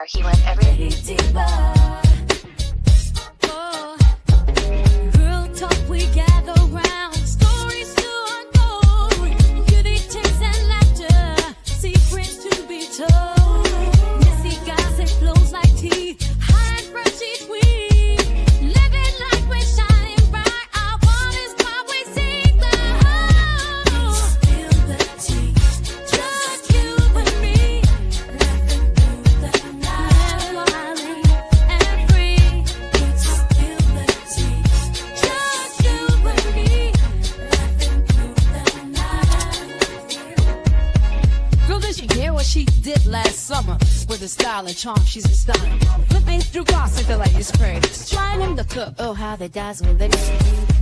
He went every deeper. Oh, real talk, we gather round. Stories to unfold. Beauty, chase, and laughter. Secrets to be told. Messy gossip flows like tea. Hide from each week. Living like we're shining bright. Our one is what we seek. Spill the tea. Just you and me. Laughing through the night. Smiling and free. Spill the tea. Just you and me. Laughing through the night. Girl, did you hear what she did last summer? With her style and charm, she's a stunner. Flipping through gossip, the latest craze. Trying to cook, oh how they dazzle they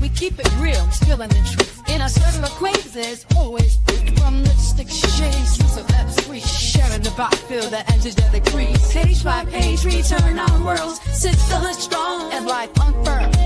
we keep it real, spilling the truth. In a circle of acquaintances, always from lipstick shades. So let's we sharing the vibe, feel the edges that they crease. Page by page, return our worlds. Sisterhood strong and life unfurled.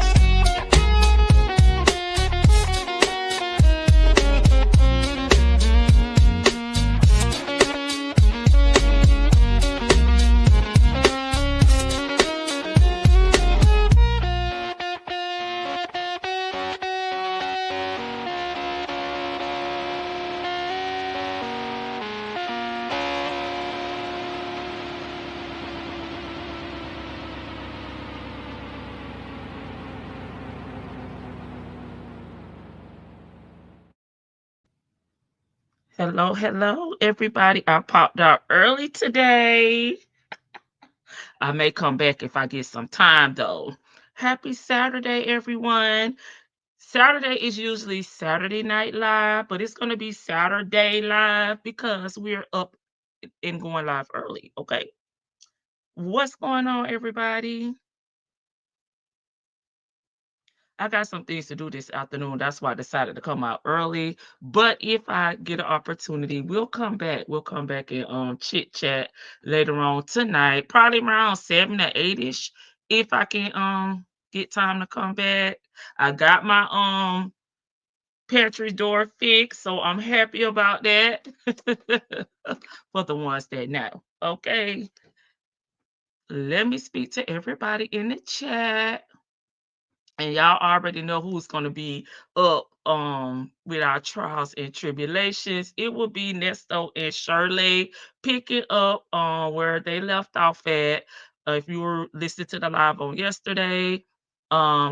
Hello, hello, everybody. I popped out early today. I may come back if I get some time, though. Happy Saturday, everyone. Saturday is usually Saturday Night Live, but it's going to be Saturday Live because we're up and going live early, okay? What's going on, everybody? I got some things to do this afternoon. That's why I decided to come out early. But if I get an opportunity, we'll come back. We'll come back and chit chat later on tonight, probably around 7 to 8ish. If I can get time to come back. I got my pantry door fixed, so I'm happy about that. For the ones that know. Okay. Let me speak to everybody in the chat. And y'all already know who's going to be up with our trials and tribulations. It will be Nesto and Shirley picking up where they left off at. If you were listening to the live on yesterday,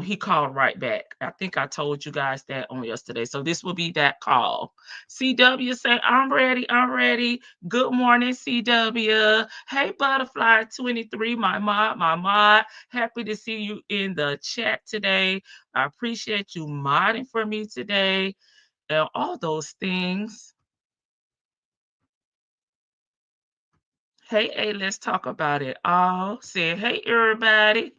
he called right back. I think I told you guys that on yesterday. So this will be that call. CW say, I'm ready. I'm ready. Good morning, CW. Hey, Butterfly 23, my mod. Happy to see you in the chat today. I appreciate you modding for me today and all those things. Hey, let's talk about it all. Saying, hey, everybody.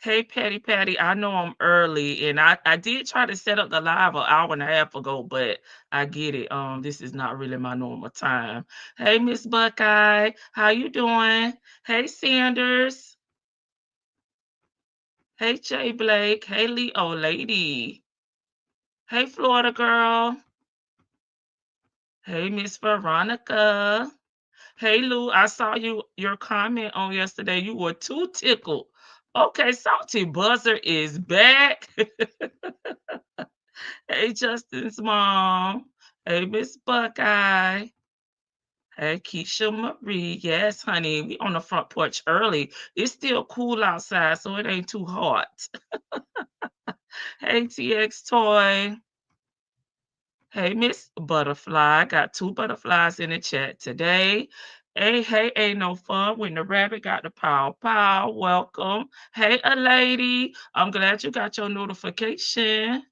Hey, Patty, I know I'm early, and I did try to set up the live an hour and a half ago, but I get it. This is not really my normal time. Hey, Miss Buckeye, how you doing? Hey, Sanders. Hey, Jay Blake. Hey, Leo lady. Hey, Florida girl. Hey, Miss Veronica. Hey, Lou, I saw your comment on yesterday. You were too tickled. Okay, Salty Buzzer is back. Hey, Justin's mom. Hey, Miss Buckeye. Hey, Keisha Marie. Yes, honey, we on the front porch early. It's still cool outside, so it ain't too hot. Hey, TX Toy. Hey, Miss Butterfly. Got 2 butterflies in the chat today. Hey, ain't no fun when the rabbit got the pow. Welcome. Hey, a lady. I'm glad you got your notification.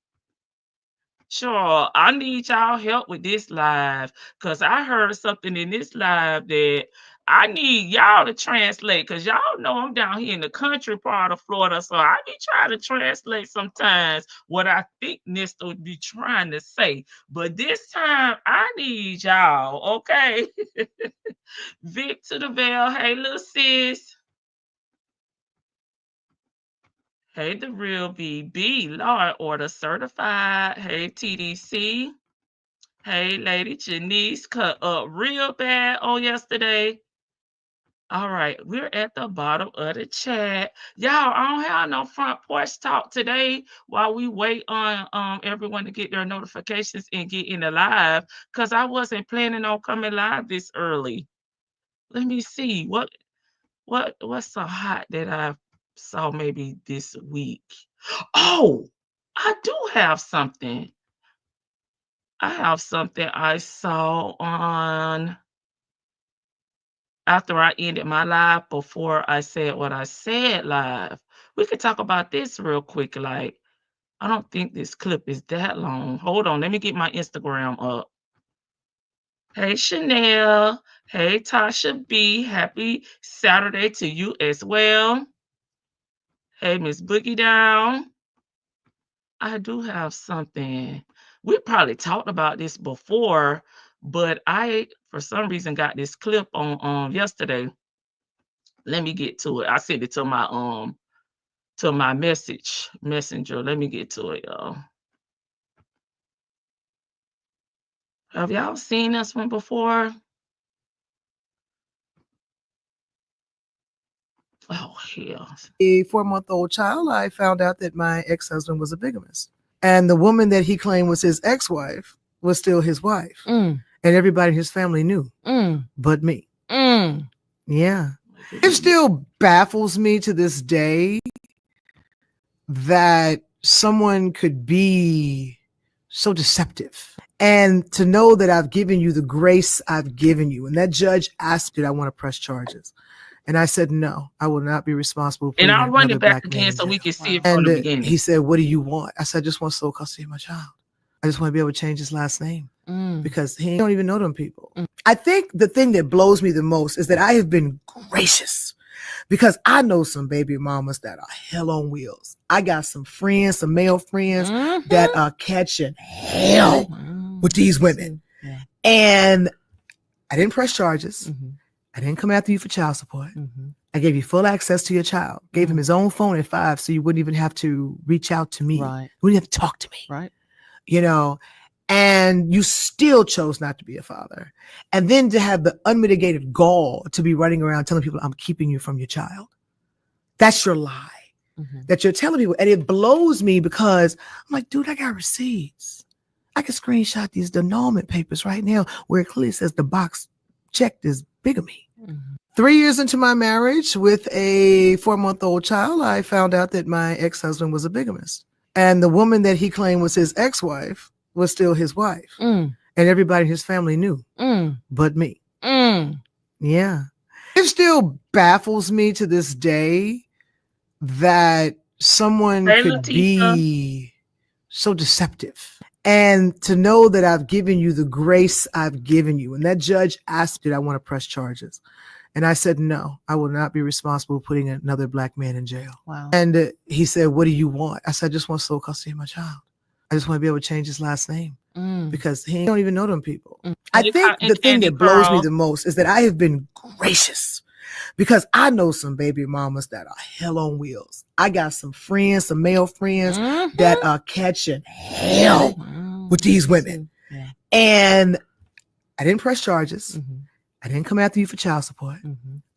Sure, I need y'all help with this live because I heard something in this live that I need y'all to translate because y'all know I'm down here in the country part of Florida, so I be trying to translate sometimes what I think Nesto be trying to say. But this time I need y'all, okay? Vic to the Veil, hey little sis. Hey, the real BB, Law and Order certified. Hey, TDC. Hey, Lady Janice cut up real bad on yesterday. All right, we're at the bottom of the chat. Y'all, I don't have no front porch talk today while we wait on everyone to get their notifications and get in the live because I wasn't planning on coming live this early. Let me see what's so hot that I saw maybe this week. Oh, I do have something. I have something I saw on after I ended my live before I said what I said live. We could talk about this real quick. Like, I don't think this clip is that long. Hold on, let me get my Instagram up. Hey Chanel. Hey Tasha B. Happy Saturday to you as well. Hey Miss Boogie Down. I do have something. We probably talked about this before, but I for some reason got this clip on yesterday. Let me get to it. I sent it to my messenger. Let me get to it, y'all. Have y'all seen this one before? Oh hell. A 4-month-old child, I found out that my ex-husband was a bigamist. And the woman that he claimed was his ex-wife was still his wife. And everybody in his family knew, but me. Yeah. It still baffles me to this day that someone could be so deceptive. And to know that I've given you the grace I've given you. And that judge asked, did I want to press charges? And I said, no, I will not be responsible. And I'll run it back again so we can see it from the beginning. He said, what do you want? I said, I just want sole custody of my child. I just want to be able to change his last name because he don't even know them people. I think the thing that blows me the most is that I have been gracious because I know some baby mamas that are hell on wheels. I got some friends, some male friends that are catching hell with these women. And I didn't press charges. I didn't come after you for child support. I gave you full access to your child. Gave him his own phone at 5 so you wouldn't even have to reach out to me. Right. You wouldn't have to talk to me. Right. You know, and you still chose not to be a father. And then to have the unmitigated gall to be running around telling people I'm keeping you from your child. That's your lie that you're telling people. And it blows me because I'm like, dude, I got receipts. I can screenshot these denouement papers right now where it clearly says the box checked is bigamy. 3 years into my marriage with a 4-month-old child, I found out that my ex-husband was a bigamist. And the woman that he claimed was his ex-wife was still his wife. And everybody in his family knew, but me. Yeah. It still baffles me to this day that someone could be so deceptive. And to know that I've given you the grace I've given you. And that judge asked, did I want to press charges? And I said, no, I will not be responsible for putting another black man in jail. Wow. And he said, what do you want? I said, I just want sole custody of my child. I just want to be able to change his last name because he don't even know them people. I think the thing that blows me the most is that I have been gracious because I know some baby mamas that are hell on wheels. I got some friends, some male friends that are catching hell with these women. And I didn't press charges. I didn't come after you for child support.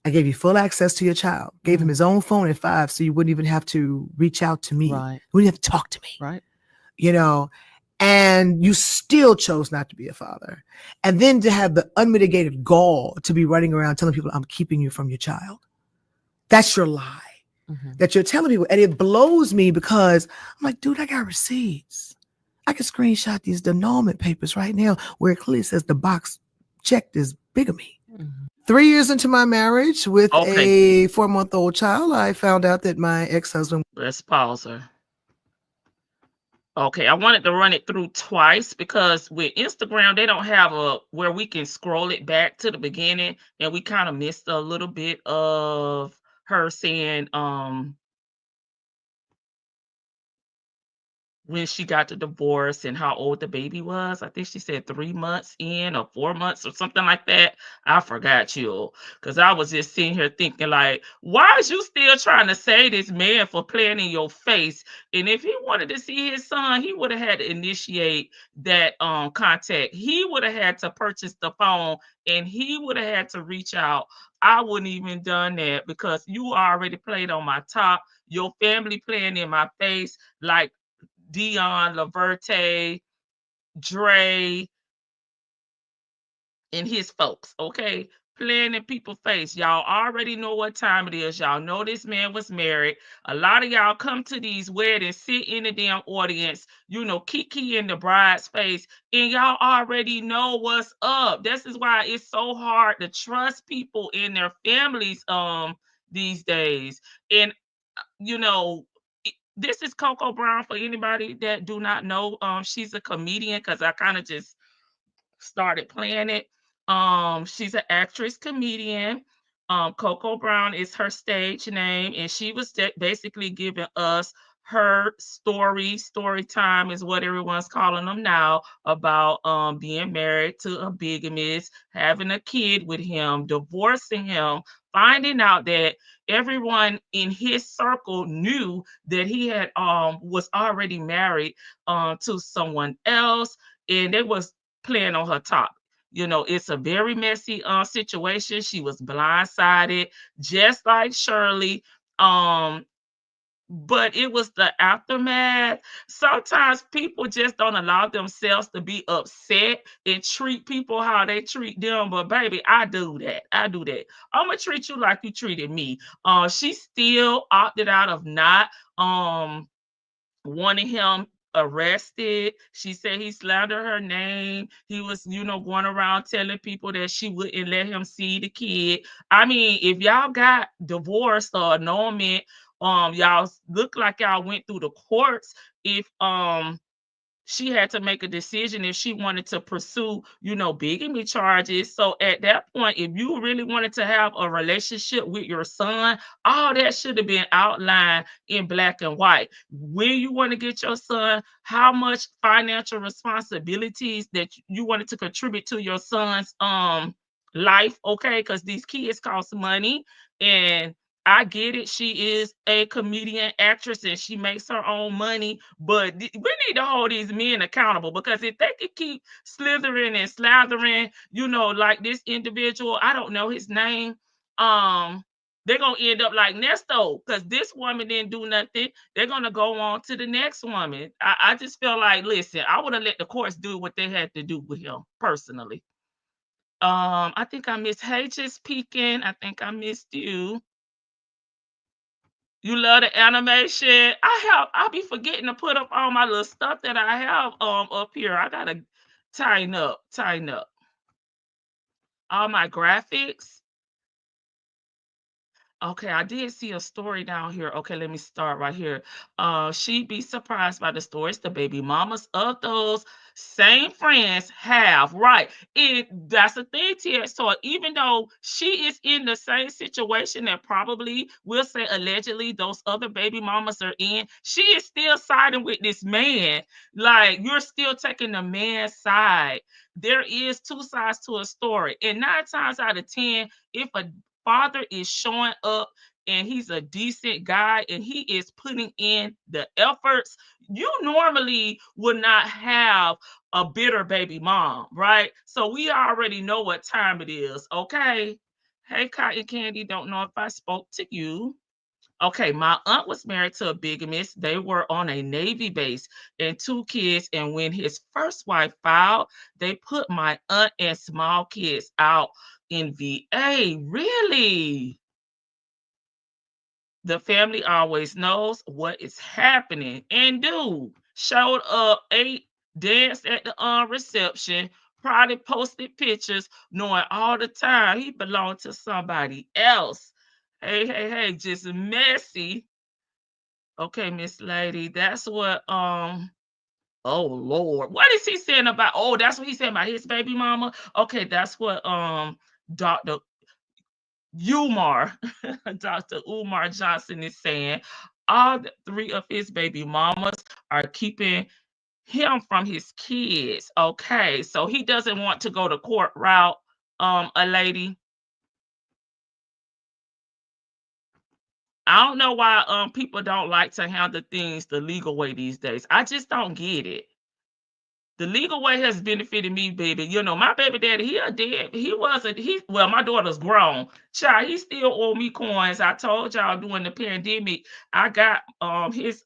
I gave you full access to your child. Gave him his own phone at 5 so you wouldn't even have to reach out to me. Right. You wouldn't have to talk to me. Right. You know, and you still chose not to be a father. And then to have the unmitigated gall to be running around telling people I'm keeping you from your child. That's your lie that you're telling people. And it blows me because I'm like, dude, I got receipts. I can screenshot these denouement papers right now where it clearly says the box checked is bigamy. 3 years into my marriage with a 4-month-old child, I found out that my ex-husband. Let's pause her. Okay, I wanted to run it through twice because with Instagram, they don't have a where we can scroll it back to the beginning, and we kind of missed a little bit of her saying when she got the divorce and how old the baby was. I think she said 3 months in or 4 months or something like that. I forgot you because I was just sitting here thinking like, why is you still trying to say this man for playing in your face? And if he wanted to see his son, he would have had to initiate that contact. He would have had to purchase the phone and he would have had to reach out. I wouldn't even done that because you already played on my top. Your family playing in my face like Dion, Laverte, Dre, and his folks, okay? Playing in people's face. Y'all already know what time it is. Y'all know this man was married. A lot of y'all come to these weddings, sit in the damn audience, kiki in the bride's face, and y'all already know what's up. This is why it's so hard to trust people in their families these days. And this is Coco Brown for anybody that do not know. She's a comedian because I kind of just started playing it. She's an actress, comedian. Coco Brown is her stage name, and she was basically giving us her story time is what everyone's calling them now, about being married to a bigamist, having a kid with him, divorcing him, finding out that everyone in his circle knew that he had was already married to someone else, and they was playing on her top. It's a very messy situation. She was blindsided, just like Shirley. But it was the aftermath. Sometimes people just don't allow themselves to be upset and treat people how they treat them. But baby, I do that. I do that. I'm gonna treat you like you treated me. She still opted out of not wanting him arrested. She said he slandered her name. He was, going around telling people that she wouldn't let him see the kid. I mean, if y'all got divorced or annulment, y'all look like y'all went through the courts. If she had to make a decision if she wanted to pursue, bigamy charges. So at that point, if you really wanted to have a relationship with your son, all that should have been outlined in black and white. When you want to get your son, how much financial responsibilities that you wanted to contribute to your son's life, okay? Because these kids cost money, and I get it. She is a comedian actress and she makes her own money, but we need to hold these men accountable, because if they could keep slithering and slathering, like this individual, I don't know his name, they're gonna end up like Nesto, because this woman didn't do nothing. They're gonna go on to the next woman. I just feel like, listen, I would have let the courts do what they had to do with him personally. I think I missed H's peeking. I think I missed you. You love the animation. I'll be forgetting to put up all my little stuff that I have up here. I gotta tighten up. All my graphics. Okay, I did see a story down here. Okay, let me start right here. She'd be surprised by the stories the baby mamas of those same friends have. Right. That's the thing, Tia. So even though she is in the same situation that probably, we'll say allegedly, those other baby mamas are in, she is still siding with this man. Like, you're still taking the man's side. There is two sides to a story. And 9 times out of 10, if a father is showing up and he's a decent guy and he is putting in the efforts, you normally would not have a bitter baby mom, right? So we already know what time it is, okay? Hey, Cotton Candy, don't know if I spoke to you. Okay, my aunt was married to a bigamist. They were on a Navy base and 2 kids. And when his first wife filed, they put my aunt and small kids out in VA. Really? The family always knows what is happening. And dude showed up, ate, danced at the reception, probably posted pictures, knowing all the time he belonged to somebody else. Hey, just messy. Okay, Miss Lady, that's what oh Lord. What is he saying about, oh, that's what he's saying about his baby mama? Okay, that's what Dr. Umar, Dr. Umar Johnson is saying. all three of his baby mamas are keeping him from his kids. Okay, so he doesn't want to go the court route, a lady. I don't know why people don't like to handle things the legal way these days. I just don't get it. The legal way has benefited me, baby. You know, my baby daddy, he a dead. He wasn't, he well, my daughter's grown. Child, he still owe me coins. I told y'all during the pandemic, I got his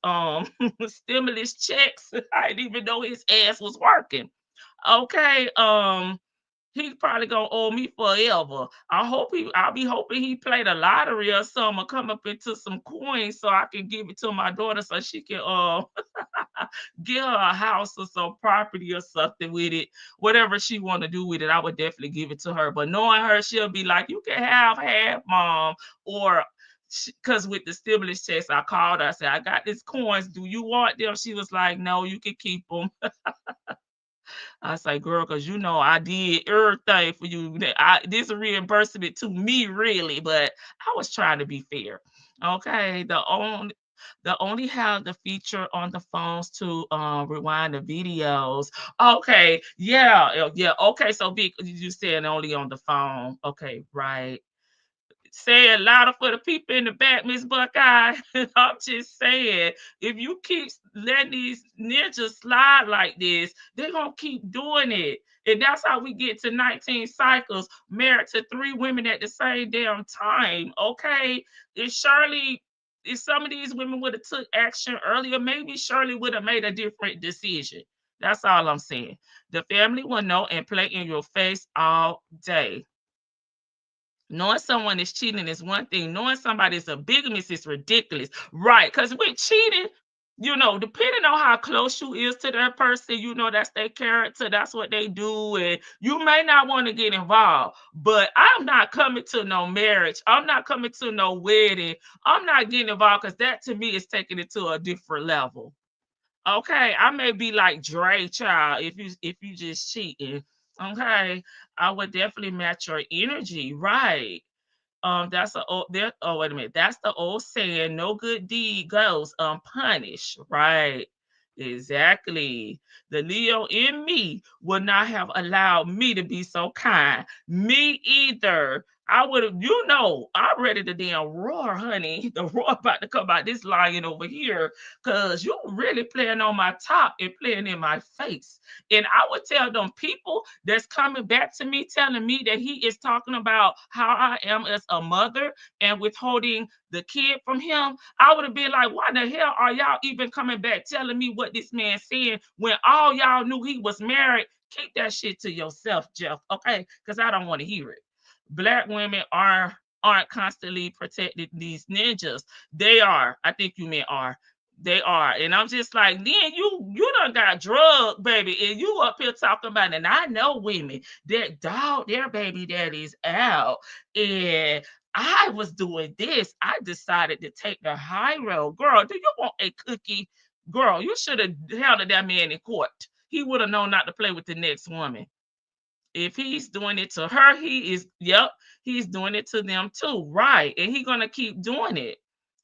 stimulus checks. I didn't even know his ass was working. Okay. He's probably gonna owe me forever. I'll be hoping he played a lottery or something, or come up into some coins so I can give it to my daughter so she can get her a house or some property or something with it. Whatever she want to do with it, I would definitely give it to her. But knowing her, she'll be like, you can have half, mom. Or because with the stimulus checks, I called her, I said, I got these coins. Do you want them? She was like, no, you can keep them. I say, girl, because you know I did everything for you. This is reimbursement to me, really, but I was trying to be fair. Okay, the only have the feature on the phones to rewind the videos. Okay, yeah. Okay, so big, you saying only on the phone. Okay, right. Say it louder for the people in the back, Miss Buckeye. I'm just saying, if you keep letting these ninjas slide like this, they're gonna keep doing it. And that's how we get to 19 cycles, married to 3 women at the same damn time. Okay. If Shirley, if some of these women would have took action earlier, maybe Shirley would have made a different decision. That's all I'm saying. The family will know and play in your face all day. Knowing someone is cheating is one thing. Knowing somebody is a bigamist is ridiculous. Right. Because with cheating, you know, depending on how close you is to that person, you know, that's their character. That's what they do. And you may not want to get involved. But I'm not coming to no marriage. I'm not coming to no wedding. I'm not getting involved because that to me is taking it to a different level. Okay, I may be like Dre, child, if you just cheating. Okay, I would definitely match your energy, right? That's a old there. Oh, wait a minute. That's the old saying, no good deed goes unpunished, right? Exactly. The Leo in me would not have allowed me to be so kind. Me either. I would have, I'm ready to damn roar, honey. The roar about to come out this lion over here. Cause you really playing on my top and playing in my face. And I would tell them people that's coming back to me, telling me that he is talking about how I am as a mother and withholding the kid from him. I would have been like, why the hell are y'all even coming back telling me what this man saying when all y'all knew he was married? Keep that shit to yourself, Jeff. Okay, because I don't want to hear it. Black women aren't constantly protecting these ninjas. They are. I think you meant are. They are. And I'm just like, then you done got drugged, baby. And you up here talking about it. And I know women that dog their baby daddies out. And I was doing this. I decided to take the high road. Girl, do you want a cookie? Girl, you should have handled that man in court. He would have known not to play with the next woman. If he's doing it to her, he's doing it to them too. Right. And he's gonna keep doing it.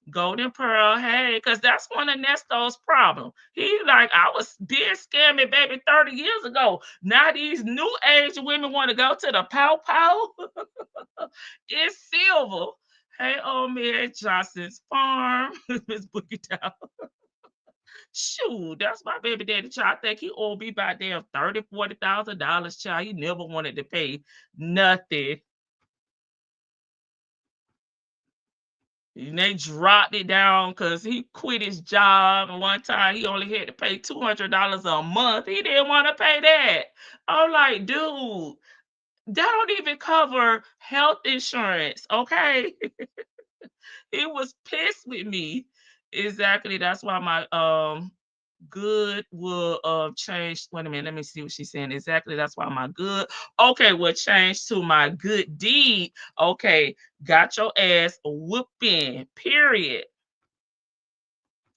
Golden Pearl, hey, because that's one of Nesto's problem. He like, I was being scamming, baby, 30 years ago. Now these new age women want to go to the pow pow. It's silver. Hey, old man Johnson's farm. Miss Boogie Down. Shoot, that's my baby daddy, child. I think he owed me about damn $30,000, $40,000, child. He never wanted to pay nothing. And they dropped it down because he quit his job. And one time he only had to pay $200 a month. He didn't want to pay that. I'm like, dude, that don't even cover health insurance, okay? He was pissed with me. Exactly. That's why my good will change. Wait a minute, let me see what she's saying. Exactly. That's why my good will change to my good deed. Okay, got your ass whooping, period.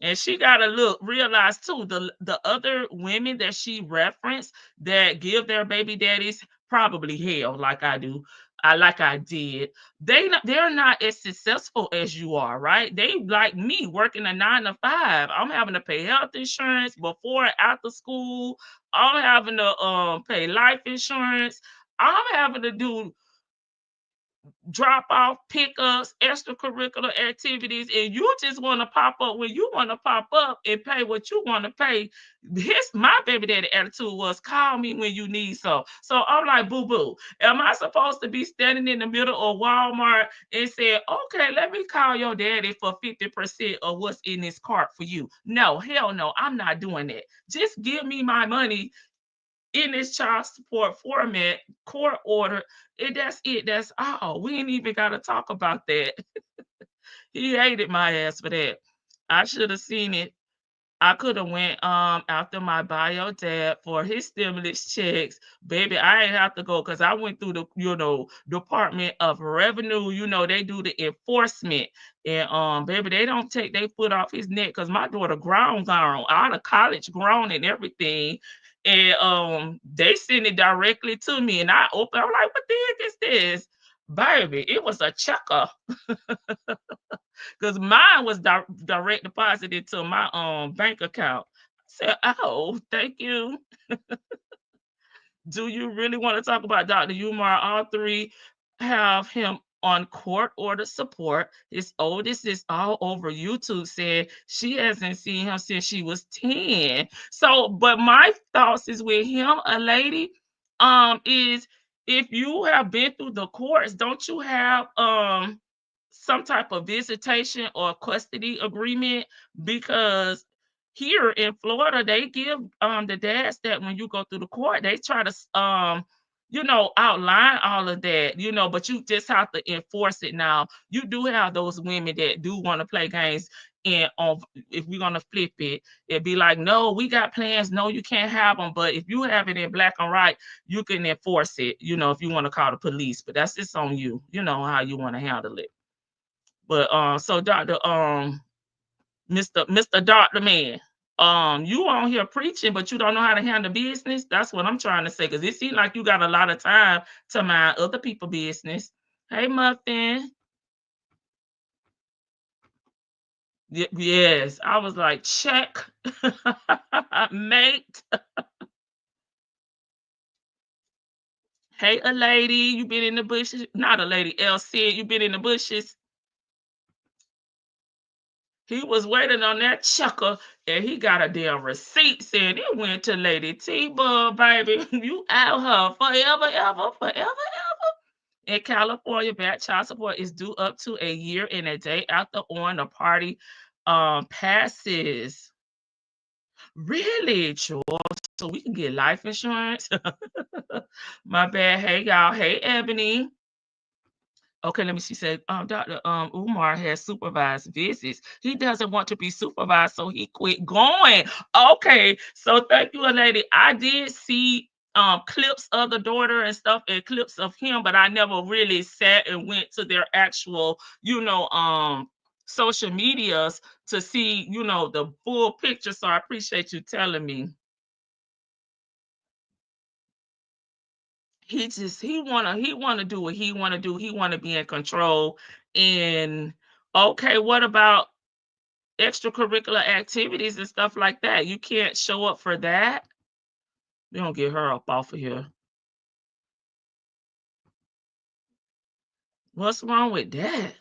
And she gotta realize too, the other women that she referenced that give their baby daddies probably hell like I do. I did. They're not as successful as you are, right? They like me working a 9 to 5. I'm having to pay health insurance before and after school. I'm having to pay life insurance. I'm having to do drop off, pickups, extracurricular activities, and you just want to pop up when you want to pop up and pay what you want to pay. My baby daddy attitude was call me when you need some. So I'm like, boo boo, am I supposed to be standing in the middle of Walmart and say, okay, let me call your daddy for 50% of what's in this cart for you? No, hell no, I'm not doing that. Just give me my money in this child support format, court order, and that's it. That's all. We ain't even got to talk about that. He hated my ass for that. I should have seen it. I could have went after my bio dad for his stimulus checks. Baby, I ain't have to go because I went through the, Department of Revenue. They do the enforcement. And baby, they don't take their foot off his neck because my daughter grown, out of college grown and everything. And they send it directly to me. And I'm like, what the heck is this? Baby, it was a checker. Because mine was direct deposited to my bank account. I said, oh, thank you. Do you really want to talk about Dr. Umar? All three have him on court order support. His oldest is all over YouTube saying she hasn't seen him since she was 10. So, but my thoughts is with him, a lady, is if you have been through the courts, don't you have some type of visitation or custody agreement? Because here in Florida, they give the dads that when you go through the court, they try to outline all of that, but you just have to enforce it now. You do have those women that do want to play games, and if we're gonna flip it, it'd be like, no, we got plans, no, you can't have them. But if you have it in black and white, you can enforce it, if you want to call the police. But that's just on you, how you want to handle it. But so Dr. Mr. Doctor Man, you on here preaching, but you don't know how to handle business. That's what I'm trying to say, because it seems like you got a lot of time to mind other people's business. Hey, Muffin. Yes, I was like, check, mate. Hey, a lady, you been in the bushes? Not a lady, LC, you been in the bushes? He was waiting on that checker, and he got a damn receipt saying it went to Lady T-Bub, baby. You out her forever, ever, forever, ever. In California, bad child support is due up to a year and a day after on the party passes. Really, sure. So we can get life insurance. My bad. Hey, y'all. Hey, Ebony. Okay, let me see. Said Dr. Umar has supervised visits. He doesn't want to be supervised, so he quit going. Okay, so thank you, lady. I did see clips of the daughter and stuff and clips of him, but I never really sat and went to their actual, social medias to see, the full picture. So I appreciate you telling me. He wanna do what he wanna do. He wanna be in control. And okay, what about extracurricular activities and stuff like that? You can't show up for that. We don't get her up off of here. What's wrong with that?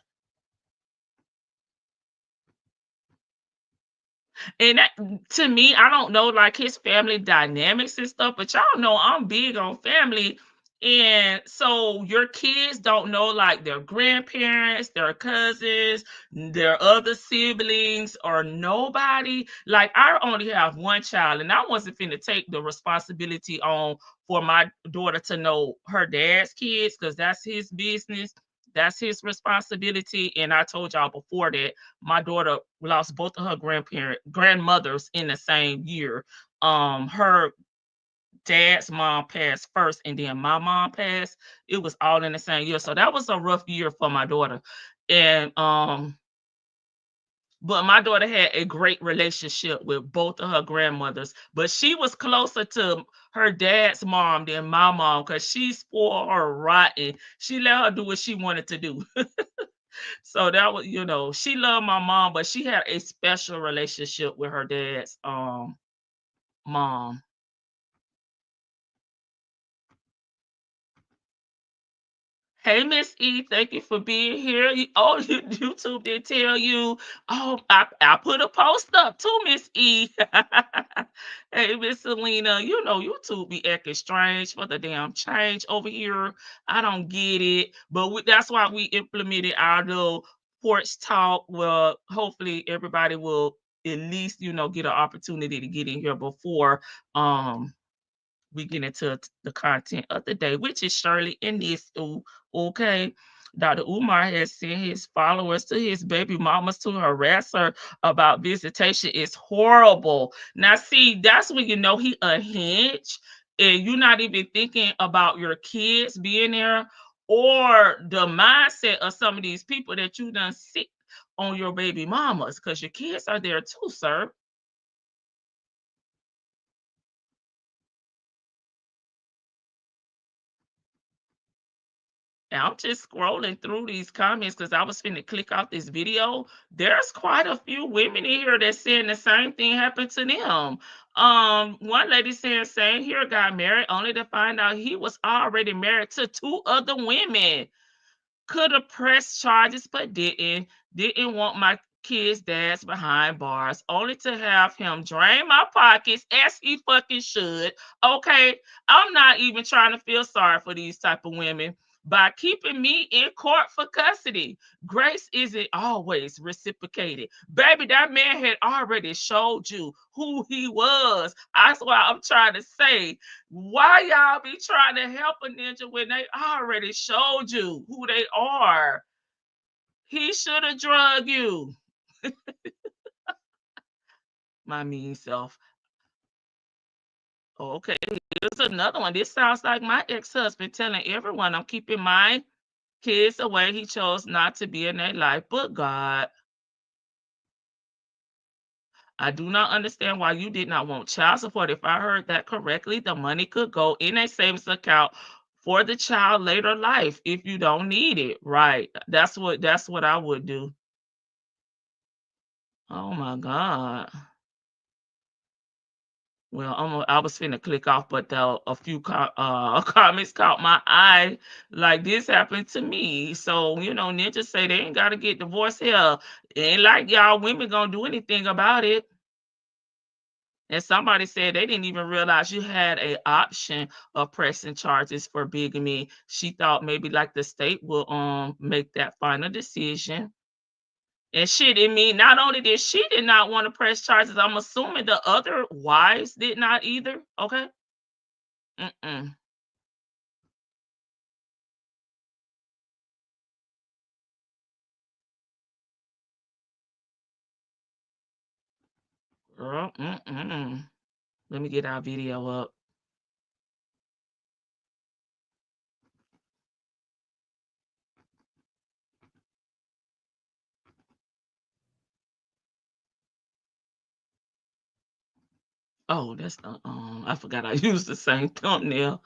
And that, to me, I don't know like his family dynamics and stuff, but y'all know I'm big on family. And so your kids don't know like their grandparents, their cousins, their other siblings, or nobody. Like I only have one child, and I wasn't finna take the responsibility on for my daughter to know her dad's kids, because that's his business. That's his responsibility. And I told y'all before that my daughter lost both of her grandmothers in the same year. Her dad's mom passed first, and then my mom passed. It was all in the same year. So that was a rough year for my daughter. And But my daughter had a great relationship with both of her grandmothers, but she was closer to her dad's mom than my mom because she spoiled her rotten. She let her do what she wanted to do. So that was, she loved my mom, but she had a special relationship with her dad's mom. Hey, Miss E, thank you for being here. YouTube did tell you. Oh, I put a post up too, Miss E. Hey, Miss Selena, YouTube be acting strange for the damn change over here. I don't get it, but that's why we implemented our little porch talk. Well, hopefully everybody will at least, get an opportunity to get in here before we get into the content of the day, which is Shirley and Nesto. Okay. Dr. Umar has sent his followers to his baby mamas to harass her about visitation. It's horrible. Now, see, that's when you know he a hinge and you're not even thinking about your kids being there or the mindset of some of these people that you done sick on your baby mamas because your kids are there too, sir. And I'm just scrolling through these comments because I was finna click off this video. There's quite a few women in here that's saying the same thing happened to them. One lady saying same here got married only to find out he was already married to 2 other women. Could have pressed charges but didn't want my kids' dads behind bars, only to have him drain my pockets as he fucking should. Okay, I'm not even trying to feel sorry for these type of women by keeping me in court for custody. Grace isn't always reciprocated. Baby, that man had already showed you who he was. That's why I'm trying to say, why y'all be trying to help a ninja when they already showed you who they are? He should have drugged you. My mean self. Okay, here's another one. This sounds like my ex-husband telling everyone I'm keeping my kids away. He chose not to be in their life, but God. I do not understand why you did not want child support. If I heard that correctly, the money could go in a savings account for the child later life if you don't need it. Right. That's what I would do. Oh my God. Well, I was finna click off, but a few comments caught my eye. Like this happened to me. So, ninjas say they ain't got to get divorced here. It ain't like y'all women gonna do anything about it. And somebody said they didn't even realize you had a option of pressing charges for bigamy. She thought maybe like the state will make that final decision. And she didn't mean not only did she did not want to press charges, I'm assuming the other wives did not either. Okay. Mm-mm. Girl, mm-mm. Let me get our video up. Oh, that's the I forgot I used the same thumbnail.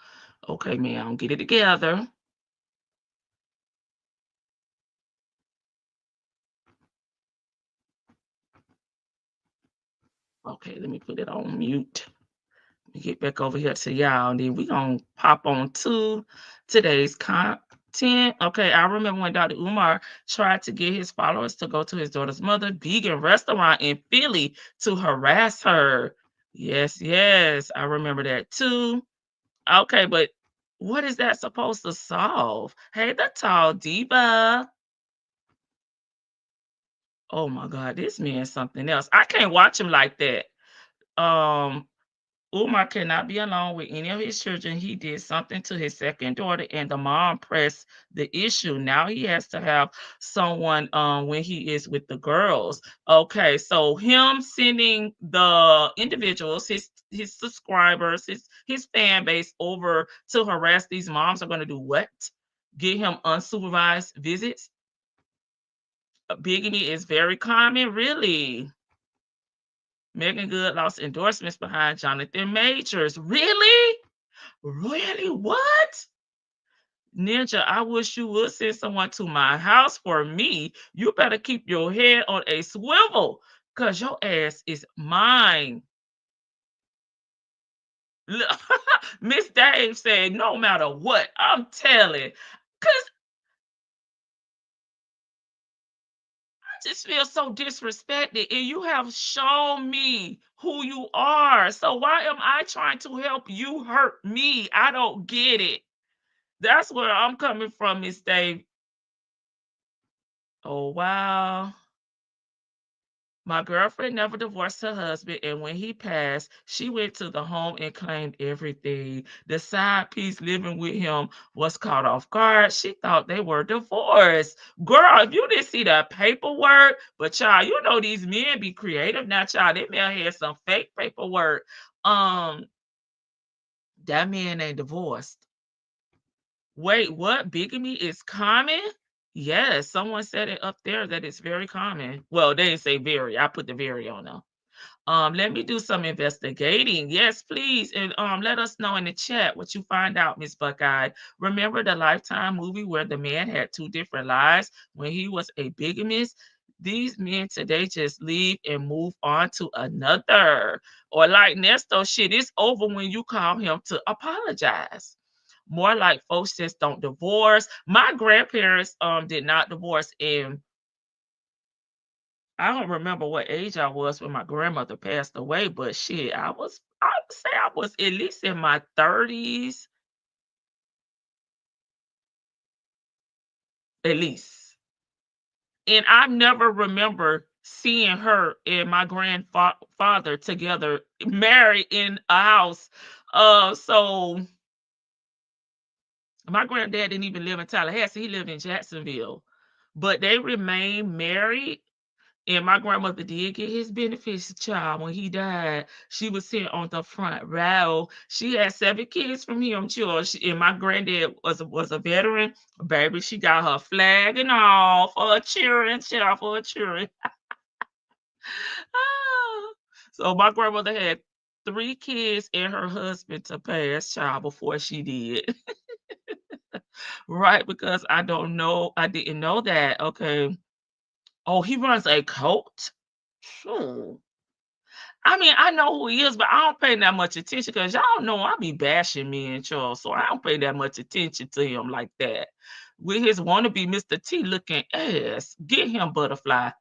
Okay, man, get it together. Okay, let me put it on mute. Let me get back over here to y'all, and then we gonna pop on to today's content. Okay, I remember when Dr. Umar tried to get his followers to go to his daughter's mother vegan restaurant in Philly to harass her. Yes, yes, I remember that too. Okay, but what is that supposed to solve? Hey, the tall diva. Oh my God, this man's something else. I can't watch him like that. Um, Umar cannot be alone with any of his children. He did something to his second daughter, and the mom pressed the issue. Now he has to have someone when he is with the girls. Okay, so him sending the individuals, his subscribers, his fan base over to harass these moms are going to do what? Get him unsupervised visits? Bigamy is very common, really. Megan Good lost endorsements behind Jonathan Majors. Really? Really? What? Ninja, I wish you would send someone to my house for me. You better keep your head on a swivel because your ass is mine. Miss Dave said, no matter what, I'm telling. Because I just feel so disrespected, and you have shown me who you are. So why am I trying to help you hurt me? I don't get it. That's where I'm coming from, Miss Dave. Oh, wow. My girlfriend never divorced her husband, and when he passed, she went to the home and claimed everything. The side piece living with him was caught off guard. She thought they were divorced. Girl, if you didn't see the paperwork, but child, you know these men be creative now, child. They may have had some fake paperwork. That man ain't divorced. Wait, what? Bigamy is common? Yes, someone said it up there that it's very common. Well, they didn't say very. I put the very on them. Let me do some investigating. Yes, please. And let us know in the chat what you find out, Miss Buckeye. Remember the Lifetime movie where the man had two different lives when he was a bigamist? These men today just leave and move on to another. Or like Nesto, shit, it's over when you call him to apologize. More like folks just don't divorce. My grandparents did not divorce, and I don't remember what age I was when my grandmother passed away, but shit, I would say I was at least in my 30s, at least. And I never remember seeing her and my grandfather together, married in a house. So my granddad didn't even live in Tallahassee, he lived in Jacksonville. But they remained married. And my grandmother did get his benefits, child. When he died, she was sitting on the front row. She had 7 kids from him, child. And my granddad was a veteran. Baby, she got her flag and all for her cheering, child, for her cheering. So my grandmother had 3 kids and her husband to pass, child, before she did. Right, because I didn't know that. Okay. Oh, he runs a cult? Sure. I mean, I know who he is, but I don't pay that much attention because y'all know I be bashing me and Charles, so I don't pay that much attention to him like that. With his wannabe Mr. T looking ass, get him, butterfly.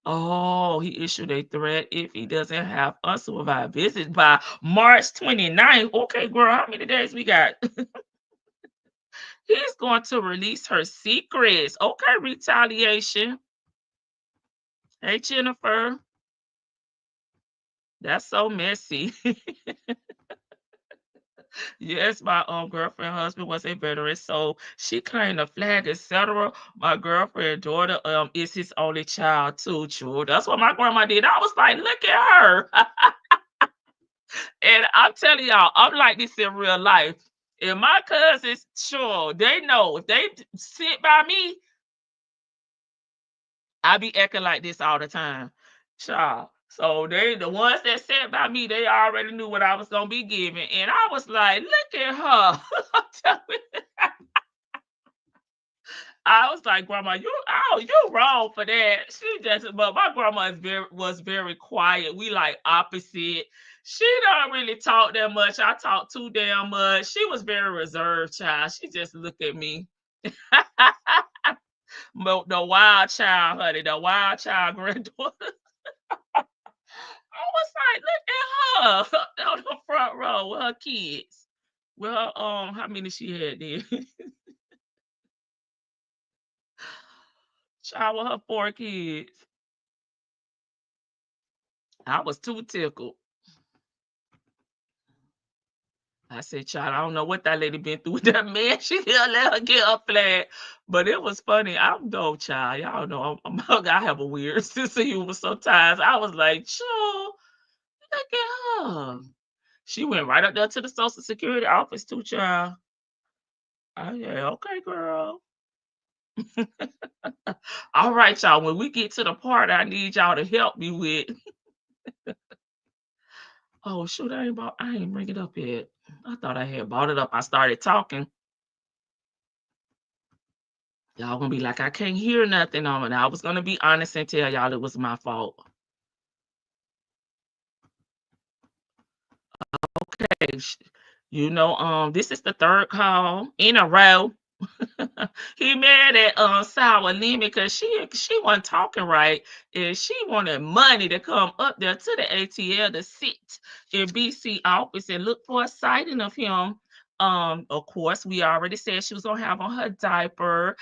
Oh, he issued a threat if he doesn't have unsupervised visits by March 29th. Okay, girl, how many days we got? He's going to release her secrets. Okay, retaliation. Hey, Jennifer. That's so messy. Yes, my girlfriend husband was a veteran, so she claimed the flag, etc. My girlfriend daughter is his only child too. True, that's what my grandma did. I was like, look at her, and I'm telling y'all, I'm like this in real life. And my cousins, sure, they know if they sit by me, I be acting like this all the time, child. So they, the ones that sat by me, they already knew what I was gonna be giving, and I was like, look at her. I'm telling you. I was like, Grandma, you wrong for that. She just, but my grandma was very quiet. We like opposite. She don't really talk that much. I talk too damn much. She was very reserved, child. She just looked at me. But the wild child, honey, the wild child granddaughter. I was like, look at her on the front row with her kids. Well, how many she had then? Child with her 4 kids. I was too tickled. I said, child, I don't know what that lady been through with that man. She didn't let her get her flag. But it was funny. I'm no child. Y'all know I have a weird sense of humor sometimes. I was like, sure, look at her. She went right up there to the Social Security office too, child. Oh, yeah, okay, girl. All right, y'all. When we get to the part I need y'all to help me with. Oh shoot, I ain't bring it up yet. I thought I had brought it up. I started talking. Y'all gonna be like, I can't hear nothing on it. I was gonna be honest and tell y'all it was my fault. Okay. This is the third call in a row. He mad at Sour Lemon because she wasn't talking right, and she wanted money to come up there to the ATL to sit in BC office and look for a sighting of him. Of course, we already said she was gonna have on her diaper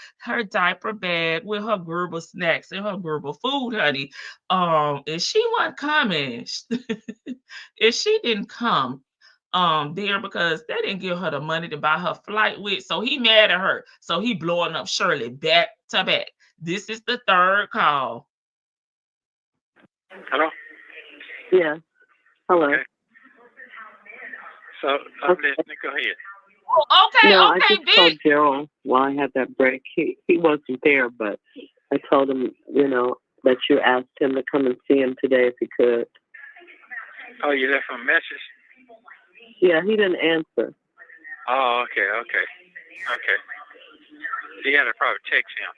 bag with her Gerber snacks and her Gerber food, honey. And she wasn't coming, and she didn't come there because they didn't give her the money to buy her flight with. So he mad at her. So he blowing up Shirley back to back. This is the third call. Hello? Yeah. Hello. Okay. So, listening, go ahead. Oh, okay, No, I okay, just told Gerald while I had that break. He wasn't there, but I told him, that you asked him to come and see him today if he could. Oh, you left him a message? Yeah, he didn't answer. Oh, okay. You got to probably text him.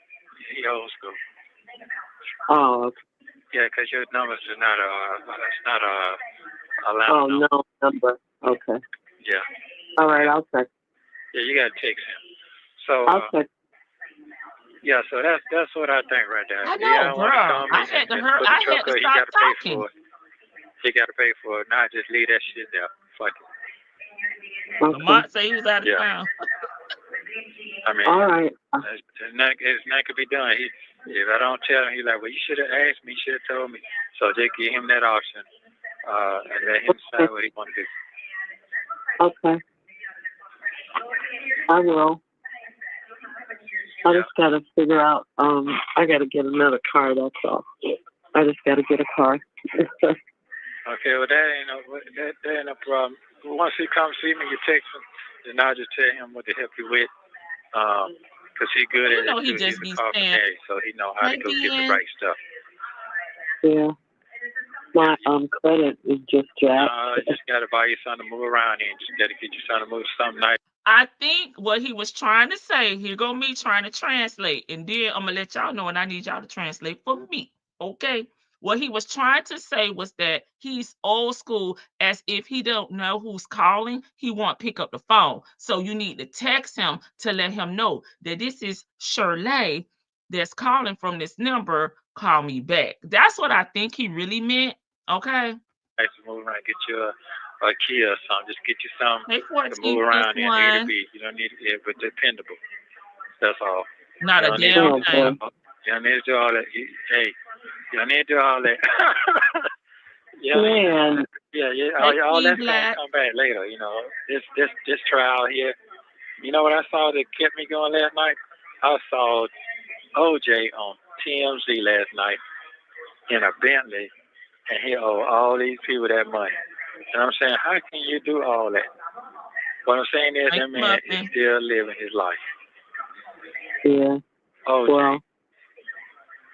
He old school. Oh, Yeah, because your numbers are not allowed. oh, no number. Okay. Yeah. All right, I'll text. Yeah, you got to text him. So, I'll text. yeah, so that's what I think right there. I know, Yeah, girl. I had to stop talking. He got to pay for it. Not just leave that shit there. Fuck it. Okay. Lamont said he was out of town. I mean, all right. There's nothing could be done. If I don't tell him, he's like, well, you should have asked me. You should have told me. So just give him that option and let him decide what he want to do. Okay. I will. I just got to figure out, I got to get another car, that's all. I just got to get a car. Okay, well, that ain't no problem. Once he comes see me, you text him, then I'll just tell him what to help you with. Because he's good at it. He too. just He's be a saying, carpenter, so he know how to go get the right stuff. Yeah. My credit is just jacked. You just got to buy your son to move around in. Just got to get your son to move something nice. I think what he was trying to say, here go me trying to translate, and then I'm going to let y'all know, and I need y'all to translate for me, okay? What he was trying to say was that he's old school, as if he don't know who's calling, he won't pick up the phone. So you need to text him to let him know that this is Shirley that's calling from this number, call me back. That's what I think he really meant, okay? Nice to move around, get you a key or something. Just get you something to 14 move around in. A to +1. B. You don't need it, but dependable. That's all. Not You a don't need damn to- thing. You don't need to do all that. You don't need to do all that. Yeah, Man. all that's Black. gonna come back later. This trial here. You know what I saw that kept me going last night? I saw OJ on TMZ last night in a Bentley, and he owed all these people that money. And I'm saying, how can you do all that? What I'm saying is, that man is still living his life. Yeah. OJ. Well,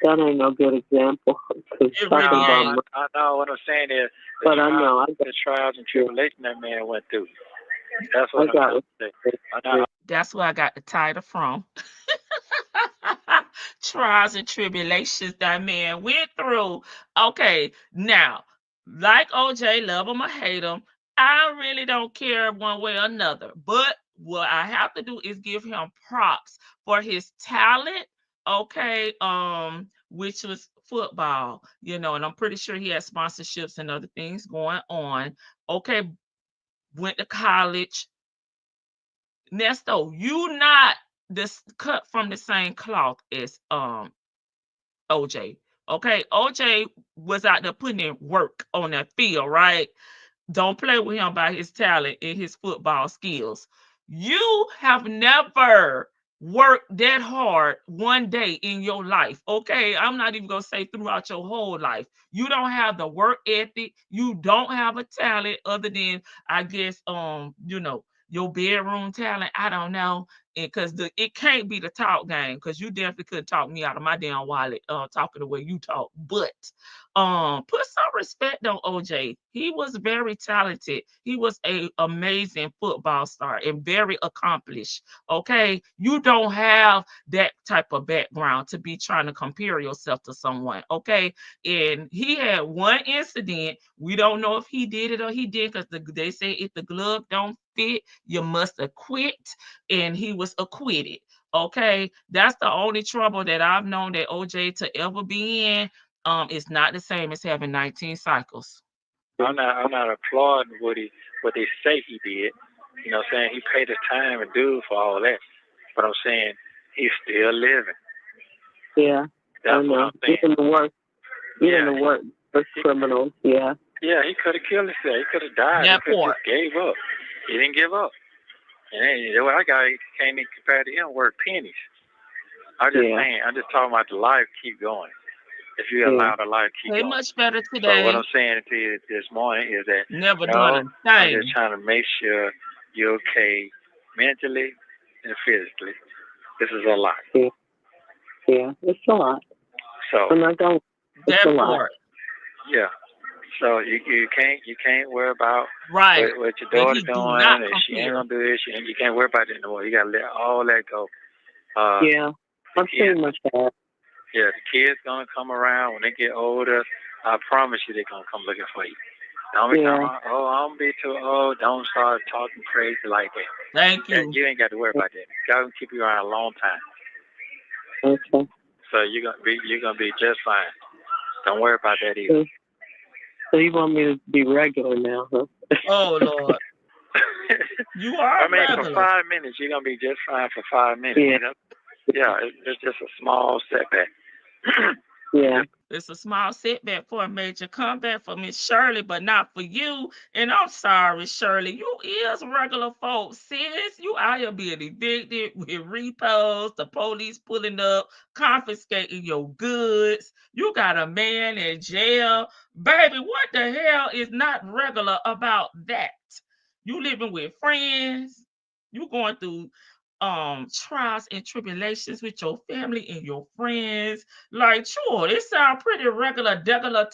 that ain't no good example. It really ain't. I know what I'm saying is, But I know. the trials and tribulations that man went through. That's what I'm trying to say. I know. That's where I got the title from. Trials and tribulations that man went through. Okay, now, like OJ, love him or hate him, I really don't care one way or another. But what I have to do is give him props for his talent, okay, which was football, and I'm pretty sure he had sponsorships and other things going on. Okay, went to college. Nesto, you not this cut from the same cloth as OJ. Okay, OJ was out there putting in work on that field, right? Don't play with him about his talent and his football skills. You have never worked that hard one day in your life. Okay, I'm not even gonna say throughout your whole life. You don't have the work ethic. You don't have a talent other than, I guess, your bedroom talent. I don't know. because it can't be the talk game, because you definitely could talk me out of my damn wallet talking the way you talk. But put some respect on OJ. He was very talented. He was a amazing football star and very accomplished. Okay, you don't have that type of background to be trying to compare yourself to someone. Okay, and he had one incident. We don't know if he did it or he did, because they say if the glove don't fit, you must acquit, and he was acquitted. Okay, that's the only trouble that I've known that OJ to ever be in. It's not the same as having 19 cycles. I'm not applauding what they say he did. You know what I'm saying? He paid his time and due for all that. But I'm saying he's still living. Yeah. That's what I'm saying. Even the worst criminals, yeah. Yeah, he could have killed himself. He could have died. That he could have part. just gave up. He didn't give up. And then, what I got can't even compare to him worth pennies. I'm just saying, I'm just talking about the life keep going. If you allow the life keep Way going. much better So today. what I'm saying to you this morning is that Never no, doing a I'm thing. just trying to make sure you're okay mentally and physically. This is a lot. Yeah, it's a lot. So I'm not going. It's That a lot. part. yeah. So you can't worry about Right. what your That he daughter's do doing, not and she ain't compare. gonna do this. You can't worry about it no more. You gotta let all that go. Yeah, I'm pretty much that. Yeah, the kids gonna come around when they get older. I promise you, they're gonna come looking for you. Don't be talking about, I'm gonna be too old. Don't start talking crazy like that. Thank you. You ain't got to worry about that. God will keep you around a long time. Okay. So you're gonna be just fine. Don't worry about that either. So you want me to be regular now, huh? Oh Lord. You are I mean, regular. for 5 minutes, you're gonna be just fine for 5 minutes. Yeah. You know? Yeah, it's just a small setback. Yeah. It's a small setback for a major comeback for Miss Shirley, but not for you. And I'm sorry, Shirley. You is regular folks, sis. You out here being evicted with repos, the police pulling up, confiscating your goods. You got a man in jail. Baby, what the hell is not regular about that? You living with friends. You going through trials and tribulations with your family and your friends. Like, sure, it sounds pretty regular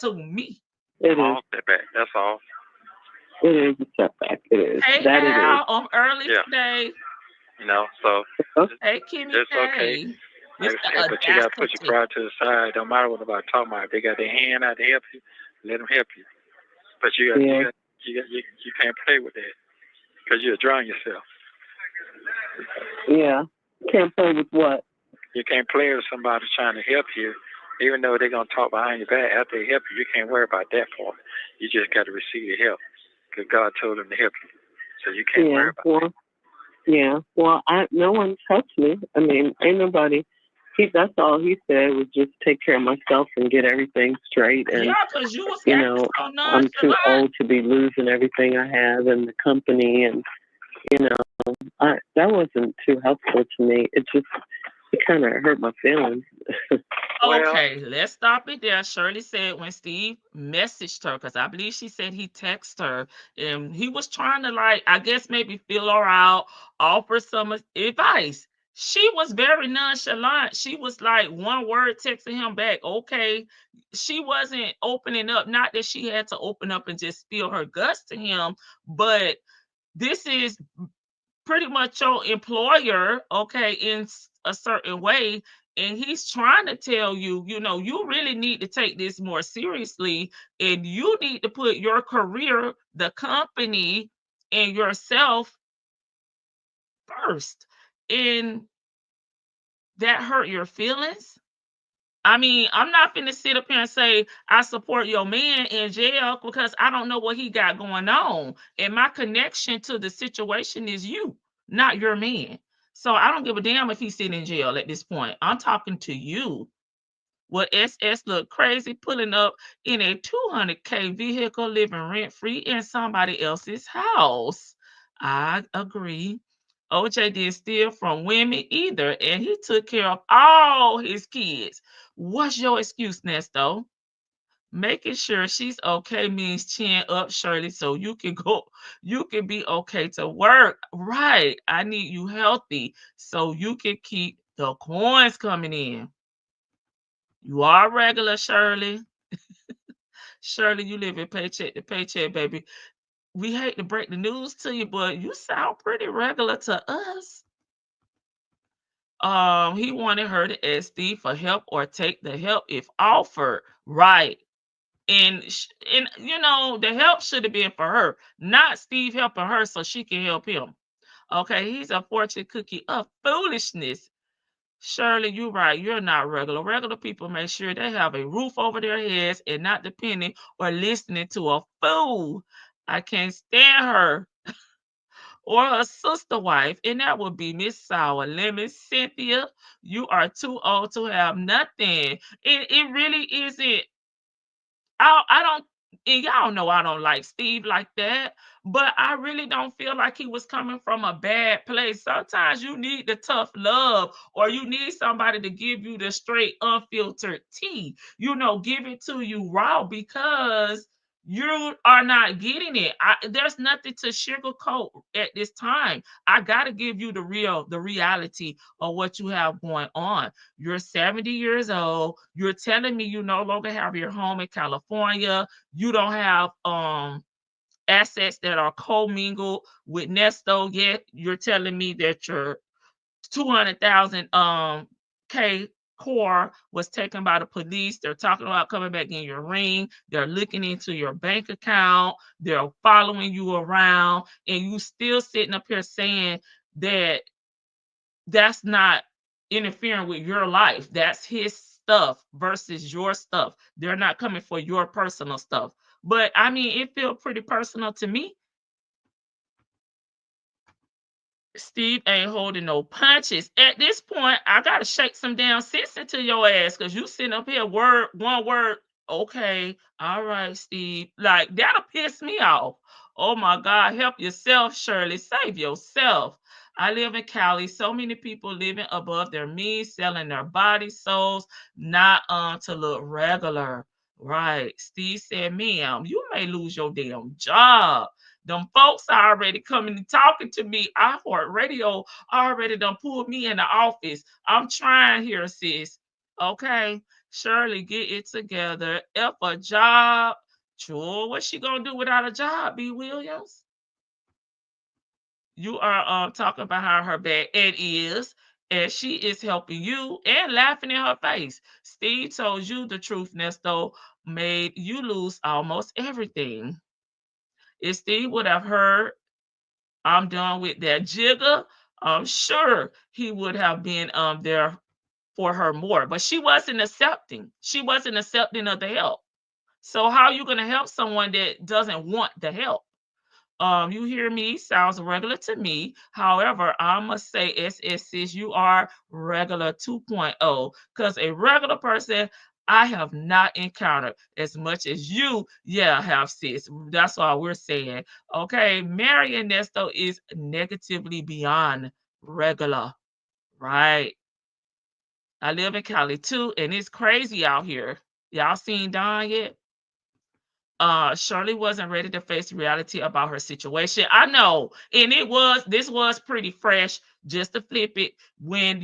to me. It is. Small setback. That's all. It is a setback. It is. Hey, That Al, it I'm early Yeah. today. You know, so Hey, Kimmy it's K. okay. It's Like I the said, but you gotta put your audacity. pride to the side. Don't matter what nobody talking about. If they got their hand out to help you, let them help you. But you can't play with that because you'll drown yourself. is. Yeah. Can't play with what? You can't play with somebody trying to help you, even though they're gonna talk behind your back. After they help you, you can't worry about that part. You just got to receive the help because God told them to help you. So you can't worry about that. Yeah. Well, no one touched me. I mean, ain't nobody. That's all he said was just take care of myself and get everything straight. And Yeah, because you was you acting know, so I'm too nonchalant. old to be losing everything I have in the company, and you know, that wasn't too helpful to me. It kind of hurt my feelings. Okay, let's stop it there. Shirley said when Steve messaged her, because I believe she said he texted her, and he was trying to, like, I guess maybe feel her out, offer some advice. She was very nonchalant. She was like one word texting him back, okay. She wasn't opening up. Not that she had to open up and just spill her guts to him, but this is pretty much your employer, okay, in a certain way. And he's trying to tell you, you really need to take this more seriously, and you need to put your career, the company, and yourself first. And that hurt your feelings. I mean, I'm not finna sit up here and say I support your man in jail because I don't know what he got going on. And my connection to the situation is you, not your man. So I don't give a damn if he's sitting in jail at this point. I'm talking to you. What SS look crazy pulling up in a $200K vehicle living rent-free in somebody else's house. I agree. OJ didn't steal from women either, and he took care of all his kids. What's your excuse, Nesto? Making sure she's okay means chin up, Shirley, so you can be okay to work. Right. I need you healthy so you can keep the coins coming in. You are regular, Shirley. Shirley, you live in paycheck to paycheck, baby. We hate to break the news to you, but you sound pretty regular to us. He wanted her to ask Steve for help or take the help if offered. Right. And the help should have been for her, not Steve helping her so she can help him. Okay, he's a fortune cookie of foolishness. Shirley, you're right. You're not regular. Regular people make sure they have a roof over their heads and not depending or listening to a fool. I can't stand her or a sister wife, and that would be Miss Sour Lemon. Cynthia, you are too old to have nothing. It really isn't. I don't, and y'all know I don't like Steve like that, but I really don't feel like he was coming from a bad place. Sometimes you need the tough love, or you need somebody to give you the straight, unfiltered tea. Give it to you raw because you are not getting it. There's nothing to sugarcoat at this time. I gotta give you the reality of what you have going on. You're 70 years old. You're telling me you no longer have your home in California. You don't have assets that are commingled with Nesto yet. You're telling me that your 200,000 K core was taken by the police. They're talking about coming back in your ring. They're looking into your bank account. They're following you around, and you still sitting up here saying that that's not interfering with your life. That's his stuff versus your stuff. They're not coming for your personal stuff. But I mean, it feels pretty personal to me. Steve ain't holding no punches. At this point, I gotta shake some damn sense into your ass because you sitting up here one word. Okay, all right, Steve. Like that'll piss me off. Oh my God, help yourself, Shirley. Save yourself. I live in Cali. So many people living above their means, selling their body, souls, not to look regular. Right. Steve said, ma'am, you may lose your damn job. Them folks are already coming and talking to me. iHeartRadio already done pulled me in the office. I'm trying here, sis. Okay. Shirley, get it together. If a job, sure, what's she gonna do without a job, B. Williams? You are talking about how her bad it is, and she is helping you and laughing in her face. Steve told you the truth, Nesto, made you lose almost everything. If Steve would have heard, I'm done with that jigger, I'm sure he would have been there for her more. But she wasn't accepting. She wasn't accepting of the help. So how are you going to help someone that doesn't want the help? You hear me? Sounds regular to me. However, I must say, SS sis, you are regular 2.0 because a regular person I have not encountered as much as you, yeah, have sis. That's why we're saying, okay, Mary Ernesto is negatively beyond regular, right? I live in Cali too, and it's crazy out here. Y'all seen Don yet? Shirley wasn't ready to face reality about her situation. I know, and this was pretty fresh, just to flip it when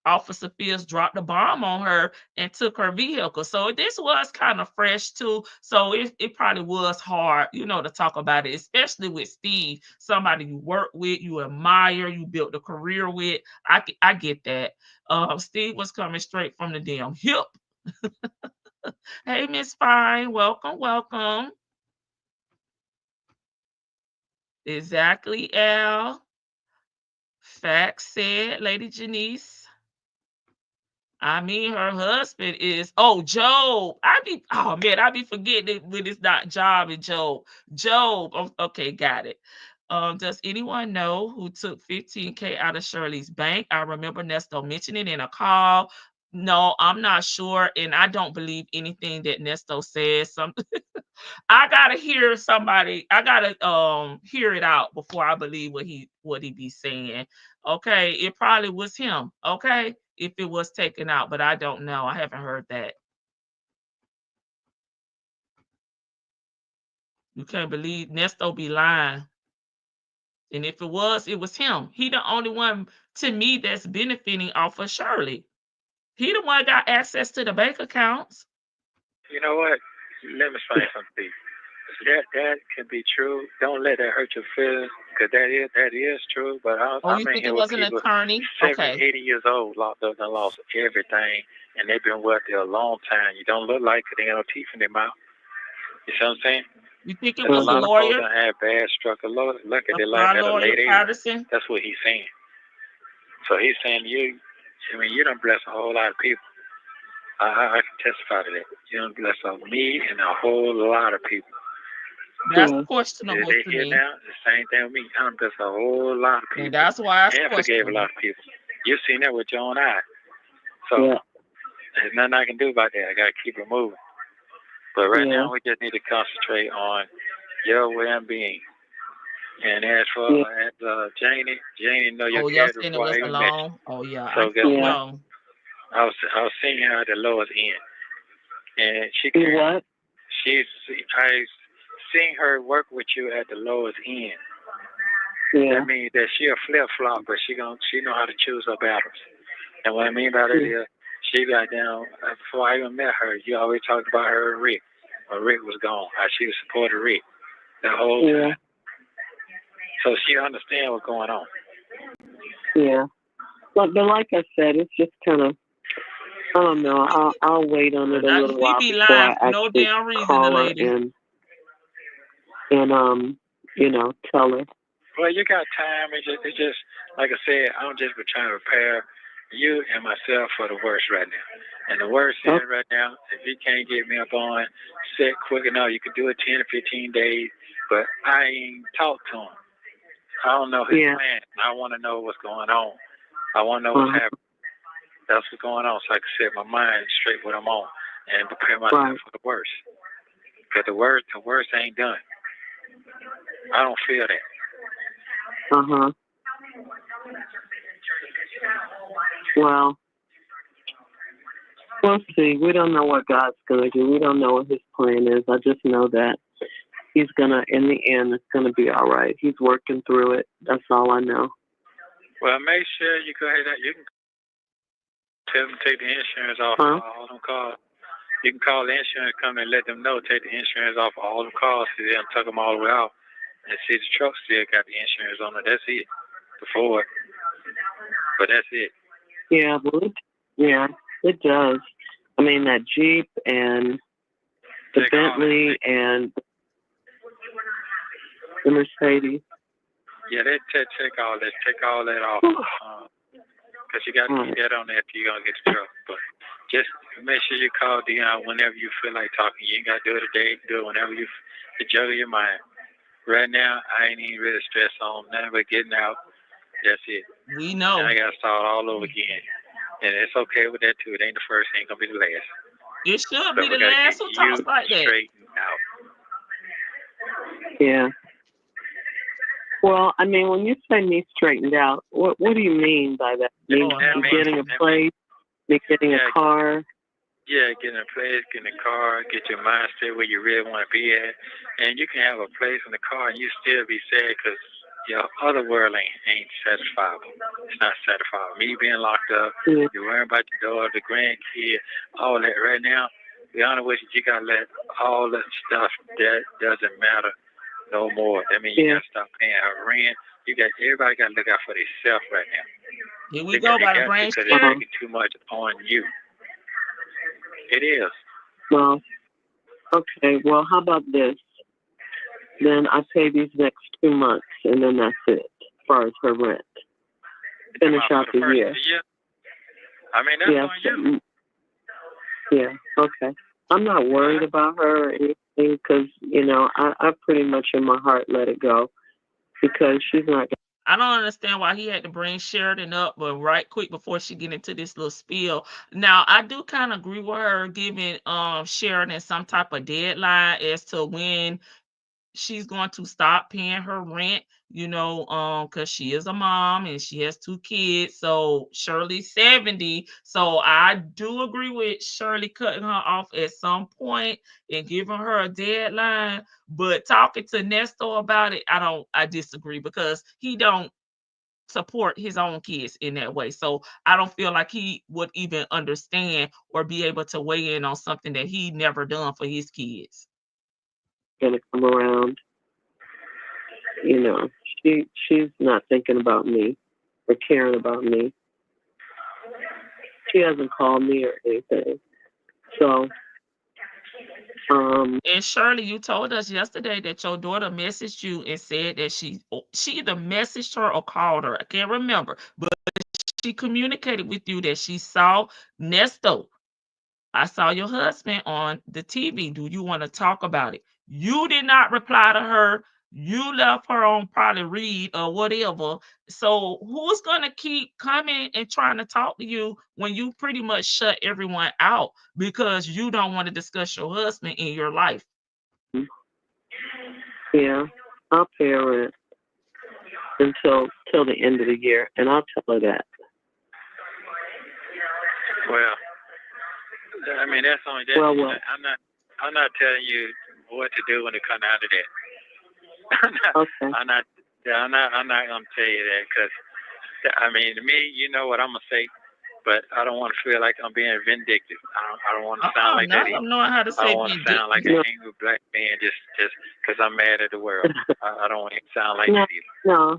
Officer Fields dropped the bomb on her and took her vehicle. So this was kind of fresh too. So it probably was hard, to talk about it, especially with Steve, somebody you work with, you admire, you built a career with. I get that. Steve was coming straight from the damn hip. Hey, Miss Fine, welcome, welcome. Exactly, Al. Facts said, Lady Janice. I mean, her husband is Job. I be forgetting when it's not Job and Job. Job. Okay, got it. Does anyone know who took 15K out of Shirley's bank? I remember Nesto mentioning in a call. No, I'm not sure, and I don't believe anything that Nesto says. I gotta hear somebody. I gotta hear it out before I believe what he be saying. Okay, it probably was him. Okay, if it was taken out, but I don't know. I haven't heard that. You can't believe Nesto be lying. And if it was him. He the only one to me that's benefiting off of Shirley. He the one got access to the bank accounts. You know what? Let me say something to you. That can be true. Don't let that hurt your feelings, because that is true. But I'm You in think here it with was an people attorney? 70, Okay. 80 years old, locked up and lost everything, and they've been wealthy a long time. You don't look like it. They got no teeth in their mouth. You see what I'm saying? You think it And a was a lot of folks lawyer? don't have bad struggle. Look at A their life fraud at a lawyer, late age. Patterson? That's what he's saying. So he's saying you done bless a whole lot of people. I can testify to that. You done bless me and a whole lot of people. That's questionable They to here me. now, the same thing with me. I done blessed a whole lot of people. And that's why it's and forgave a lot of people. You've seen that with your own eyes. So there's nothing I can do about that. I got to keep it moving. But right now, we just need to concentrate on your well-being. And as for Janie know your character before I even met you. Oh, yeah. So guess what? I was seeing her at the lowest end. And she can. What? I seen her work with you at the lowest end. Yeah. That means that she a flip-flop, but she know how to choose her battles. And what I mean by that is, she got down, before I even met her, you always talked about her and Rick. When Rick was gone, how she supported Rick the whole time. So she understands what's going on. Yeah. But like I said, it's just kind of, I don't know. I'll wait on it a little while before I actually call her and tell her. Well, you got time. It's just like I said, I'm just trying to prepare you and myself for the worst right now. And the worst is right now, if you can't get me up on set quick enough, you could do it 10 or 15 days, but I ain't talked to him. I don't know his plan. I want to know what's going on. I want to know what's happening. That's what's going on, so I can set my mind straight what I'm on and prepare myself for the worst. Because the worst ain't done. I don't feel that. Well, we'll see. We don't know what God's going to do. We don't know what his plan is. I just know that he's going to, in the end, it's going to be all right. He's working through it. That's all I know. Well, make sure you go ahead. You can tell them to take the insurance off all them calls. You can call the insurance company and let them know, take the insurance off all the calls. See them, tuck them all the way out. And see the truck still got the insurance on it. That's it. The Ford. But that's it. Yeah, it does. I mean, that Jeep and the Bentley and the Mercedes. Yeah, they take all that. Take all that off. Because you got to keep that on there if you're going to get the truck. But just make sure you call Dion whenever you feel like talking. You ain't got to do it today. You can do it whenever you juggle your mind. Right now, I ain't even really stressed on nothing but getting out. That's it. We know. And I got to start all over again. And it's okay with that, too. It ain't the first. It ain't going to be the last. It should be the last who talks like that. Straighten out. Yeah. Well, I mean, when you say me straightened out, what do you mean by that? Me getting a place? Me getting a car? Yeah, getting a place, getting a car, get your mind straight where you really want to be at. And you can have a place in the car and you still be sad because your other world ain't satisfiable. It's not satisfiable. Me being locked up, you're worrying about your daughter, the grandkid, all that. Right now, be honest with you got to let all that stuff that doesn't matter no more. That means you got to stop paying her rent. Everybody got to look out for themselves right now. Here we go by the brain. Because they're taking too much on you. It is. Well, okay. Well, how about this? Then I pay these next 2 months, and then that's it, as far as her rent. Finish out the year. I mean, that's on you. Yeah, okay. I'm not worried about her or anything because, I pretty much in my heart let it go because she's not. I don't understand why he had to bring Sheridan up, but right quick before she get into this little spiel. Now, I do kind of agree with her giving Sheridan some type of deadline as to when she's going to stop paying her rent, because she is a mom and she has 2 kids. So Shirley's 70. So I do agree with Shirley cutting her off at some point and giving her a deadline. But talking to Nesto about it, I disagree, because he don't support his own kids in that way. So I don't feel like he would even understand or be able to weigh in on something that he never done for his kids. Gonna come around. You know, she's not thinking about me or caring about me. She hasn't called me or anything. So, And Shirley, you told us yesterday that your daughter messaged you and said that she either messaged her or called her. I can't remember, but she communicated with you that she saw Nesto. I saw your husband on the TV. Do you want to talk about it? You did not reply to her. You left her on probably read or whatever. So who's going to keep coming and trying to talk to you when you pretty much shut everyone out because you don't want to discuss your husband in your life? yeah, I'll pay her rent till the end of the year, and I'll tell her that. Well, I mean, that's only that. Well. I'm not telling you what to do when it comes down to that. Okay. I'm not gonna tell you that, because I mean, to me, you know what I'm gonna say, but I don't want to feel like I'm being vindictive. I don't want to sound like that. I'm knowing how to I say don't want to sound like an angry black man just because I'm mad at the world. I don't want to sound like that either. No.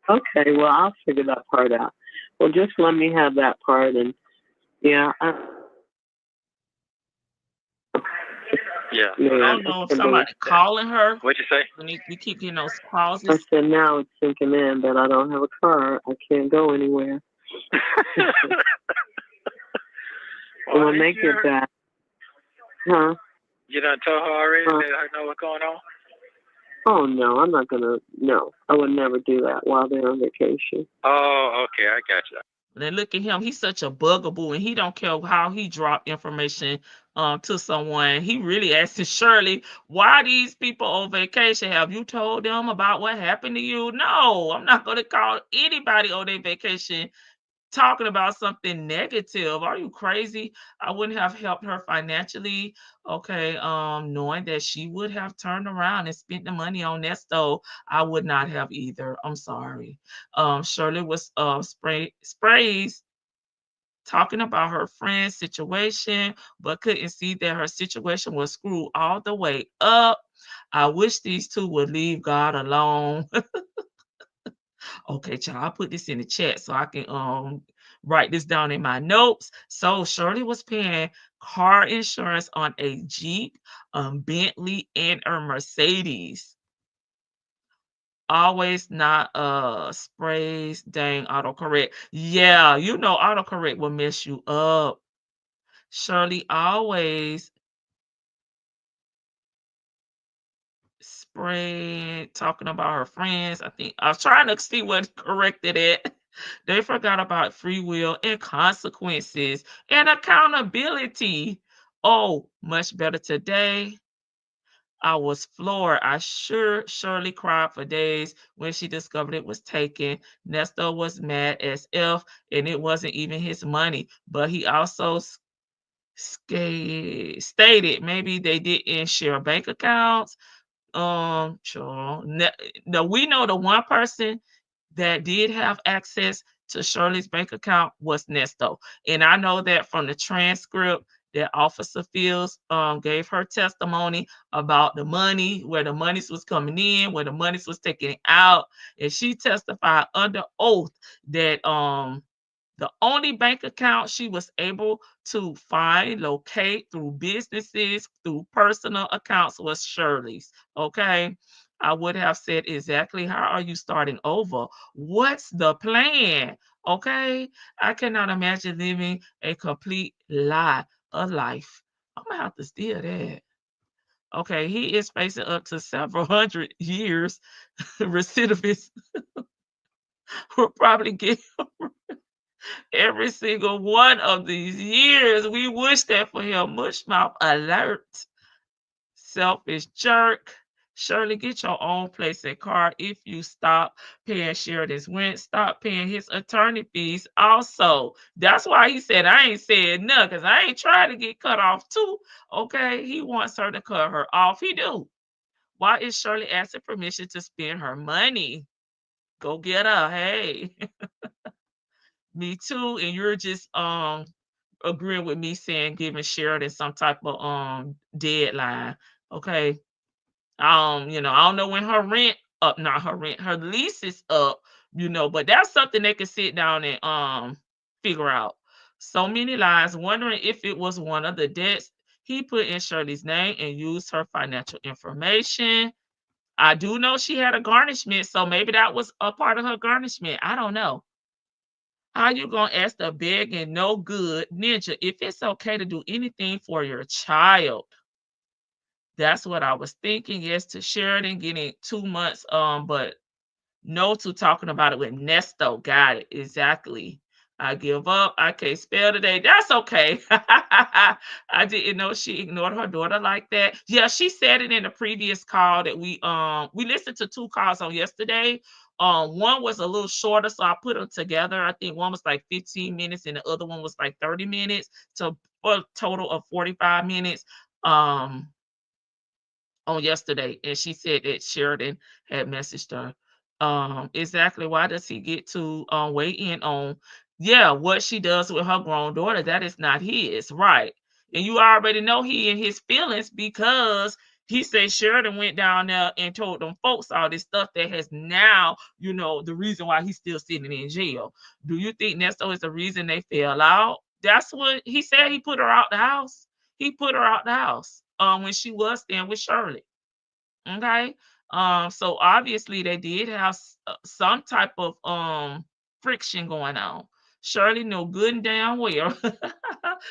Okay. Well, I'll figure that part out. Well, just let me have that part, and yeah. Yeah. I don't know if somebody calling her. What'd you say? We keep getting those calls. I said now it's sinking in that I don't have a car. I can't go anywhere. Well, when they get back. Huh? You done told her already? Let her know what's going on? Oh, no, I'm not going to. No, I would never do that while they're on vacation. Oh, okay, I got you. Then look at him. He's such a bugaboo, and he don't care how he dropped information to someone. He really asking Shirley, why these people on vacation? Have you told them about what happened to you? No, I'm not going to call anybody on their vacation talking about something negative. Are you crazy? I wouldn't have helped her financially. Okay, knowing that she would have turned around and spent the money on Nesto, I would not have either. I'm sorry. Shirley was sprays talking about her friend's situation, but couldn't see that her situation was screwed all the way up. I wish these two would leave God alone. Okay, child, I'll put this in the chat so I can write this down in my notes. So Shirley was paying car insurance on a Jeep, Bentley, and a Mercedes. Always not sprays, dang, autocorrect. Yeah, autocorrect will mess you up. Shirley always spraying, talking about her friends. I think I was trying to see what corrected it. They forgot about free will and consequences and accountability. Oh, much better today. I was floored. I surely cried for days when she discovered it was taken. Nesto was mad as if, and it wasn't even his money. But he also stated maybe they didn't share bank accounts. Sure. No, we know the one person that did have access to Shirley's bank account was Nesto. And I know that from the transcript that Officer Fields gave her testimony about the money, where the monies was coming in, where the monies was taken out. And she testified under oath that the only bank account she was able to find, locate through businesses, through personal accounts was Shirley's. Okay. I would have said exactly, how are you starting over? What's the plan? Okay. I cannot imagine living a complete lie of life. I'm going to have to steal that. Okay. He is facing up to several hundred years. Recidivists will probably get every single one of these years. We wish that for him. Mushmouth alert. Selfish jerk. Shirley, get your own place and car if you stop paying Sheridan's rent, stop paying his attorney fees also. That's why he said, I ain't said nothing, because I ain't trying to get cut off too. Okay, he wants her to cut her off. He do. Why is Shirley asking permission to spend her money? Go get her. Hey, me too. And you're just agreeing with me saying giving Sheridan some type of deadline. Okay. I don't know when her rent up, not her rent, her lease is up, but that's something they could sit down and figure out. So many lies, wondering if it was one of the debts he put in Shirley's name and used her financial information. I do know she had a garnishment, so maybe that was a part of her garnishment. I don't know. How you gonna ask the big and no good ninja if it's okay to do anything for your child? That's what I was thinking. Yes, to Sheridan getting 2 months, but no to talking about it with Nesto. Got it. Exactly. I give up. I can't spell today. That's okay. I didn't know she ignored her daughter like that. Yeah, she said it in the previous call that we listened to 2 calls on yesterday. One was a little shorter, so I put them together. I think one was like 15 minutes and the other one was like 30 minutes. So for a total of 45 minutes. On yesterday, and she said that Sheridan had messaged her. Exactly. Why does he get to weigh in on what she does with her grown daughter? That is not his, right? And you already know he in his feelings because he said Sheridan went down there and told them folks all this stuff that has now, the reason why he's still sitting in jail. Do you think Nesto is the reason they fell out? That's what he said. He put her out the house. He put her out the house when she was staying with Shirley. Okay. So obviously they did have some type of friction going on. Shirley knew good and damn well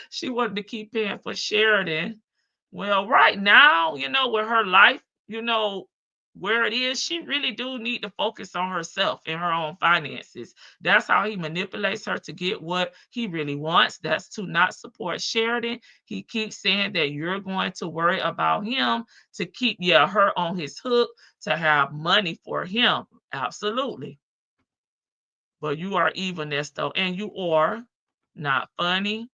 she wanted to keep paying for Sheridan. Well, right now, with her life, where it is, she really do need to focus on herself and her own finances. That's how he manipulates her to get what he really wants. That's to not support Sheridan. He keeps saying that you're going to worry about him to keep her on his hook to have money for him. Absolutely. But you are evil, Nesto, and you are not funny.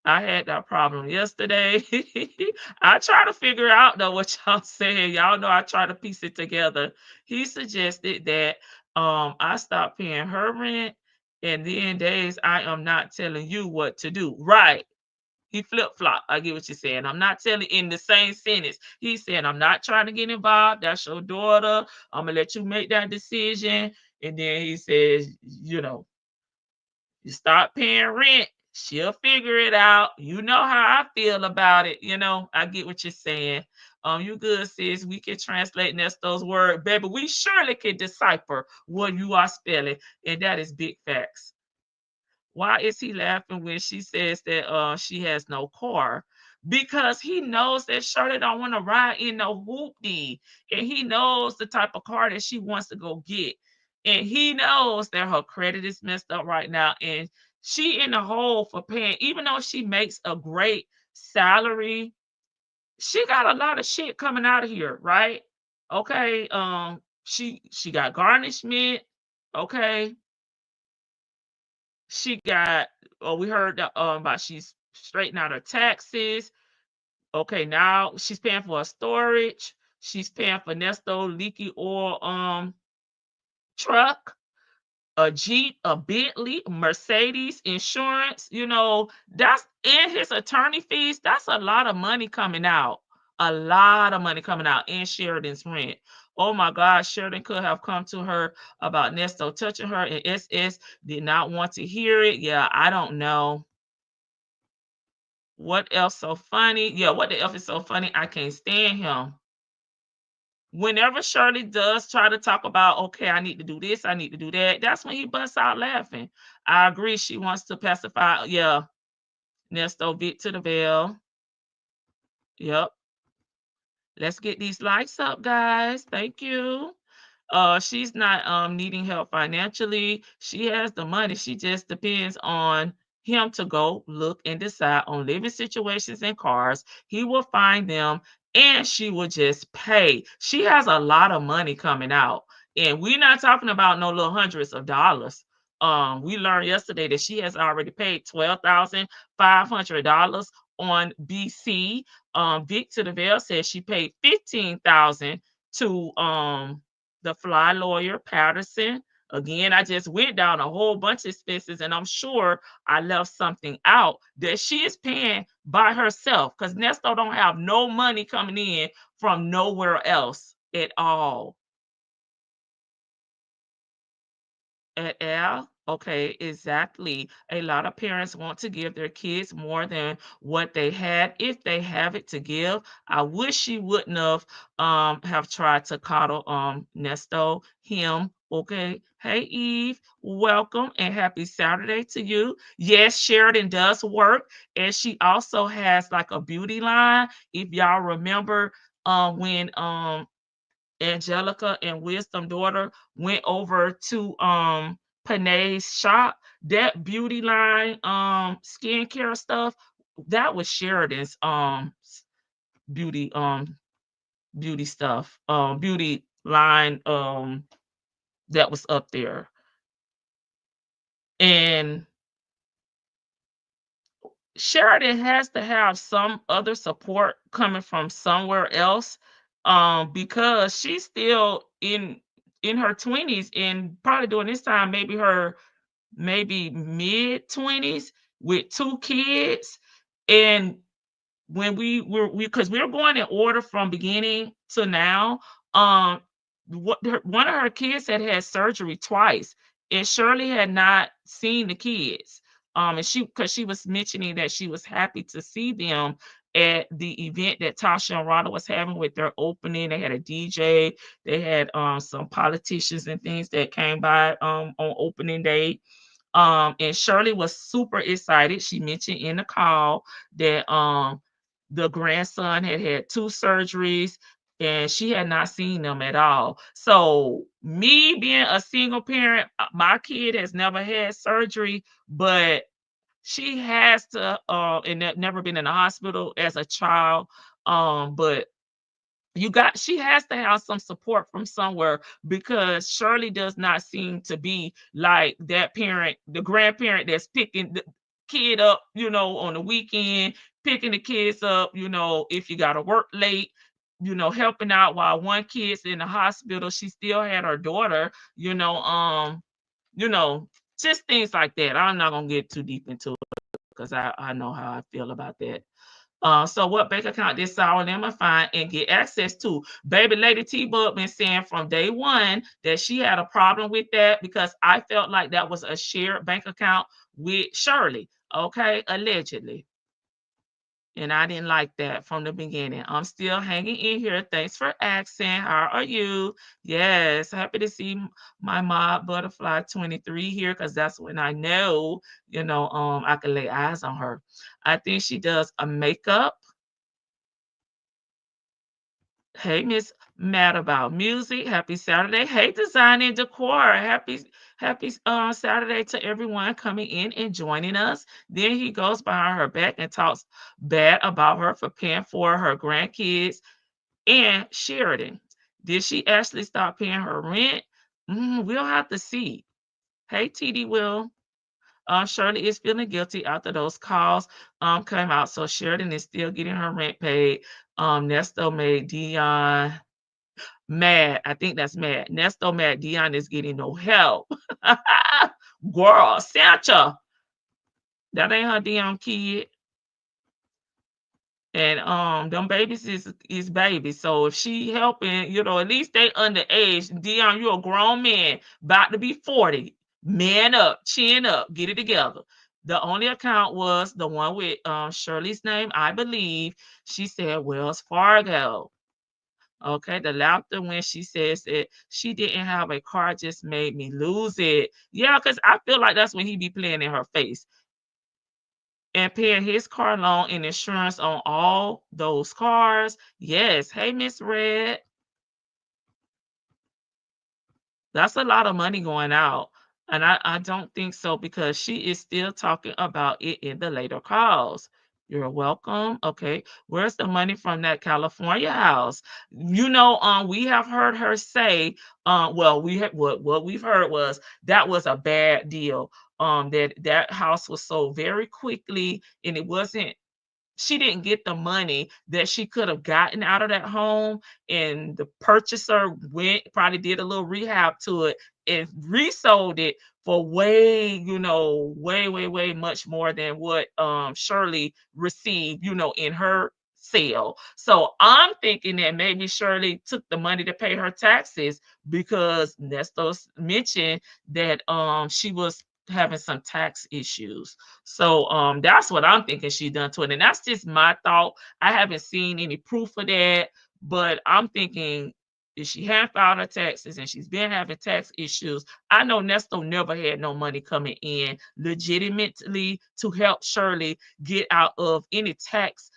I had that problem yesterday. I try to figure out though what y'all saying. Y'all know I try to piece it together. He suggested that I stop paying her rent, and then days I am not telling you what to do. Right. He flip-flop. I get what you're saying. I'm not telling in the same sentence. He's saying, I'm not trying to get involved. That's your daughter. I'm gonna let you make that decision. And then he says, you stop paying rent, she'll figure it out. You know how I feel about it. I get what you're saying. You good, sis. We can translate Nesto's word. Baby, we surely can decipher what you are spelling. And that is big facts. Why is he laughing when she says that she has no car? Because he knows that Shirley don't want to ride in no whoopty. And he knows the type of car that she wants to go get. And he knows that her credit is messed up right now. And she in the hole for paying, even though she makes a great salary, she got a lot of shit coming out of here, right? Okay. She got garnishment. Okay. She got, we heard that about she's straightening out her taxes. Okay, now she's paying for a storage. She's paying for Nesto leaky oil truck, a Jeep, a Bentley, Mercedes, insurance. That's in his attorney fees. That's a lot of money coming out. A lot of money coming out in Sheridan's rent. Oh my God, Sheridan could have come to her about Nesto touching her, and SS did not want to hear it. Yeah, I don't know. What else so funny? Yeah, what the F is so funny? I can't stand him. Whenever Shirley does try to talk about, okay, I need to do this, I need to do that, that's when he busts out laughing. I agree. She wants to pacify. Yeah. Nesto bit to the veil. Yep. Let's get these likes up, guys. Thank you. She's not needing help financially. She has the money. She just depends on him to go look and decide on living situations and cars. He will find them and she will just pay. She has a lot of money coming out, and we're not talking about no little hundreds of dollars. We learned yesterday that she has already paid $12,500 on BC. Vic to the Veil says she paid $15,000 to the fly lawyer Patterson. Again, I just went down a whole bunch of expenses, and I'm sure I left something out that she is paying by herself, because Nesto don't have no money coming in from nowhere else at all. At all? Okay, exactly. A lot of parents want to give their kids more than what they had if they have it to give. I wish she wouldn't have tried to coddle Nesto him. Okay. Hey Eve, welcome and happy Saturday to you. Yes, Sheridan does work, and she also has like a beauty line. If y'all remember when Angelica and Wisdom daughter went over to Panay's shop, that beauty line skincare stuff, that was Sheridan's beauty beauty stuff, beauty line that was up there. And Sheridan has to have some other support coming from somewhere else, because she's still in her 20s, and probably during this time maybe mid 20s with 2 kids. And when we were because we were going in order from beginning to now, one of her kids had surgery twice, and Shirley had not seen the kids. And because she was mentioning that she was happy to see them at the event that Tasha and Rhonda was having with their opening. They had a DJ, they had some politicians and things that came by on opening day. And Shirley was super excited. She mentioned in the call that the grandson had 2 surgeries, and she had not seen them at all. So me being a single parent, my kid has never had surgery, but she has to and never been in the hospital as a child. But she has to have some support from somewhere, because Shirley does not seem to be like that parent, the grandparent that's picking the kid up, on the weekend, picking the kids up, if you got to work late, helping out while one kid's in the hospital. She still had her daughter, you know, just things like that. I'm not gonna get too deep into it, because I know how I feel about that. So what bank account did Sarah Lemon find and get access to? Baby Lady T-Bug been saying from day one that she had a problem with that, because I felt like that was a shared bank account with Shirley, okay, allegedly. And I didn't like that from the beginning. I'm still hanging in here. Thanks for asking. How are you? Yes, happy to see my mob butterfly 23 here, because that's when I know, I can lay eyes on her. I think she does a makeup. Hey, Miss Mad About Music. Happy Saturday. Hey, Design and Decor. Happy Saturday to everyone coming in and joining us. Then he goes behind her back and talks bad about her for paying for her grandkids. And Sheridan, did she actually stop paying her rent? We'll have to see. Hey, TD Will. Shirley is feeling guilty after those calls came out. So Sheridan is still getting her rent paid. Nesto made Dion mad. I think that's mad. Nesto mad. Dion is getting no help. Girl, Santa. That ain't her damn kid. And them babies is babies. So if she helping, at least they underage. Dion, you're a grown man, about to be 40. Man up, chin up, get it together. The only account was the one with Shirley's name, I believe. She said Wells Fargo. Okay, the laughter when she says that she didn't have a car just made me lose it. Yeah, because I feel like that's when he be playing in her face. And paying his car loan and insurance on all those cars. Yes. Hey, Miss Red. That's a lot of money going out. And I don't think so, because she is still talking about it in the later calls. You're welcome. Okay. Where's the money from that California house? We have heard her say, well, we had what we've heard was that was a bad deal. That house was sold very quickly, and it wasn't she didn't get the money that she could have gotten out of that home, and the purchaser went probably did a little rehab to it and resold it for way much more than what Shirley received, in her sale. So I'm thinking that maybe Shirley took the money to pay her taxes because Nestos mentioned that she was having some tax issues. So that's what I'm thinking she done to it. And that's just my thought. I haven't seen any proof of that, but I'm thinking if she hadn't filed her taxes and she's been having tax issues, I know Nesto never had no money coming in legitimately to help Shirley get out of any tax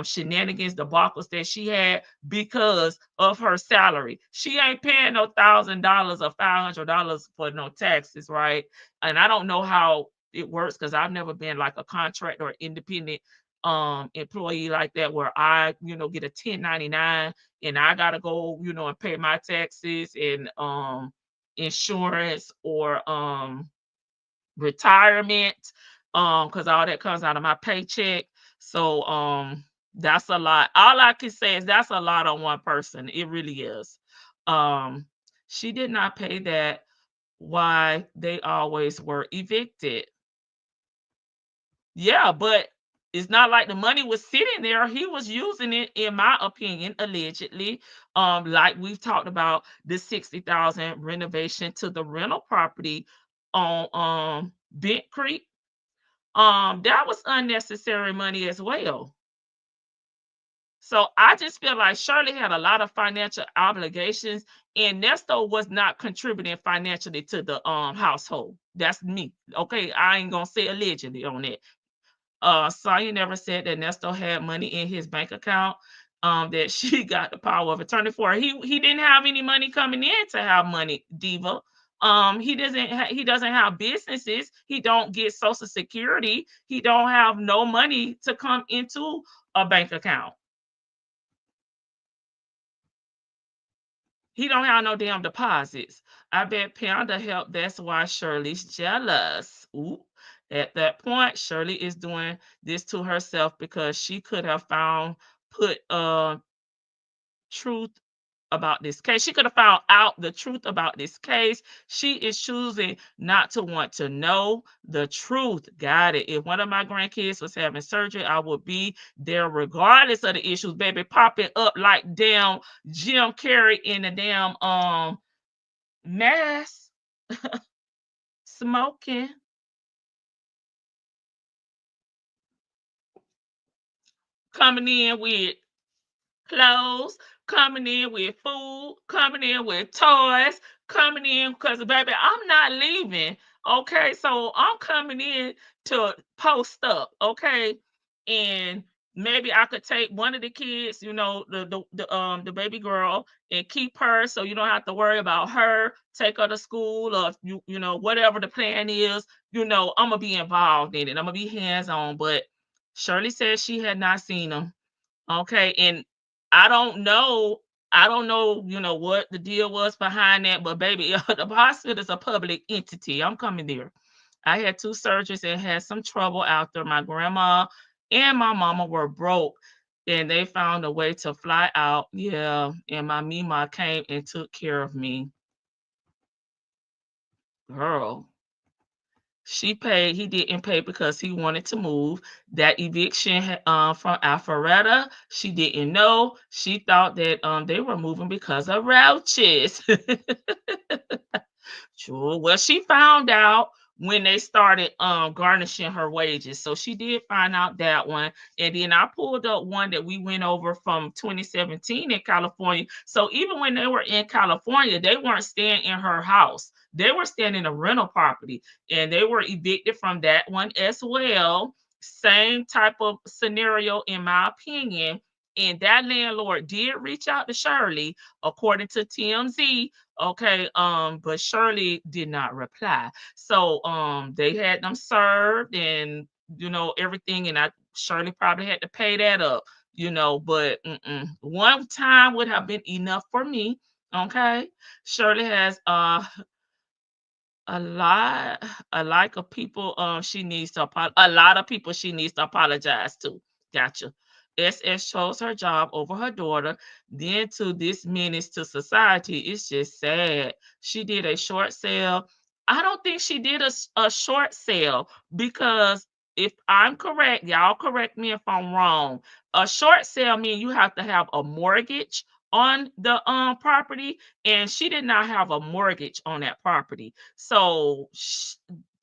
shenanigans, debacles that she had because of her salary. She ain't paying no $1,000 or $500 for no taxes, right? And I don't know how it works because I've never been like a contractor or independent employee like that where I get a 1099 and I gotta go and pay my taxes and insurance or retirement because all that comes out of my paycheck. So that's a lot. All I can say is that's a lot on one person. It really is. She did not pay that. Why they always were evicted. Yeah, but it's not like the money was sitting there. He was using it, in my opinion, allegedly. Like we've talked about the 60,000 renovation to the rental property on Bent Creek. That was unnecessary money as well. So I just feel like Shirley had a lot of financial obligations, and Nesto was not contributing financially to the household. That's me. Okay, I ain't gonna say allegedly on it. Sonya never said that Nesto had money in his bank account. That she got the power of attorney for. He didn't have any money coming in to have money, Diva. He doesn't have businesses. He don't get Social Security. He don't have no money to come into a bank account. He don't have no damn deposits. I bet Panda helped. That's why Shirley's jealous. Ooh. At that point, Shirley is doing this to herself because she could have put truth about this case. She could have found out the truth about this case. She is choosing not to want to know the truth. Got it. If one of my grandkids was having surgery, I would be there regardless of the issues, baby, popping up like damn Jim Carrey in the damn mask, smoking. Coming in with clothes, coming in with food, coming in with toys, coming in because baby, I'm not leaving. Okay, so I'm coming in to post up. Okay, and maybe I could take one of the kids, the baby girl, and keep her so you don't have to worry about her. Take her to school or whatever the plan is. I'm gonna be involved in it. I'm gonna be hands on. But Shirley said she had not seen them. Okay, and I don't know. I don't know, what the deal was behind that, but baby, the hospital is a public entity. I'm coming there. I had 2 surgeries and had some trouble after my grandma and my mama were broke, and they found a way to fly out. Yeah, and my Mima came and took care of me. Girl, he didn't pay because he wanted to move. That eviction from Alpharetta, she didn't know. She thought that they were moving because of roaches. Sure. Well, she found out when they started garnishing her wages. So she did find out that one. And then I pulled up one that we went over from 2017 in California. So even when they were in California, they weren't staying in her house. They were staying in a rental property, and they were evicted from that one as well. Same type of scenario, in my opinion. And that landlord did reach out to Shirley, according to TMZ. Okay, but Shirley did not reply. So they had them served and everything, and Shirley probably had to pay that up, but one time would have been enough for me. Okay. Shirley has a lot a like of people she needs to a lot of people she needs to apologize to. Gotcha. SS chose her job over her daughter, then to this menace to society. It's just sad. She did a short sale. I don't think she did a short sale, because if I'm correct, y'all correct me if I'm wrong. A short sale means you have to have a mortgage on the property, and she did not have a mortgage on that property. So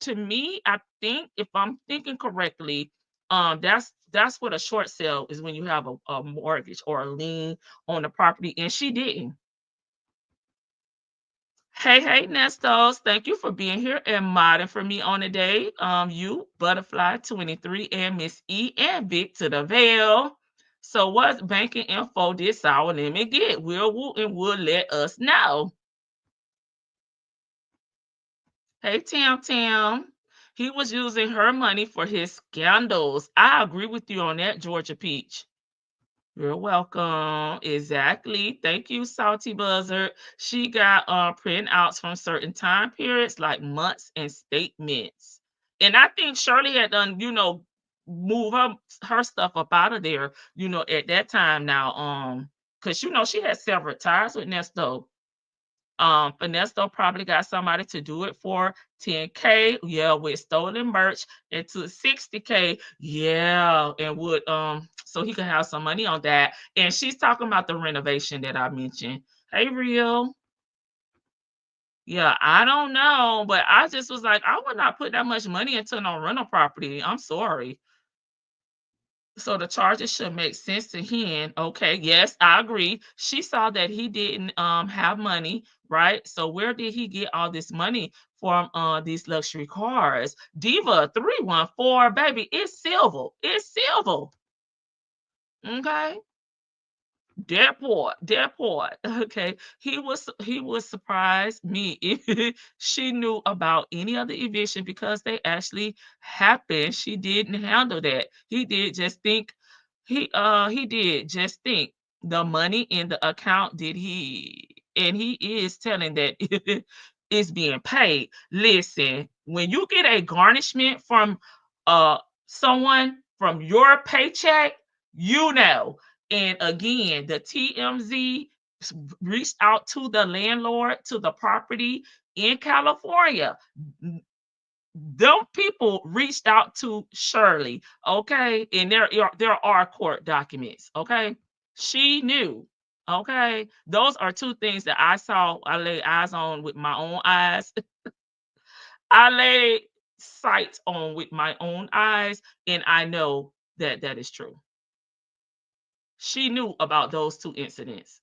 to me, I think, if I'm thinking correctly, that's what a short sale is, when you have a mortgage or a lien on the property, and she didn't. Hey, Nestos, thank you for being here and modding for me on the day. You, Butterfly 23, and Miss E, and Vic to the Veil. So what's banking info this hour? Let me get. Will let us know. Hey, Tam. He was using her money for his scandals. I agree with you on that, Georgia Peach. You're welcome. Exactly. Thank you, Salty Buzzard. She got printouts from certain time periods, like months and statements. And I think Shirley had done, move her stuff up out of there, at that time now. Because she had several ties with Nesto. Ernesto probably got somebody to do it for $10K, yeah, with stolen merch, and to $60K, yeah, and would so he could have some money on that. And she's talking about the renovation that I mentioned. Hey, Real. Yeah, I don't know, but I just was like, I would not put that much money into no rental property. I'm sorry. So the charges should make sense to him. Okay, yes, I agree. She saw that he didn't have money, right? So where did he get all this money from these luxury cars? Diva 314, baby, it's silver. It's silver. Okay. Deport. Okay. He would surprise me if she knew about any other eviction, because they actually happened. She didn't handle that. He did just think the money in the account, and he is telling that it's being paid. Listen, when you get a garnishment from someone from your paycheck, and again, the TMZ reached out to the landlord, to the property in California. Them people reached out to Shirley, okay? And there are court documents, okay? She knew, okay? Those are two things that I laid eyes on with my own eyes. I laid sight on with my own eyes, and I know that that is true. She knew about those two incidents.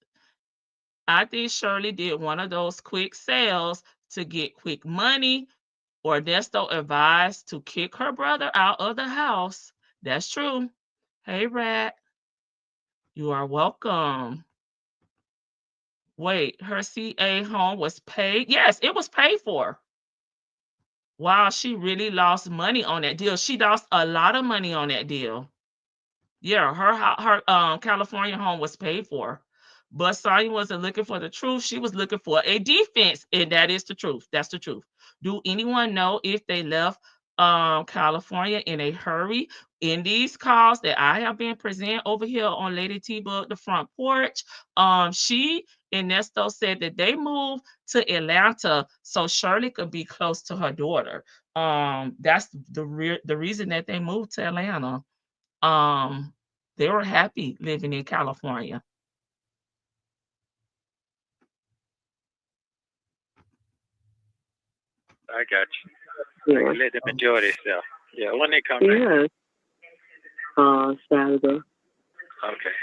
I think Shirley did one of those quick sales to get quick money, or Nesto advised to kick her brother out of the house. That's true. Hey, Rat. You are welcome. Wait, her CA home was paid? Yes, it was paid for. Wow, she really lost money on that deal. She lost a lot of money on that deal. Yeah, her California home was paid for. But Sonya wasn't looking for the truth. She was looking for a defense, and that is the truth. That's the truth. Do anyone know if they left California in a hurry? In these calls that I have been present over here on Lady T-Bug, the front porch, she and Nesto said that they moved to Atlanta so Shirley could be close to her daughter. That's the reason that they moved to Atlanta. They were happy living in California. I got you. Yeah. Let them enjoy themselves. Yeah, when they come back. Yeah. Saturday. Okay.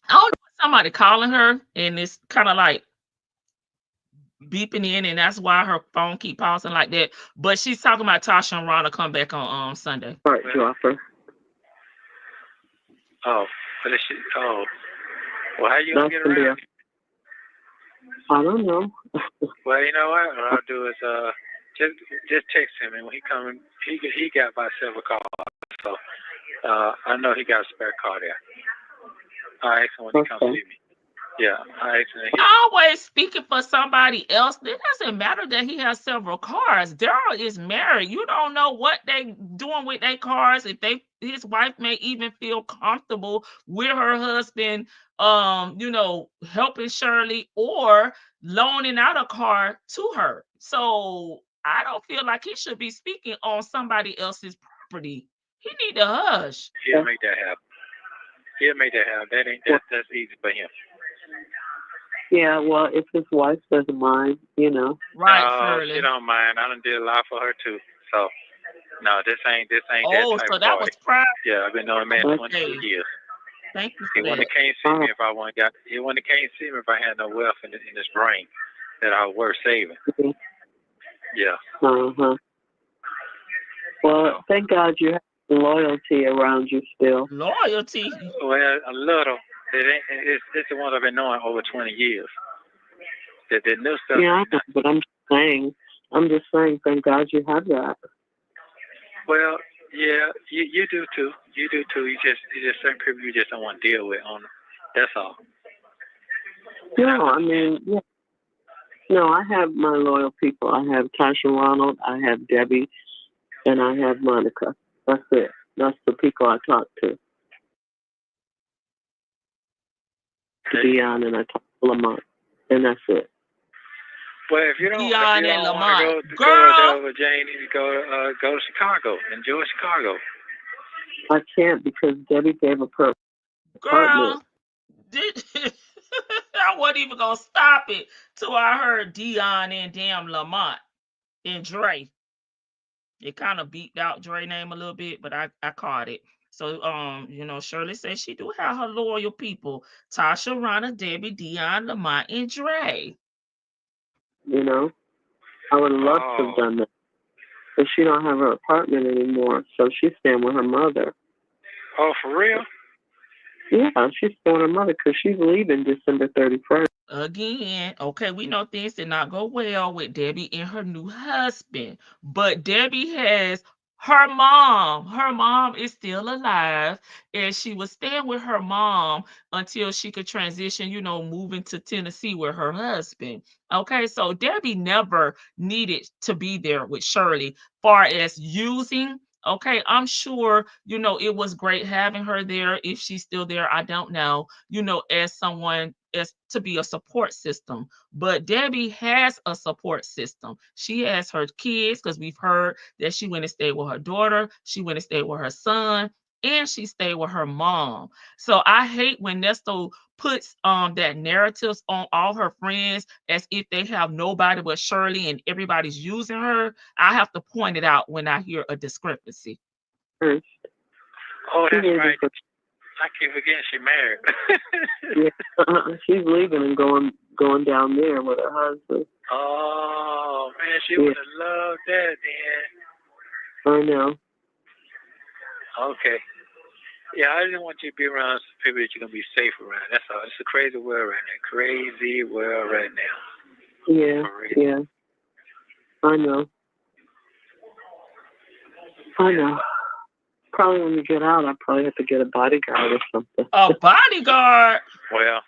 I don't know, somebody calling her, and it's kind of like beeping in, and that's why her phone keep pausing like that. But she's talking about Tasha and Ronna come back on Sunday. Part dropper. Oh, but she, well, how you gonna get around it? I don't know. Well, you know what? What I'll do is just text him, and when he coming, he got about several calls, so I know he got a spare car there. I asked him when he comes see me. Yeah, I asked him. Always speaking for somebody else. It doesn't matter that he has several cars. Daryl is married. You don't know what they doing with their cars. If his wife may even feel comfortable with her husband, helping Shirley or loaning out a car to her. So I don't feel like he should be speaking on somebody else's property. He need to hush. He'll make that happen. That's easy for him. Yeah, well, if his wife doesn't mind, Right, Shirley. She don't mind. I done did a lot for her too. So no, this ain't that type so that party. was private. Yeah, I've been knowing man 22 years. Thank you He for that. can't see me if I can't see me if I had no wealth in this brain that I was worth saving. Mm-hmm. Yeah. Uh-huh. Well, thank God you have loyalty around you still. Loyalty? Well, a little. It's the ones I've been knowing over 20 years. The new stuff. Yeah, I know, but I'm just saying, thank God you have that. Well, yeah, you do too. You do too. You just certain people you just don't want to deal with on. That's all. No, I mean, yeah. No, I have my loyal people. I have Tasha Ronald, I have Debbie, and I have Monica. That's it. That's the people I talk to. Dion and I talk to Lamont, and that's it. Well, if you don't Dion and Lamont, go with Jane, you go to Chicago. Enjoy Chicago. I can't because Debbie gave a Girl, apartment. I wasn't even gonna stop it till I heard Dion and damn Lamont and Dre. It kind of beeped out Dre's name a little bit, but I caught it. So, Shirley says she do have her loyal people: Tasha, Ronna, Debbie, Dion, Lamont, and Dre. I would love to have done that, but she don't have her apartment anymore, so she's staying with her mother. Oh, for real? Yeah, she's staying with her mother because she's leaving December 31st. Again, okay, we know things did not go well with Debbie and her new husband, but Debbie has her mom. Her mom is still alive, and she was staying with her mom until she could transition, moving to Tennessee with her husband. Okay, so Debbie never needed to be there with Shirley, far as using. Okay, I'm sure, it was great having her there. If she's still there, I don't know, as someone as to be a support system. But Debbie has a support system. She has her kids, because we've heard that she went and stayed with her daughter, she went and stayed with her son, and she stayed with her mom. So I hate when Nesto puts that narratives on all her friends as if they have nobody but Shirley and everybody's using her. I have to point it out when I hear a discrepancy. Oh, that's right. I keep forgetting she's married. Yeah, she's leaving and going down there with her husband. Oh man, she would have loved that then. I know. Okay. Yeah, I just want you to be around some people that you're gonna be safe around. That's all. It's a crazy world right now. Crazy world right now. Yeah. I know. Probably when you get out, I probably have to get a bodyguard or something. A bodyguard? Well,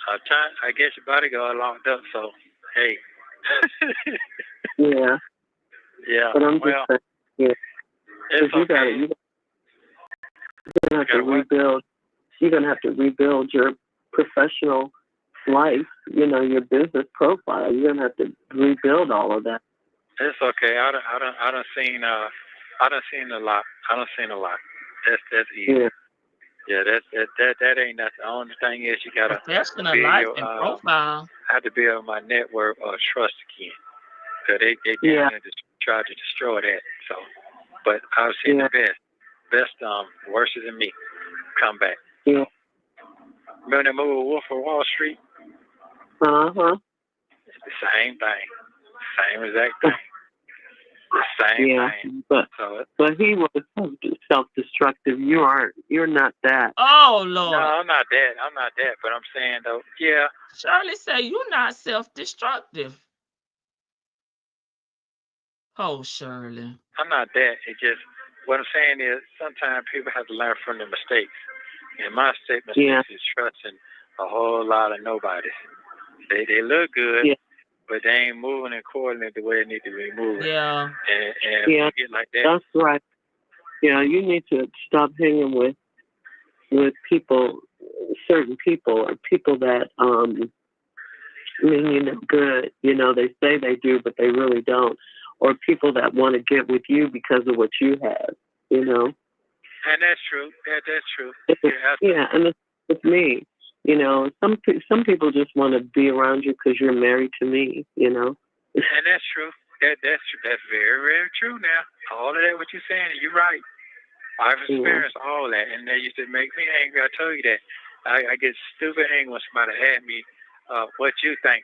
I guess your bodyguard locked up, so hey. Yeah. Yeah. But I'm just saying, yeah. It's okay. You're gonna have to rebuild. You're gonna have to rebuild your professional life. Your business profile. You're gonna have to rebuild all of that. It's okay. I done seen a lot. That's easy. Yeah, that ain't nothing. The only thing is you gotta professional life and profile. I have to build my network of trust again. Cause they just tried to destroy that. So, but I've seen the best worse than me come back. Yeah. Remember that movie Wolf of Wall Street? It's the same thing. Same exact thing. The same thing. But he was self-destructive. You're not that. Oh Lord. No, I'm not that. But I'm saying though, yeah. Shirley said you're not self-destructive. Oh, Shirley. I'm not that. It just what I'm saying is sometimes people have to learn from their mistakes. And my mistake is trusting a whole lot of nobodies. They look good, but they ain't moving accordingly the way it need to be moving. Yeah. And you get like that. That's right. Yeah, you need to stop hanging with people, certain people, or people that mean you no good. You know, they say they do, but they really don't. Or people that want to get with you because of what you have. You know. And that's true. That's true. Yeah, and it's me. You know, some people just want to be around you because you're married to me. You know. And that's true. That's true. That's very, very true. Now, all of that, what you're saying, you're right. I've experienced all that, and that used to make me angry. I told you that. I get stupid angry when somebody asked me, "What you think?"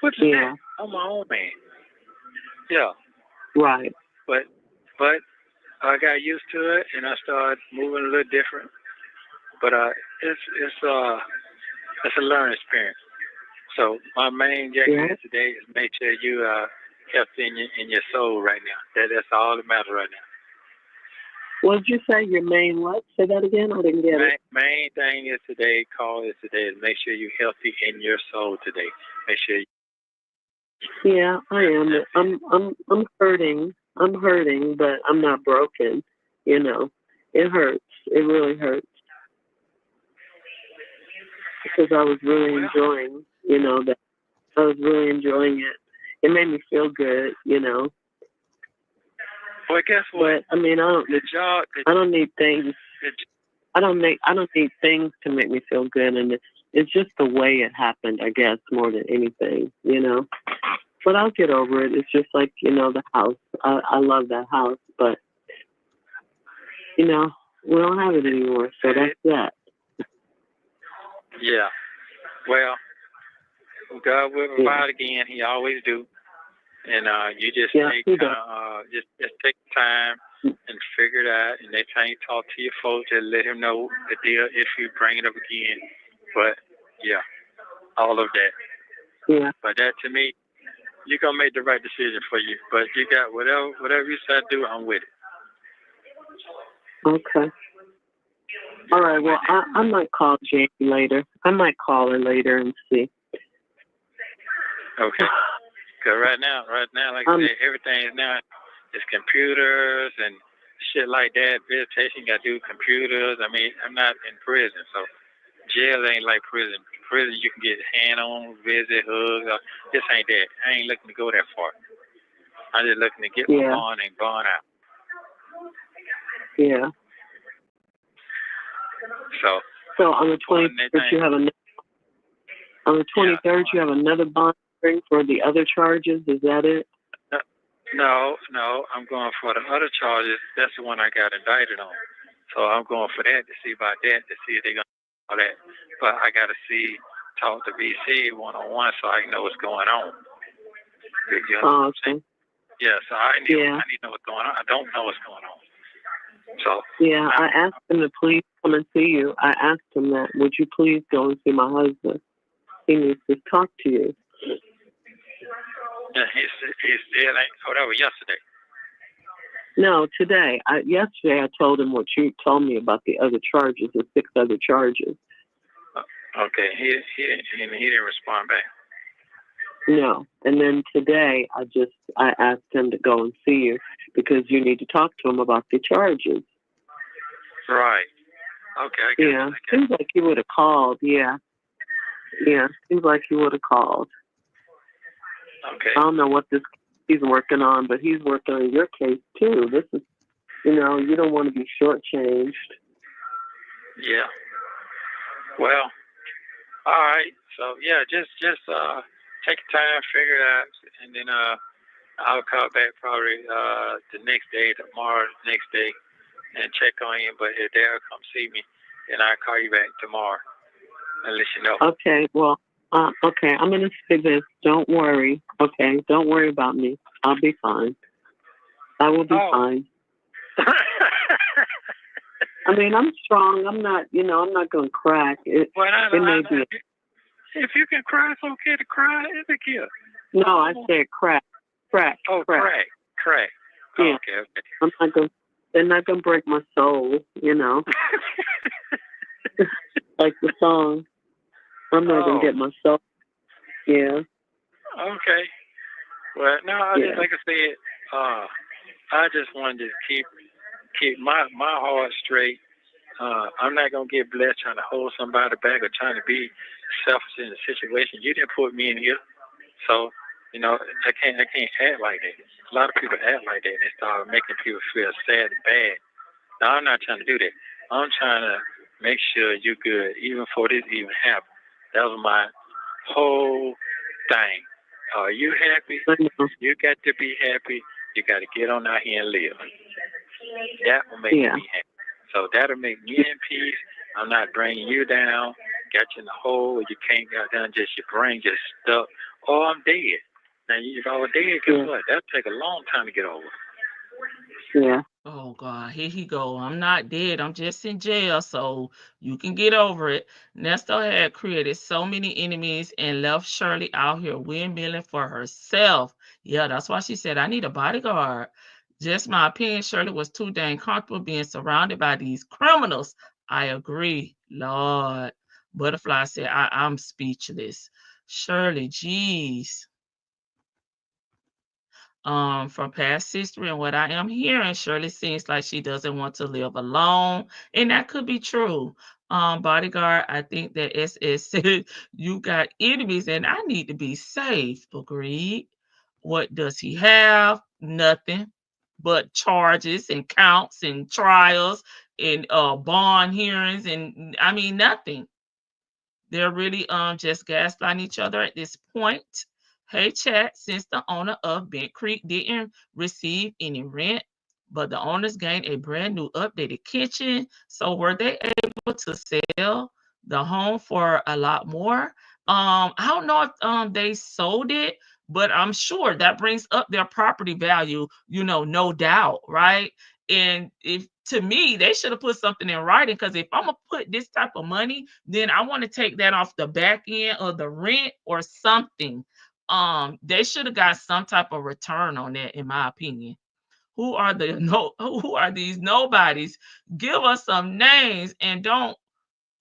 What's that? I'm my own man. Yeah. Right. But I got used to it, and I started moving a little different. But it's a learning experience. So my main objective today is make sure you healthy in your soul right now. That's all that matters right now. What did you say? Your main what? Say that again. I didn't get it. Main thing is today. Call is today is make sure you're healthy in your soul today. Make sure. Yeah, I am. I'm hurting. I'm hurting, but I'm not broken. You know, it hurts. It really hurts because I was really enjoying. You know that I was really enjoying it. It made me feel good. You know. Well, guess what? But I mean, I don't need things. I don't need things to make me feel good, and it's just the way it happened, I guess, more than anything, you know. But I'll get over it. It's just like, you know, the house. I love that house, but you know, we don't have it anymore, so that's that. Yeah. Well, God will provide again. He always do. And you just just take time and figure it out. And next time you talk to your folks, just let him know the deal if you bring it up again. But yeah, all of that. Yeah. But that to me, you're gonna make the right decision for you. But you got whatever you decide to do, I'm with it. Okay. All right. Well, I might call Jamie later. I might call her later and see. Okay. Cause right now, like I said, everything is now it's computers and shit like that. Visitation got to do computers. I mean, I'm not in prison, so jail ain't like prison. Prison you can get hand-on visit, hugs. This ain't that. I ain't looking to go that far. I'm just looking to get my bond and bond out. Yeah. So on the 23rd, you have you have another bond for the other charges. Is that it? No, I'm going for the other charges. That's the one I got indicted on. So I'm going for that to see about that, to see if they're going to do all that. But I got to talk to VC one-on-one so I know what's going on. You know what I'm saying? Yeah, so I need to know what's going on. I don't know what's going on. So I asked him to please come and see you. I asked him that, would you please go and see my husband? He needs to talk to you. Yeah, he's still ain't. Oh, that was yesterday. No, today. Yesterday I told him what you told me about the other charges, the 6 other charges. Okay, he didn't respond back. No, and then today I asked him to go and see you because you need to talk to him about the charges. Right. Okay. I guess. Seems like he would have called. Yeah, seems like he would have called. Okay. I don't know what he's working on, but he's working on your case too. This is, you don't want to be shortchanged. Yeah. Well, all right. So yeah, just take your time, figure it out, and then I'll call back probably the next day, tomorrow, next day, and check on you. But if they'll come see me, then I'll call you back tomorrow and let you know. Okay. Well. Okay, I'm going to say this. Don't worry. Okay, don't worry about me. I'll be fine. I will be fine. I mean, I'm strong. I'm not, I'm not going to crack. It may be. If you can cry, it's okay to cry. It's a gift. No, I said crack. Crack. Oh, crack. crack. Yeah. Okay. They're not gonna break my soul, you know. Like the song. I'm not gonna get my soul. Yeah. Okay. Well, no, just like I said, I just wanted to keep my heart straight. I'm not gonna get blessed trying to hold somebody back or trying to be selfish in a situation. You didn't put me in here, so I can't act like that. A lot of people act like that and they start making people feel sad and bad. Now I'm not trying to do that. I'm trying to make sure you're good, even before this even happened. That was my whole thing. Are you happy? You got to be happy. You got to get on out here and live. That will make me happy. So that'll make me in peace. I'm not bringing you down, got you in the hole where you can't get down, just your brain just stuck. Oh, I'm dead. Now, if I was dead, guess what? That'll take a long time to get over. Yeah. Oh God, here he go. I'm not dead. I'm just in jail, so you can get over it. Nesto had created so many enemies and left Shirley out here windmilling for herself. Yeah, that's why she said, I need a bodyguard. Just my opinion, Shirley was too dang comfortable being surrounded by these criminals. I agree, Lord. Butterfly said, I'm speechless. Shirley, geez. From past history and what I am hearing, Shirley seems like she doesn't want to live alone, and that could be true. Bodyguard, I think that SS said you got enemies and I need to be safe. Agreed. What does he have? Nothing but charges and counts and trials and bond hearings, and I mean nothing. They're really just gaslighting each other at this point. Hey chat, since the owner of Bent Creek didn't receive any rent, but the owners gained a brand new updated kitchen. So were they able to sell the home for a lot more? I don't know if they sold it, but I'm sure that brings up their property value, no doubt, right? And if to me, they should have put something in writing, because if I'm gonna put this type of money, then I want to take that off the back end of the rent or something. They should have got some type of return on that, in my opinion. Who are these nobodies? Give us some names, and don't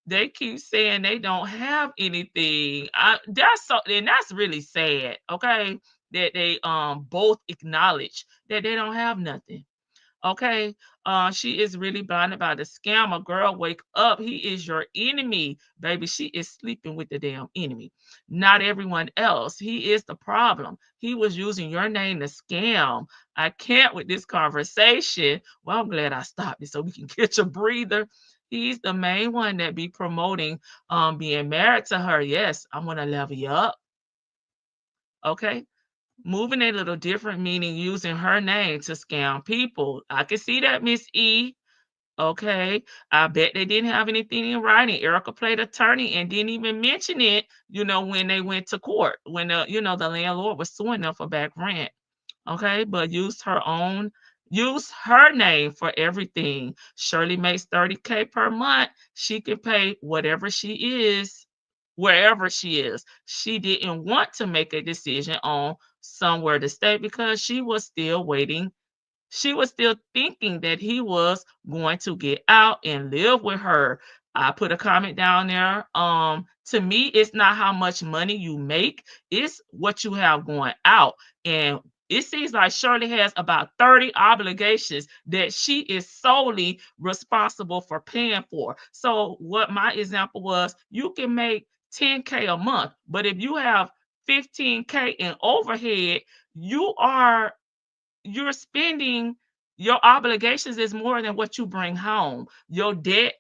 they keep saying they don't have anything. That's really sad, okay? That they both acknowledge that they don't have nothing. Okay. She is really blinded by the scammer. Girl, wake up. He is your enemy. Baby, she is sleeping with the damn enemy. Not everyone else. He is the problem. He was using your name to scam. I can't with this conversation. Well, I'm glad I stopped it so we can catch a breather. He's the main one that be promoting being married to her. Yes, I'm gonna level you up. Okay. Moving a little different, meaning using her name to scam people. I can see that, Miss E. Okay. I bet they didn't have anything in writing. Erica played attorney and didn't even mention it, when they went to court, when the landlord was suing them for back rent. Okay, but use her name for everything. Shirley makes 30K per month. She can pay whatever she is, wherever she is. She didn't want to make a decision on somewhere to stay because she was still waiting. She was still thinking that he was going to get out and live with her. I put a comment down there. To me, it's not how much money you make, it's what you have going out. And it seems like Shirley has about 30 obligations that she is solely responsible for paying for. So, what my example was, you can make 10K a month, but if you have 15K in overhead, you're spending, your obligations is more than what you bring home. Your debt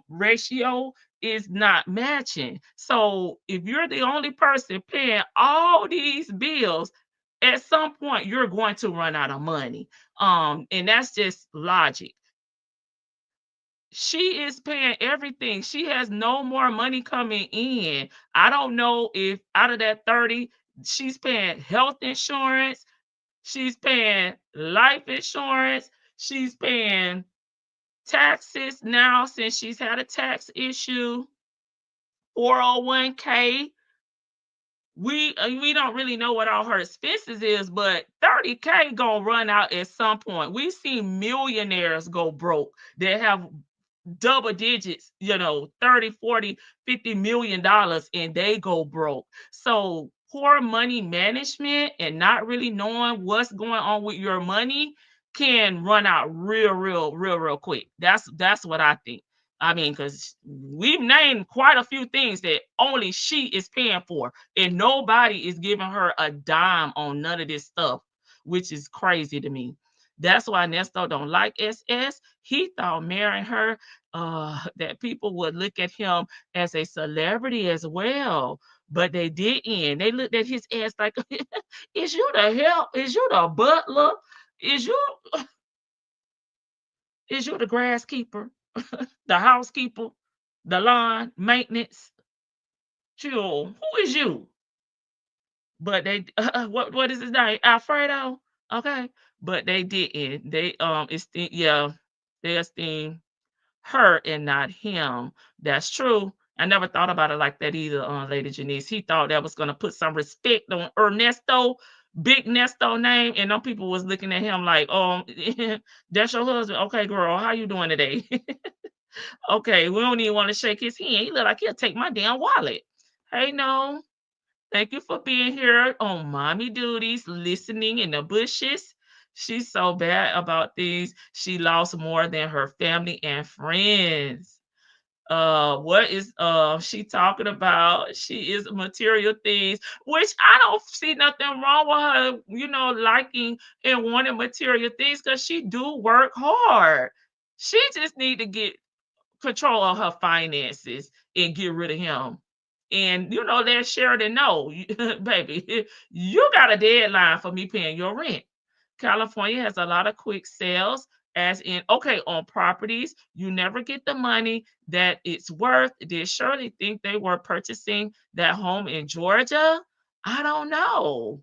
ratio is not matching. So if you're the only person paying all these bills, at some point you're going to run out of money. And that's just logic. She is paying everything. She has no more money coming in. I don't know if out of that 30, she's paying health insurance, she's paying life insurance, she's paying taxes now since she's had a tax issue, 401k. we don't really know what all her expenses is, but 30K gonna run out at some point. We see millionaires go broke that have double digits, 30, 40, 50 million dollars, and they go broke. So poor money management and not really knowing what's going on with your money can run out real quick. That's what I think. I mean, because we've named quite a few things that only she is paying for, and nobody is giving her a dime on none of this stuff, which is crazy to me. That's why Nesto don't like SS. He thought marrying her, that people would look at him as a celebrity as well, but they didn't. They looked at his ass like, "Is you the help? Is you the butler? Is you is you the grass keeper, the housekeeper, the lawn maintenance? Chill. Who is you?" But they, what is his name? Alfredo. Okay, but they didn't. They esteem, yeah, they esteem her and not him. That's true. I never thought about it like that either, Lady Janice. He thought that was gonna put some respect on Ernesto, big Nesto name, and them people was looking at him like, "Oh, that's your husband. Okay, girl, how you doing today?" Okay, we don't even want to shake his hand. He look like he'll take my damn wallet. Hey, no. Thank you for being here on mommy duties, listening in the bushes. She's so bad about things. She lost more than her family and friends. What is she talking about? She is material things, which I don't see nothing wrong with her, liking and wanting material things, because she do work hard. She just need to get control of her finances and get rid of him. And let Sheridan know, baby, you got a deadline for me paying your rent. California has a lot of quick sales, as in, okay, on properties, you never get the money that it's worth. Did Shirley think they were purchasing that home in Georgia? I don't know.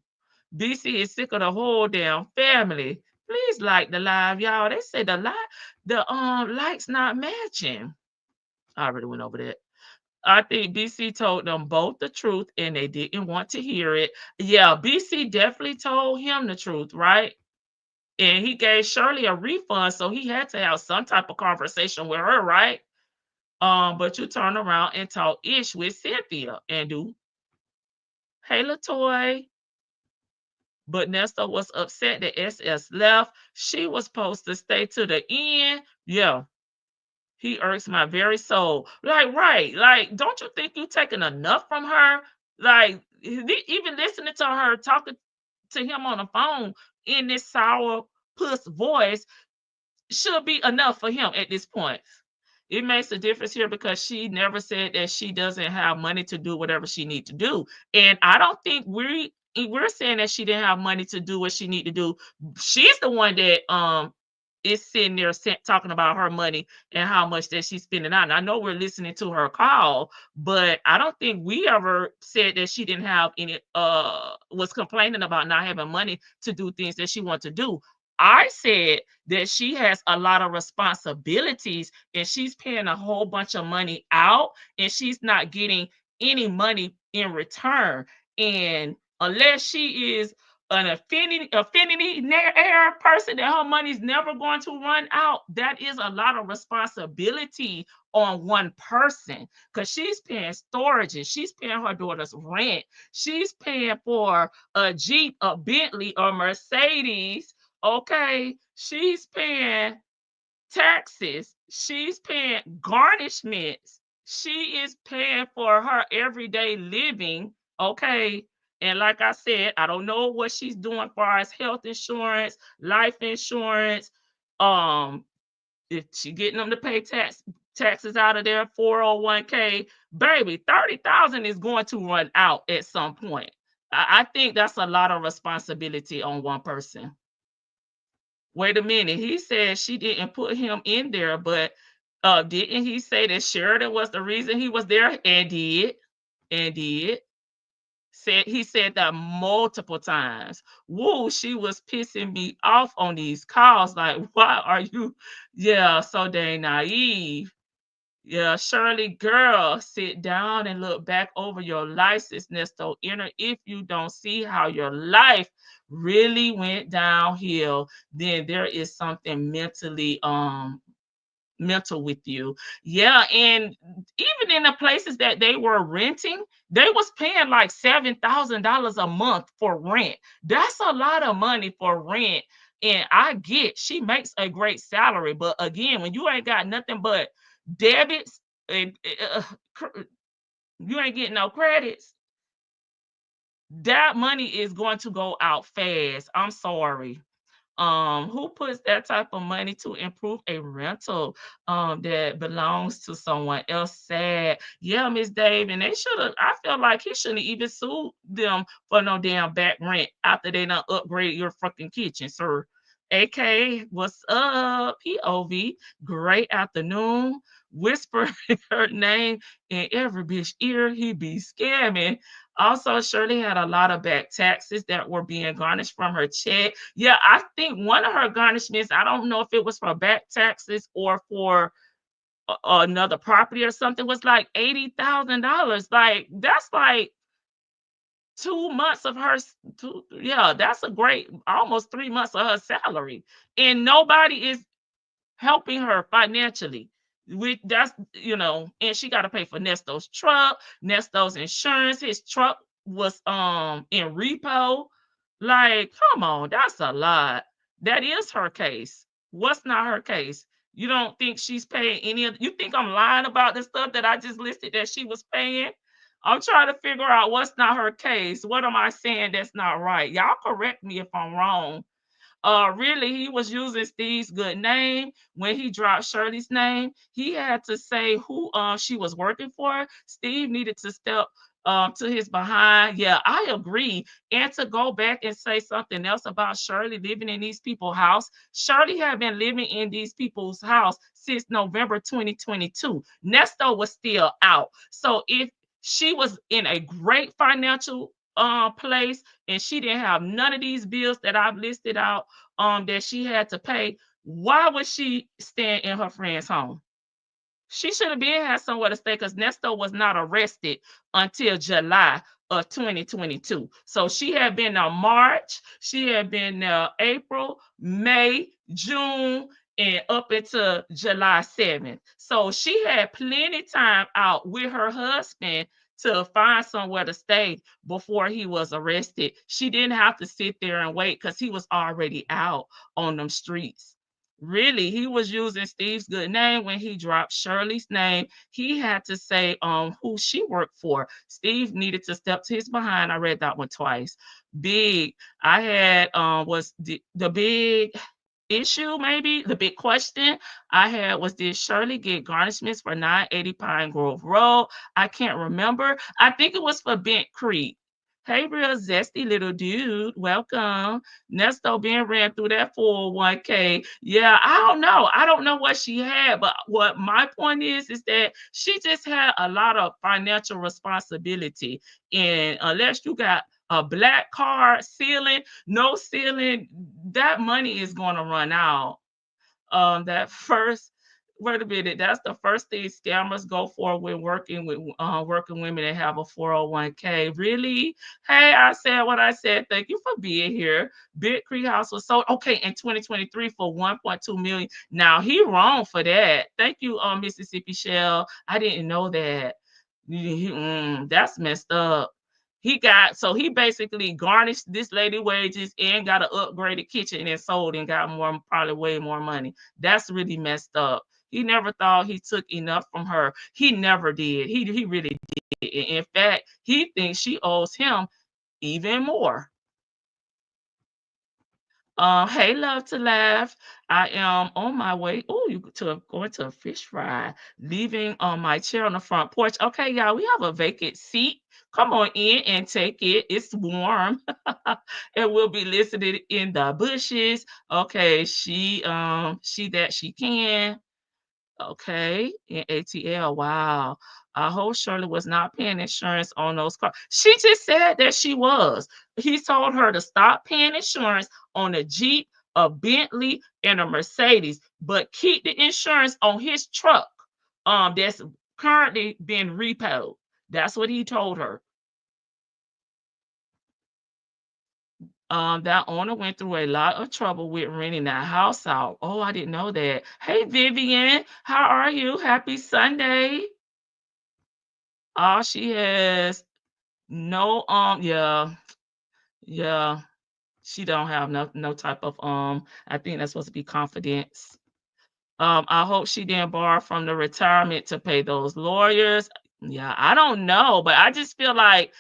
BC is sick of the whole damn family. Please like the live, y'all. They say the likes not matching. I already went over that. I think BC told them both the truth and they didn't want to hear it. Yeah, BC definitely told him the truth, right? And he gave Shirley a refund, so he had to have some type of conversation with her, right? But you turn around and talk ish with Cynthia and do, "Hey, Latoy." But Nesto was upset that SS left. She was supposed to stay to the end. Yeah, he irks my very soul. Like, right. Like, don't you think you taking enough from her? Like, even listening to her talking to him on the phone in this sour puss voice should be enough for him at this point. It makes a difference here because she never said that she doesn't have money to do whatever she need to do. And I don't think we're saying that she didn't have money to do what she need to do. She's the one that is sitting there talking about her money and how much that she's spending out. And I know we're listening to her call, but I don't think we ever said that she didn't have any was complaining about not having money to do things that she wants to do. I said that she has a lot of responsibilities and she's paying a whole bunch of money out and she's not getting any money in return. And unless she is an affinity air person that her money's never going to run out, that is a lot of responsibility on one person, because she's paying storages, she's paying her daughter's rent, she's paying for a Jeep, a Bentley, or Mercedes. Okay, she's paying taxes, she's paying garnishments, she is paying for her everyday living. Okay, and like I said, I don't know what she's doing for as health insurance, life insurance. If she getting them to pay taxes out of their 401k, baby, 30,000 is going to run out at some point. I think that's a lot of responsibility on one person. Wait a minute. He said she didn't put him in there, but didn't he say that Sheridan was the reason he was there? And did. He said that multiple times. Woo, she was pissing me off on these calls. Like, why are you? Yeah, so dang naive. Yeah, Shirley, girl, sit down and look back over your life, sis Nesto Inner. If you don't see how your life really went downhill, then there is something mental with you. Yeah, and even in the places that they were renting, they was paying like $7,000 a month for rent. That's a lot of money for rent. And I get she makes a great salary, but again, when you ain't got nothing but debits and you ain't getting no credits, that money is going to go out fast. I'm sorry. Who puts that type of money to improve a rental that belongs to someone else? Sad. Yeah, Miss Dave, and they should have. I feel like he shouldn't even sue them for no damn back rent after they done upgrade your fucking kitchen, sir. AK, what's up? POV, great afternoon. Whisper her name in every bitch ear. He be scamming. Also, Shirley had a lot of back taxes that were being garnished from her check. Yeah, I think one of her garnishments, I don't know if it was for back taxes or for another property or something, was like $80,000. Like, that's like 2 months of her, yeah, that's a great, almost 3 months of her salary. And nobody is helping her financially. With that's and she got to pay for Nesto's truck, Nesto's insurance. His truck was in repo. Like, come on, that's a lot. That is her case. What's not her case? You don't think she's paying any of you think I'm lying about the stuff that I just listed that she was paying? I'm trying to figure out what's not her case. What am I saying that's not right? Y'all correct me if I'm wrong. Really, he was using Steve's good name when he dropped Shirley's name. He had to say who she was working for. Steve needed to step to his behind. Yeah, I agree. And to go back and say something else about Shirley living in these people's house. Shirley had been living in these people's house since November 2022. Nesto was still out. So if she was in a great financial place and she didn't have none of these bills that I've listed out that she had to pay, why would she stay in her friend's home? She should have been had somewhere to stay because Nesto was not arrested until July of 2022. So she had been there March, she had been there April, May, June, and up until July 7th. So she had plenty time out with her husband to find somewhere to stay before he was arrested. She didn't have to sit there and wait because he was already out on them streets. Really, he was using Steve's good name when he dropped Shirley's name. He had to say who she worked for. Steve needed to step to his behind. I read that one twice. Big. I had was the big issue, maybe the big question I had was, did Shirley get garnishments for 980 Pine Grove Road? I can't remember. I think it was for Bent Creek. Hey, real zesty little dude, welcome. Nesto being ran through that 401k. Yeah, I don't know. I don't know what she had, but what my point is that she just had a lot of financial responsibility. And unless you got a black card ceiling, no ceiling, that money is going to run out. That first, wait a minute, that's the first thing scammers go for when working with working women that have a 401k. Really? Hey, I said what I said. Thank you for being here. Big Creek House was sold in 2023 for 1.2 million. Now he wrong for that. Thank you, Mississippi Shell. I didn't know that. That's messed up. He basically garnished this lady wages and got an upgraded kitchen and sold and got more, probably way more money. That's really messed up. He never thought he took enough from her. He never did. He really did. In fact, he thinks she owes him even more. Hey, love to laugh. I am on my way. Going to a fish fry, leaving on my chair on the front porch. Okay, y'all, we have a vacant seat. Come on in and take it. It's warm. And we'll be listening in the bushes. Okay, she that she can. Okay, in ATL. Wow. I hope Shirley was not paying insurance on those cars. She just said that she was. He told her to stop paying insurance on a Jeep, a Bentley, and a Mercedes, but keep the insurance on his truck. that's currently being repoed. That's what he told her. That owner went through a lot of trouble with renting that house out. Oh, I didn't know that. Hey, Vivian, how are you? Happy Sunday. Oh, she has no, yeah, she don't have no type of, I think that's supposed to be confidence. I hope she didn't borrow from the retirement to pay those lawyers. Yeah, I don't know, but I just feel like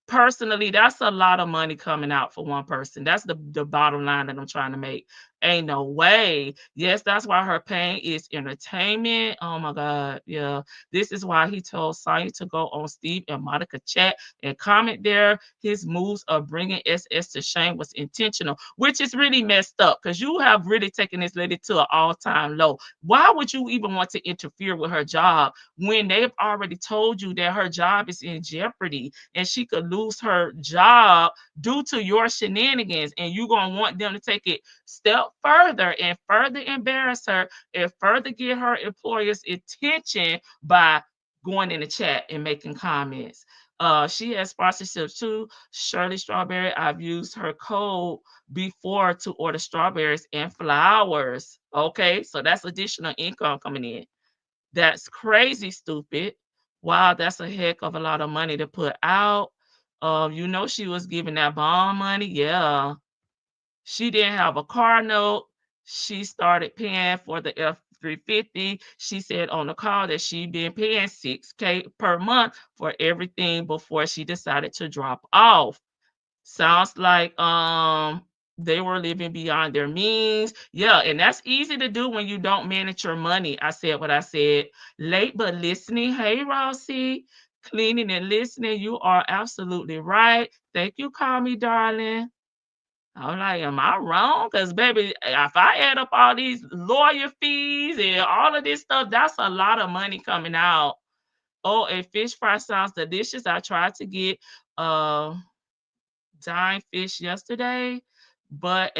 personally, that's a lot of money coming out for one person. That's the bottom line that I'm trying to make. Ain't no way. Yes, that's why her pain is entertainment. Oh my God. Yeah. This is why he told Sonya to go on Steve and Monica chat and comment there. His moves of bringing SS to shame was intentional, which is really messed up because you have really taken this lady to an all-time low. Why would you even want to interfere with her job when they've already told you that her job is in jeopardy and she could lose her job due to your shenanigans, and you're going to want them to take it step further and further embarrass her and further get her employer's attention by going in the chat and making comments. She has sponsorships too. Shirley Strawberry, I've used her code before to order strawberries and flowers. Okay, so that's additional income coming in. That's crazy stupid. Wow, that's a heck of a lot of money to put out. You know, she was giving that bond money. Yeah. She didn't have a car note. She started paying for the F-350. She said on the call that she'd been paying $6K per month for everything before she decided to drop off. Sounds like they were living beyond their means. Yeah, and that's easy to do when you don't manage your money. I said what I said. Late but listening. Hey, Rossi. Cleaning and listening. You are absolutely right. Thank you, call me darling. I'm like, am I wrong? Because baby, if I add up all these lawyer fees and all of this stuff, that's a lot of money coming out. Oh, a fish fry sounds delicious. I tried to get dined fish yesterday, but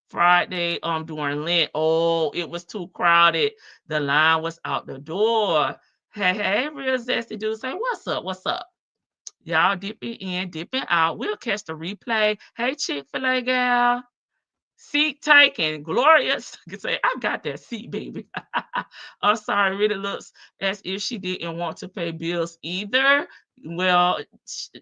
Friday during Lent, oh, it was too crowded. The line was out the door. Hey, real zesty dude, say what's up? What's up? Y'all dipping in, dipping out. We'll catch the replay. Hey, Chick-fil-A gal. Seat taken, glorious. You say, I got that seat, baby. I'm sorry, it really looks as if she didn't want to pay bills either. Well,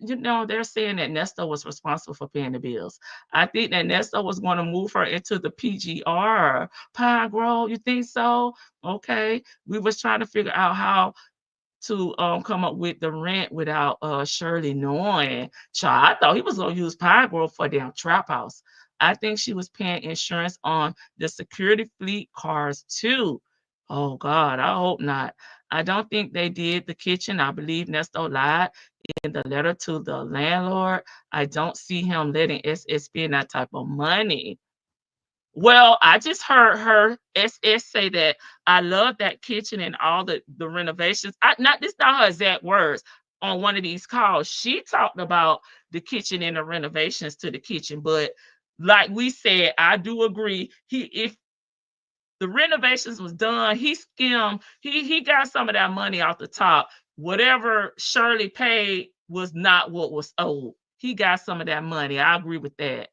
you know, they're saying that Nesto was responsible for paying the bills. I think that Nesto was going to move her into the PGR. Pine Grove, you think so? Okay. We was trying to figure out how to come up with the rent without Shirley knowing. Child, I thought he was gonna use Pine Grove for a damn trap house. I think she was paying insurance on the security fleet cars too. Oh God, I hope not. I don't think they did the kitchen. I believe Nesto lied in the letter to the landlord. I don't see him letting SS spend that type of money. Well, I just heard her SS say that I love that kitchen and all the renovations. Not this not her exact words on one of these calls. She talked about the kitchen and the renovations to the kitchen, but like we said, I do agree. If the renovations was done, he skimmed, he got some of that money off the top. Whatever Shirley paid was not what was owed. He got some of that money. I agree with that.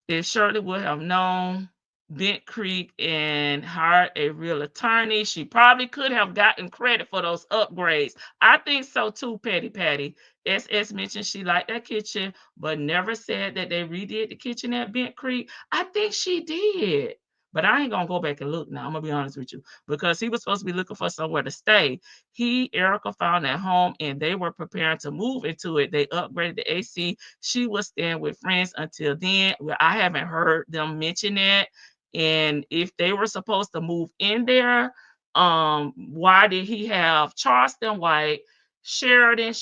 If Shirley would have known Bent Creek and hired a real attorney, she probably could have gotten credit for those upgrades. I think so too, Petty Patty. SS mentioned she liked that kitchen, but never said that they redid the kitchen at Bent Creek. I think she did. But I ain't gonna go back and look now. I'm gonna be honest with you. Because he was supposed to be looking for somewhere to stay. Erica found that home and they were preparing to move into it. They upgraded the AC. She was staying with friends until then. Well, I haven't heard them mention that. And if they were supposed to move in there, why did he have Charleston White, Sheridan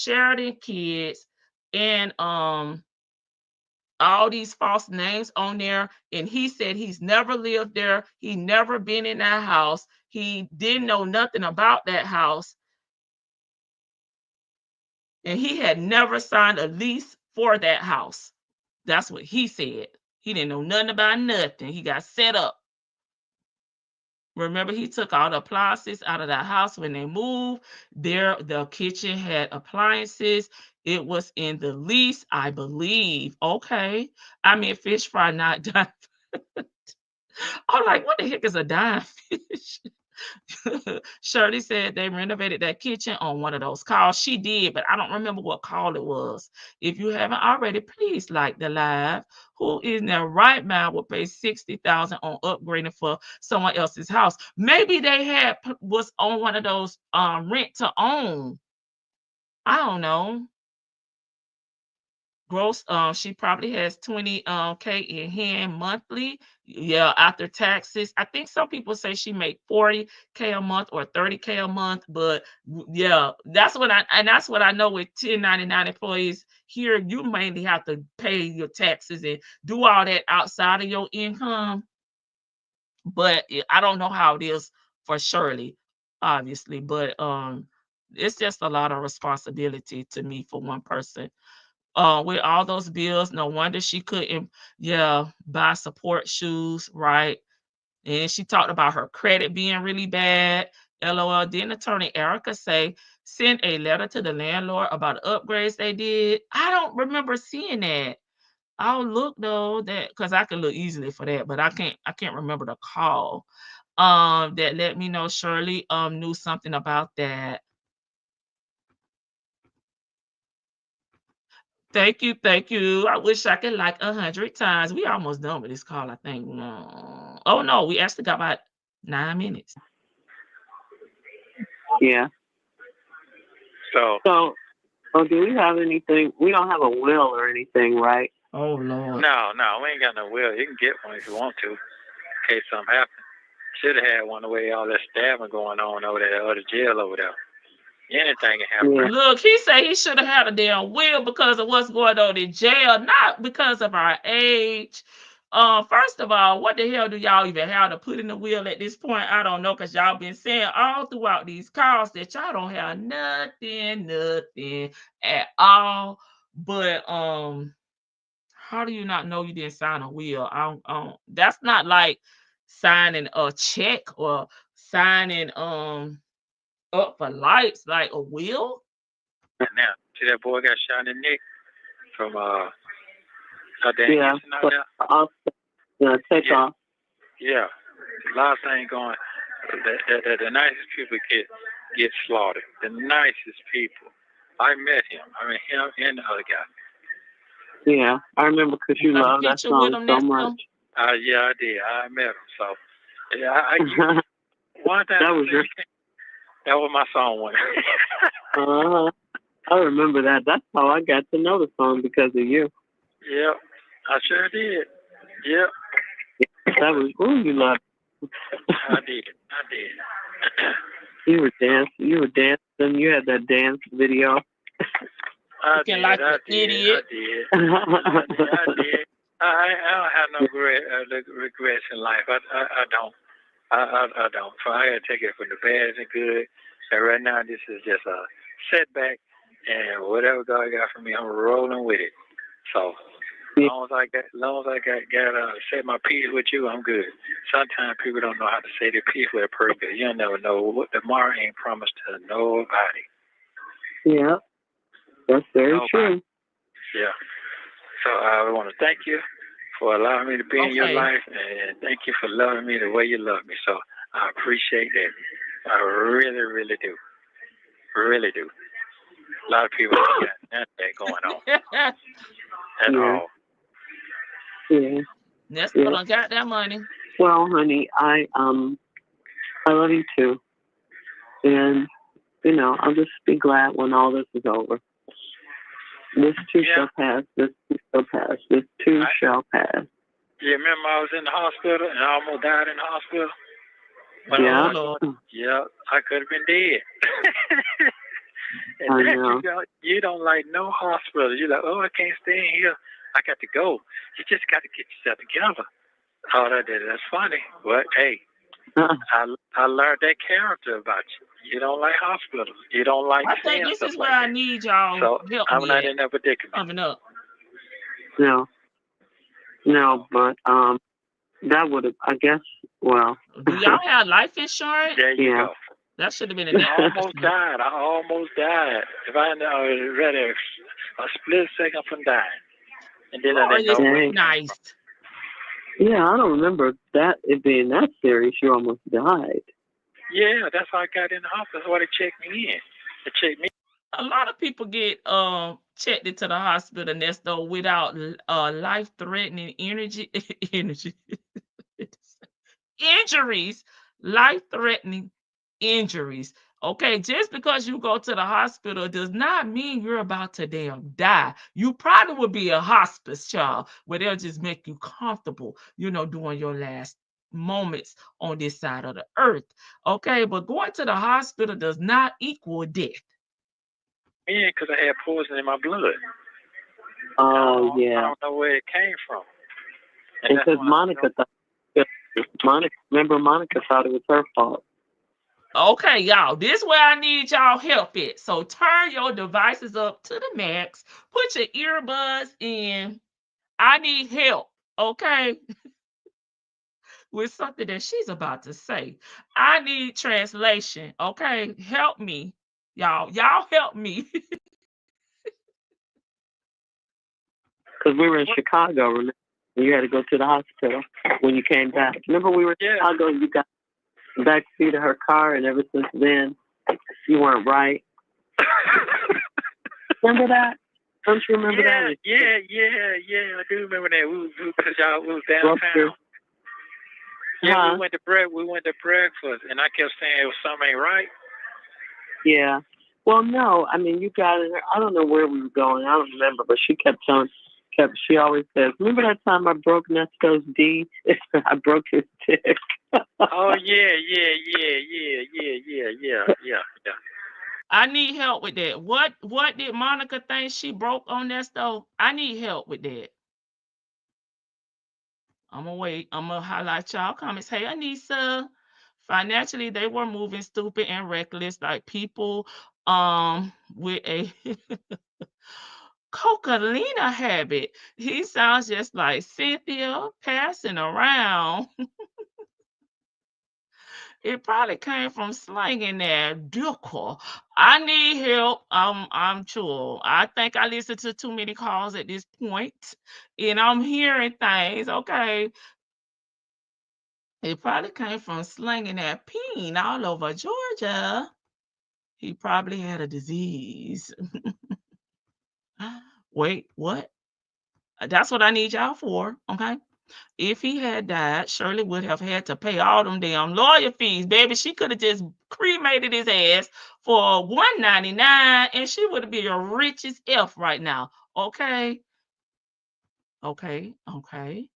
kids, and all these false names on there? And he said he's never lived there. He never been in that house. He didn't know nothing about that house. And he had never signed a lease for that house. That's what he said. He didn't know nothing about nothing. He got set up. Remember, he took all the appliances out of that house when they moved. The kitchen had appliances. It was in the lease, I believe. Okay. I mean, fish fry, not dime. I'm like, what the heck is a dime fish? Shirley said they renovated that kitchen on one of those calls. She did, but I don't remember what call it was. If you haven't already, please like the live. Who in their right mind would pay $60,000 on upgrading for someone else's house? Maybe they was on one of those rent to own. I don't know. Gross, she probably has 20K in hand monthly. Yeah, after taxes. I think some people say she make 40K a month or 30K a month, but yeah, that's what I know with 1099 employees here. You mainly have to pay your taxes and do all that outside of your income. But I don't know how it is for Shirley, obviously, but it's just a lot of responsibility to me for one person. With all those bills, no wonder she couldn't, buy support shoes, right? And she talked about her credit being really bad. LOL. Then attorney Erica say, send a letter to the landlord about the upgrades they did. I don't remember seeing that. I'll look though, that because I can look easily for that, but I can't remember the call. That let me know Shirley knew something about that. Thank you, thank you. I wish I could like 100 times. We almost done with this call, I think. Oh no, we actually got about 9 minutes. Yeah. So do we have anything? We don't have a will or anything, right? Oh Lord. no, we ain't got no will. You can get one if you want to, in case something happens. Should have had one the way all that stabbing going on over there, or the jail over there. Anything can happen. Yeah. Look, he said he should have had a damn will because of what's going on in jail, not because of our age. First of all, what the hell do y'all even have to put in the will at this point? I don't know, because y'all been saying all throughout these calls that y'all don't have nothing at all. But how do you not know you didn't sign a will? That's not like signing a check or signing up for lights like a will. And now, see that boy got shot in the neck from Yeah. Take off. Yeah, a lot of things going. The nicest people get slaughtered. The nicest people. I met him. I mean, him and the other guy. Yeah, I remember because you love that song so much. Yeah, I did. I met him. So, yeah, one time that was that was my song one. I remember that. That's how I got to know the song, because of you. Yep, I sure did. Yep. That was you loved. I did. You were dancing. You had that dance video. I did. I did. I don't have no regrets in life. I don't. I don't. So I gotta take it from the bad and good. And right now, this is just a setback, and whatever God got for me, I'm rolling with it. So as long as I got say my piece with you, I'm good. Sometimes people don't know how to say their piece with a person. You never know what tomorrow ain't promised to nobody. Yeah, that's very true. Yeah. So I want to thank you for allowing me to be in your life, and thank you for loving me the way you love me. So I appreciate that. I really, really do. Really do. A lot of people got that going on. At all. Yeah. Nesto done got that money. Well, honey, I love you too. And, I'll just be glad when all this is over. This too shall pass. This too shall pass. This too shall pass. You remember I was in the hospital and I almost died in the hospital? Yeah, I could have been dead. And then you don't like no hospital. You're like, I can't stay in here. I got to go. You just got to get yourself together. Oh, that's funny. But hey, I learned that character about you. You don't like hospitals. You don't like. I think this is where I need y'all. So I'm not in that predicament. Coming up. No, but that would have. I guess Well, Do y'all have life insurance? There you Yeah. go. That should have been an I almost died. I almost died. If I know, I was ready a split second from dying. And then I Lord, didn't know it's where Dang. it came nice. Yeah, I don't remember that it being that serious. You almost died. Yeah, that's how I got in the hospital. That's why they checked me in. They checked me. A lot of people get checked into the hospital, Nesto, without life-threatening injuries, life-threatening injuries. Okay, just because you go to the hospital does not mean you're about to damn die. You probably would be a hospice child where they'll just make you comfortable, during your last moments on this side of the earth. Okay, but going to the hospital does not equal death. Yeah, because I had poison in my blood. Oh, I yeah. don't know where it came from. And that's because when I Monica thought it was her fault. Okay, y'all, this is where I need y'all help at. So turn your devices up to the max. Put your earbuds in. I need help, okay? With something that she's about to say. I need translation, okay? Help me, y'all. Y'all help me. Because we were in Chicago, remember? You had to go to the hospital when you came back. Remember we were in Chicago and you got the back seat of her car, and ever since then, you weren't right. Remember that? Don't you remember that? Yeah. I do remember that. We was downtown. Yeah, we went to breakfast, and I kept saying something ain't right. Yeah. Well, no, I mean, you got in there. I don't know where we were going. I don't remember, but she she always says, remember that time I broke Nesto's D? I broke his dick. Oh, yeah. I need help with that. What did Monica think she broke on Nesto? I need help with that. I'm gonna wait. I'm gonna highlight y'all comments. Hey, Anissa. Financially, they were moving stupid and reckless, like people with a cocaine habit. He sounds just like Cynthia passing around. It probably came from slanging that dicker. I need help. I'm sure. I think I listened to too many calls at this point, and I'm hearing things. Okay, it probably came from slinging that peen all over Georgia. He probably had a disease. Wait, what? That's what I need y'all for. Okay. If he had died, Shirley would have had to pay all them damn lawyer fees, baby. She could have just cremated his ass for $199, and she would have been a rich as F right now. Okay. Okay. Okay.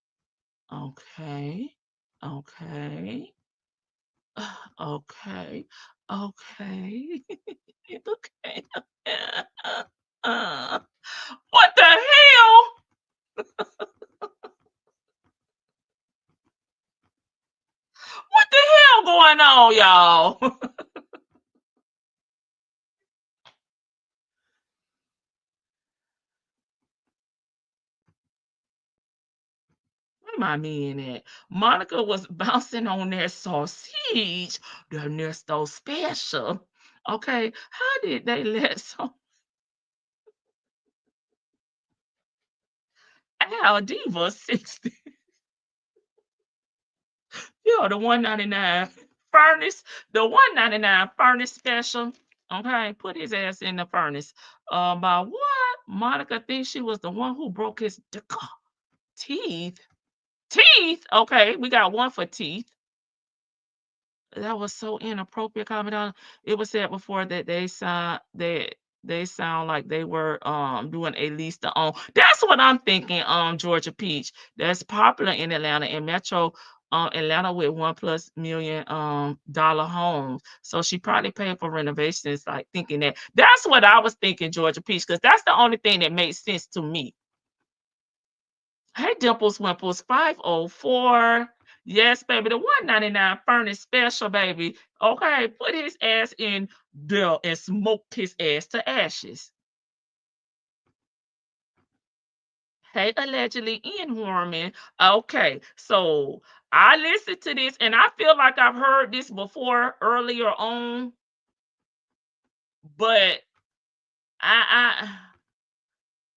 Okay. Okay. Okay. Okay. Okay. What the hell? What the hell going on, y'all? Where my man at? Monica was bouncing on that sausage, the Nesto special. Okay, how did they let so Al Diva 60? Yeah, the $199 furnace, the $199 furnace special. Okay, put his ass in the furnace. By what? Monica thinks she was the one who broke his teeth. Teeth? Okay, we got one for teeth. That was so inappropriate comment on. It was said before that they sound like they were doing a lease to own. That's what I'm thinking. Georgia Peach. That's popular in Atlanta and Metro Atlanta with $1+ million dollar homes. So she probably paid for renovations, like thinking that. That's what I was thinking, Georgia Peach, because that's the only thing that makes sense to me. Hey, Dimples Wimples 504. Yes, baby. The $199 furnace special, baby. Okay, put his ass in there and smoke his ass to ashes. Hey, allegedly in Harmon. Okay, so I listened to this and I feel like I've heard this before earlier on, but I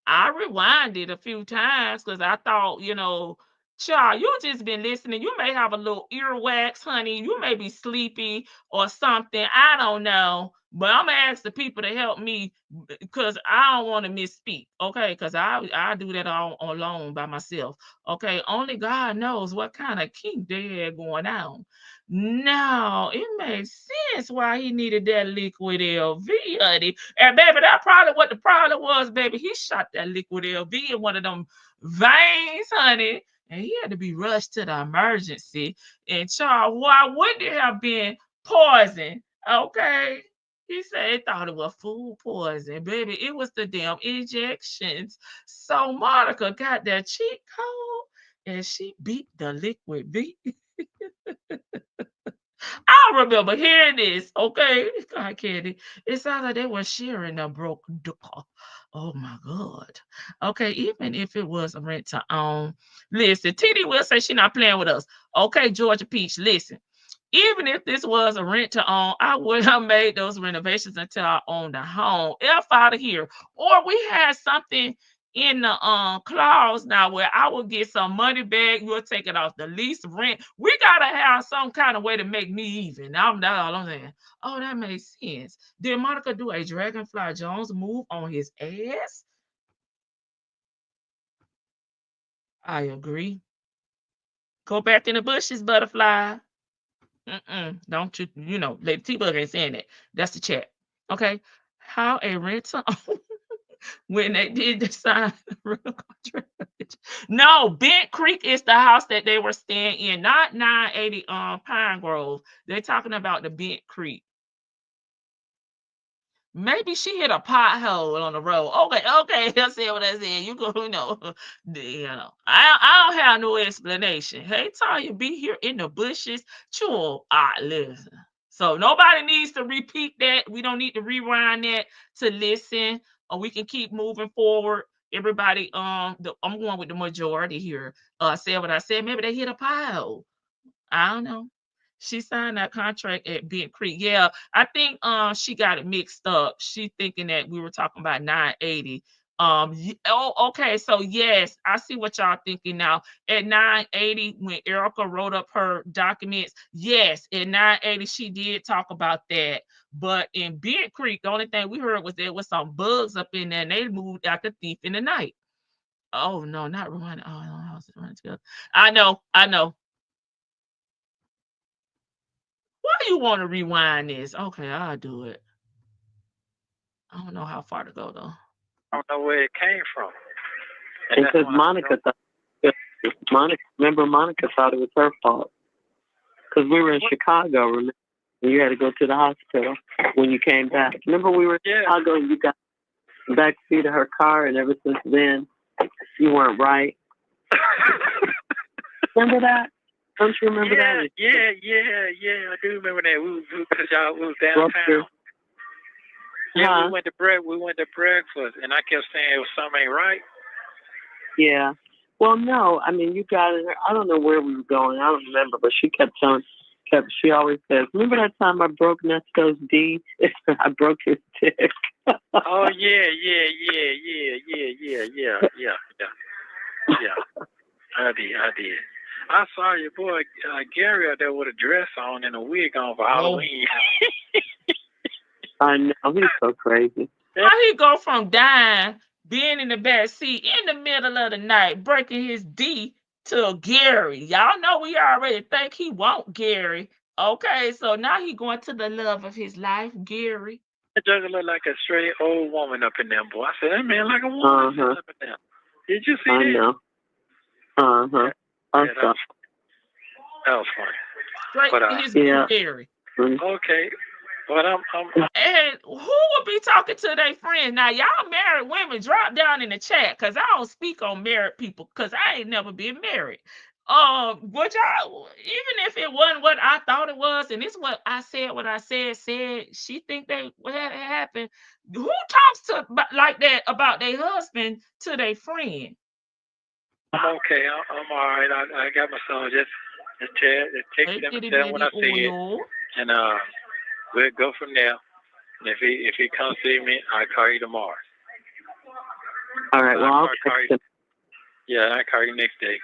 I rewinded a few times because I thought, child, you just been listening. You may have a little earwax, honey. You may be sleepy or something. I don't know. But I'm gonna ask the people to help me because I don't want to misspeak. Okay, because I do that all alone by myself. Okay, only God knows what kind of kink they had going on. No, it makes sense why he needed that liquid LV, honey. And baby, that probably what the problem was, baby. He shot that liquid LV in one of them veins, honey. And he had to be rushed to the emergency. And child, why wouldn't it have been poison? Okay. He said he thought it was food poison, baby. It was the damn injections. So Monica got that cheat code and she beat the liquid V. I remember hearing this, okay? God, Candy. It sounds like they were sharing a broken door. Oh my God. Okay, even if it was a rent to own. Listen, TD will say she not playing with us. Okay, Georgia Peach, listen. Even if this was a rent to own, I would have made those renovations until I owned a home. F out of here. Or we had something in the clause now where I will get some money back. You'll take it off the lease rent. We gotta have some kind of way to make me even. That's all I'm saying. Oh, that makes sense. Did Monica do a Dragonfly Jones move on his ass? I agree. Go back in the bushes, butterfly. Don't Lady T-Bug ain't saying that. That's the chat. Okay. How a rental when they did the sign the real contract. No, Bent Creek is the house that they were staying in, not 980 Pine Grove. They're talking about the Bent Creek. Maybe she hit a pothole on the road. Okay, that's what I said. You go, I don't have no explanation. Hey, Tanya, be here in the bushes. Sure, listen. So nobody needs to repeat that. We don't need to rewind that to listen, or we can keep moving forward. Everybody, I'm going with the majority here. Said what I said. Maybe they hit a pothole. I don't know. She signed that contract at Bent Creek. Yeah, I think she got it mixed up. She thinking that we were talking about 980. Okay. So yes, I see what y'all thinking now. At 980, when Erica wrote up her documents, yes, at 980 she did talk about that. But in Bent Creek, the only thing we heard was there was some bugs up in there, and they moved like a thief in the night. Oh no, not Rwanda. Oh no, I was running together. I know. Why you want to rewind this? Okay, I'll do it. I don't know how far to go though. I don't know where it came from. Because Monica thought it was her fault. Because we were in Chicago, remember? And you had to go to the hospital when you came back. Remember we were in Chicago and you got the back seat of her car, and ever since then, you weren't right. Remember that? Don't you remember that? Yeah, I do remember that. We was downtown. Yeah, we went to breakfast, and I kept saying it was something ain't right. Yeah. Well, no, I mean, you got it. I don't know where we were going. I don't remember, but she she always says, remember that time I broke Nesto's D? I broke his dick. Oh, yeah. I did. I saw your boy Gary out there with a dress on and a wig on for Halloween. I know, he's so crazy. How he go from dying, being in the back seat in the middle of the night, breaking his D to Gary? Y'all know we already think he want Gary. Okay, so now he going to the love of his life, Gary. That just look like a straight old woman up in there, boy. I said, that man like a woman up in there. Did you see that? I know. That was funny. But, Gary. Okay. But and who would be talking to their friends? Now, y'all married women, drop down in the chat, because I don't speak on married people, because I ain't never been married. But y'all, even if it wasn't what I thought it was, and it's what I said, she think what had happened. Who talks to like that about their husband to their friend? I'm okay. I'm all right. I got my son. Just text him and Itty tell him what I bitty said, oil. and we'll go from there. And if he comes see me, I'll call you tomorrow. All right. Well, I'll text him. Yeah, I call you next day.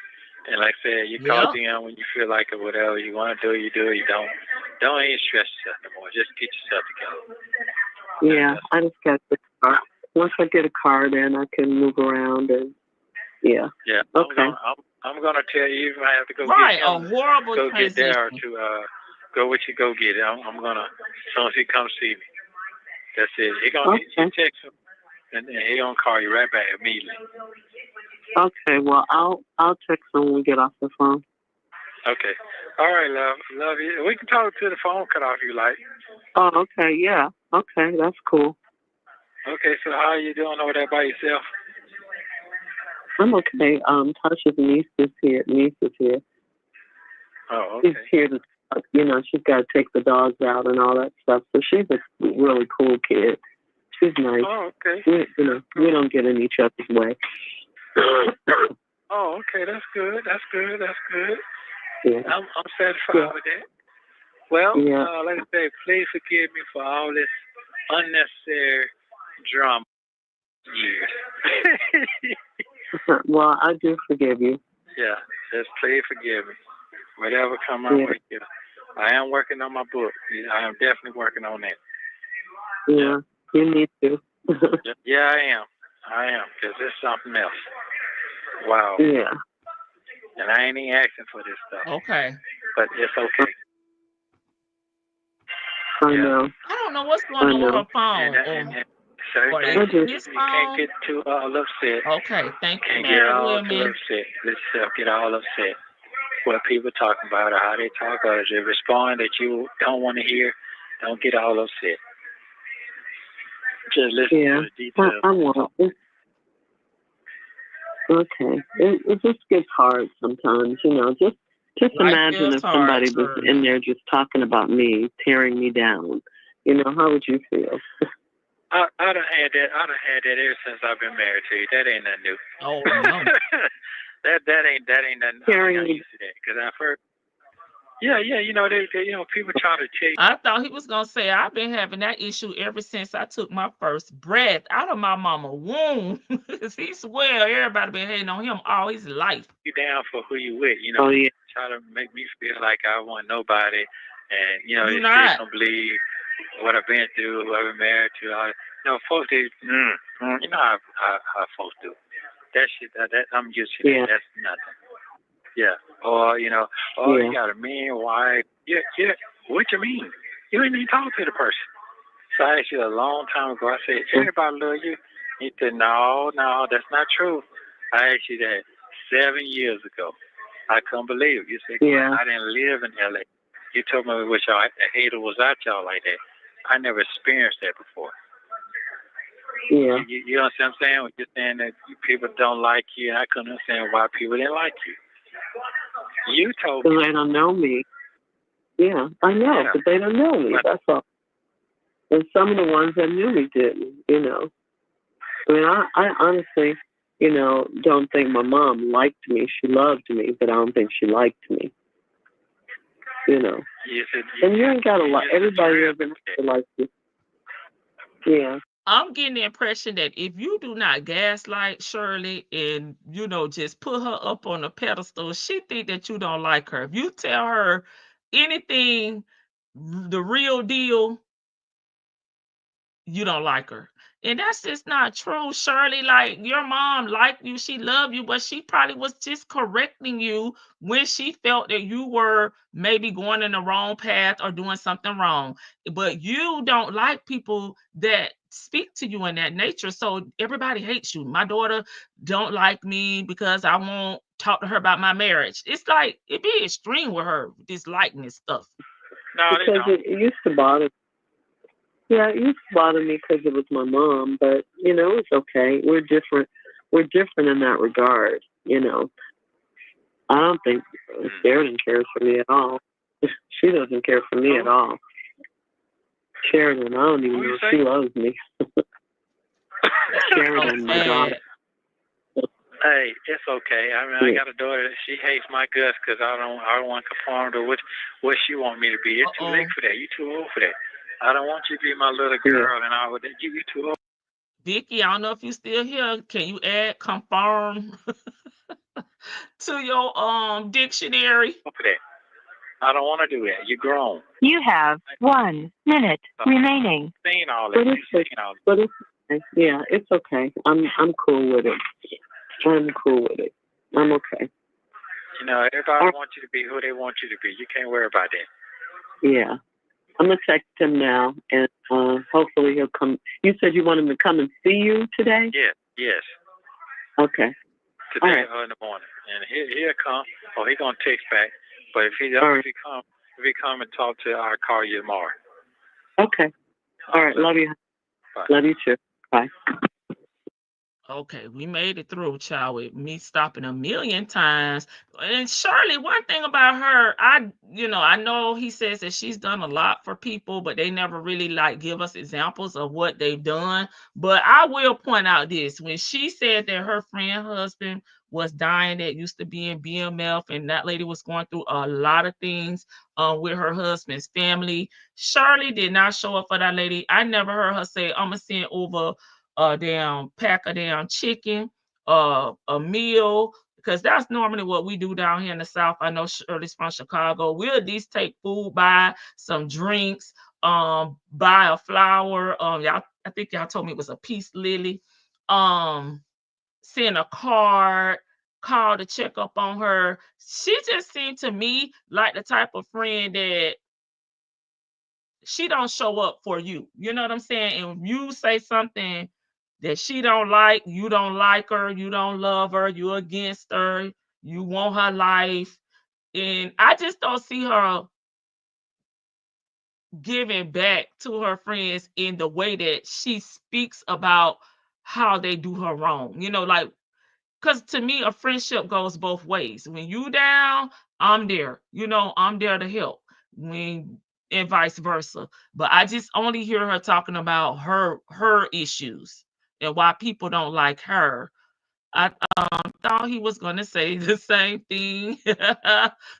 And like I said, you call them when you feel like it, whatever you want to do, you do. You don't even stress yourself no more. Just get yourself together. Yeah, I just got the car. Once I get a car, then I can move around and yeah. Yeah. Okay. I'm gonna tell you if I have to go Right, get him. a horrible Go get transition. there to go with you. Go get it. I'm gonna as soon as he comes see me. That's it. He gonna you text him and he gonna call you right back immediately. Okay. Well, I'll text him when we get off the phone. Okay. All right, love. Love you. We can talk to the phone cut off if you like. Oh, okay. Yeah. Okay. That's cool. Okay. So how are you doing over there by yourself? I'm okay. Tasha's niece is here. Oh, okay. She's here to, she's got to take the dogs out and all that stuff. So she's a really cool kid. She's nice. Oh, okay. We don't get in each other's way. Oh, okay. That's good. That's good. That's good. Yeah. I'm satisfied with that. Well, like I say, please forgive me for all this unnecessary drama. Yeah. Well, I do forgive you. Yeah, just please forgive me. Whatever come my way. I am working on my book. I am definitely working on that. Yeah, you need to. Yeah, I am, because it's something else. Wow. Yeah. And I ain't even asking for this stuff. Okay. But it's okay. I know. I don't know what's going on with her phone. You can't get too upset. Okay, thank you, Can't get all too upset. Let yourself get all upset. What people talking about or how they talk or they respond that you don't want to hear, don't get all upset. Just listen to the details. I won't. Okay. It just gets hard sometimes, Just imagine if somebody was in there just talking about me, tearing me down. How would you feel? I done had that. I done had that ever since I've been married to you. That ain't nothing new. Oh no. that ain't nothing. I'm not used to that because I've heard. Yeah. They people try to chase. I thought he was gonna say I've been having that issue ever since I took my first breath out of my mama's womb. He swear everybody been hating on him all his life. You down for who you with, Oh yeah. Try to make me feel like I want nobody, and they don't believe what I've been through, who I've been married to. Folks, you know how folks do. That shit, that I'm used to that. That's nothing. Yeah. Or, you got a mean wife. Yeah. What you mean? You didn't even talk to the person. So I asked you a long time ago. I said, everybody love you. He said, no, that's not true. I asked you that 7 years ago. I couldn't believe it. You said, I didn't live in L.A. You told me which y'all, hater was out y'all like that. I never experienced that before. Yeah. You understand what I'm saying? When you're saying that people don't like you, and I couldn't understand why people didn't like you. You told me. Because they don't know me. Yeah, I know, but they don't know me. That's all. And some of the ones that knew me didn't, I mean, I honestly, don't think my mom liked me. She loved me, but I don't think she liked me. And you ain't got to like everybody doesn't have to like you. Yeah. I'm getting the impression that if you do not gaslight Shirley and, just put her up on a pedestal, she think that you don't like her. If you tell her anything, the real deal, you don't like her. And that's just not true, Shirley. Like, your mom liked you, she loved you, but she probably was just correcting you when she felt that you were maybe going in the wrong path or doing something wrong. But you don't like people that speak to you in that nature. So everybody hates you. My daughter don't like me because I won't talk to her about my marriage. It's like, it be extreme with her, this liking this stuff. No, because it used to bother me. Yeah, it used to bother me because it was my mom, but, it's okay. We're different. We're different in that regard, I don't think Sheridan cares for me at all. She doesn't care for me at all. Sheridan, I don't even know if she loves me. Sheridan, my daughter. Hey, it's okay. I mean, I got a daughter. She hates my guts because I don't want to conform to what she want me to be. It's too late for that. You too old for that. I don't want you to be my little girl and all of that. You too old Vicky, I don't know if you still here. Can you add confirm to your dictionary? for that. I don't want to do that. You're grown. You have 1 minute remaining. Seen all that. But You've seen all that. But it's yeah, it's okay. I'm cool with it. I'm cool with it. I'm okay. You know, everybody wants you to be who they want you to be. You can't worry about that. Yeah. I'm gonna text him now, and hopefully he'll come. You said you want him to come and see you today? Yeah. Yes. Okay. Today All right. or in the morning, and he'll come, or he gonna text back. But if he doesn't, if he come and talk to, I'll call you tomorrow. Okay. All right. Love you. Bye. Love you too. Bye. Okay, we made it through, child, with me stopping a million times. And Shirley, one thing about her, I know he says that she's done a lot for people, but they never really like give us examples of what they've done. But I will point out this: when she said that her friend husband was dying, that used to be in BMF, and that lady was going through a lot of things with her husband's family, Shirley did not show up for that lady. I never heard her say, "I'm gonna send over a damn pack of damn chicken, a meal," because that's normally what we do down here in the South. I know Shirley's from Chicago. We'll at least take food, buy some drinks, buy a flower. I think y'all told me it was a peace lily. Send a card, call to check up on her. She just seemed to me like the type of friend that she don't show up for you. You know what I'm saying? And if you say something that she don't like, you don't like her, you don't love her, you're against her, you want her life. And I just don't see her giving back to her friends in the way that she speaks about how they do her wrong. Like, because to me, a friendship goes both ways. When you down, I'm there. I'm there to help. And vice versa. But I just only hear her talking about her issues and why people don't like her. I thought he was going to say the same thing.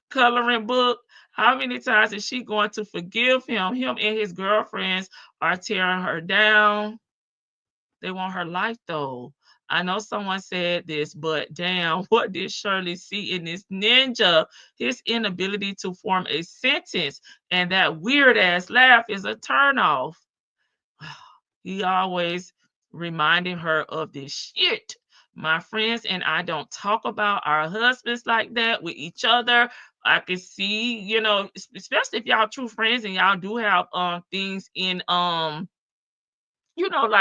Coloring book. How many times is she going to forgive him? Him and his girlfriends are tearing her down. They want her life, though. I know someone said this, but damn, what did Shirley see in this ninja? His inability to form a sentence and that weird ass laugh is a turnoff. He always reminding her of this shit. My friends and I don't talk about our husbands like that with each other. I can see, especially if y'all true friends and y'all do have things in like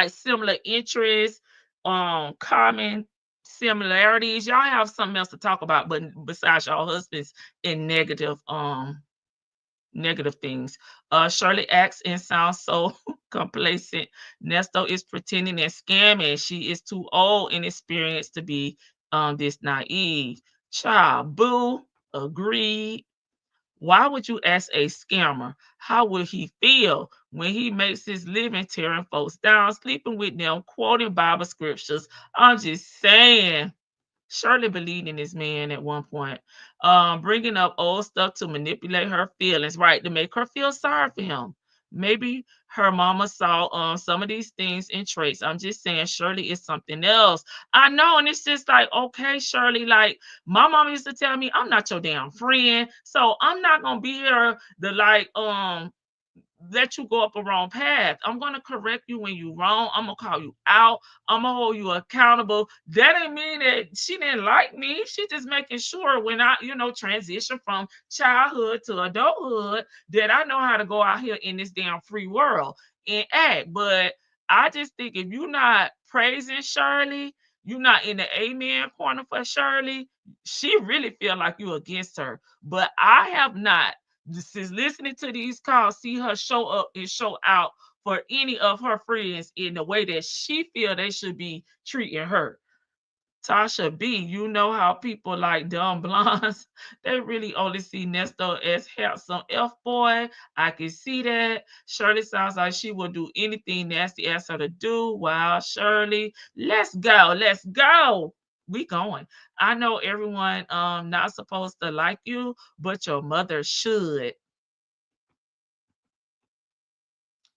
similar interests, common similarities. Y'all have something else to talk about, but besides y'all husbands and negative things. Shirley acts and sounds so complacent. Nesto is pretending and scamming. She is too old and experienced to be this naive. Child, boo, agreed. Why would you ask a scammer? How will he feel when he makes his living tearing folks down, sleeping with them, quoting Bible scriptures? I'm just saying. Shirley believed in this man at one point, bringing up old stuff to manipulate her feelings, right, to make her feel sorry for him. Maybe her mama saw some of these things and traits. I'm just saying Shirley is something else. I know, and it's just like, okay, Shirley, like my mama used to tell me, I'm not your damn friend, so I'm not gonna be here to like let you go up a wrong path. I'm gonna correct you when you're wrong. I'm gonna call you out. I'm gonna hold you accountable. That ain't mean that she didn't like me. She just making sure when I, transition from childhood to adulthood, that I know how to go out here in this damn free world and act. But I just think if you're not praising Shirley, you're not in the amen corner for Shirley, she really feel like you against her. But I have not, since listening to these calls, see her show up and show out for any of her friends in the way that she feel they should be treating her. Tasha B, you know how people like dumb blondes, they really only see Nesto as handsome F-boy. I can see that. Shirley sounds like she will do anything Nasty asked her to do. Wow, Shirley, let's go. Let's go. We going. I know everyone not supposed to like you, but your mother should.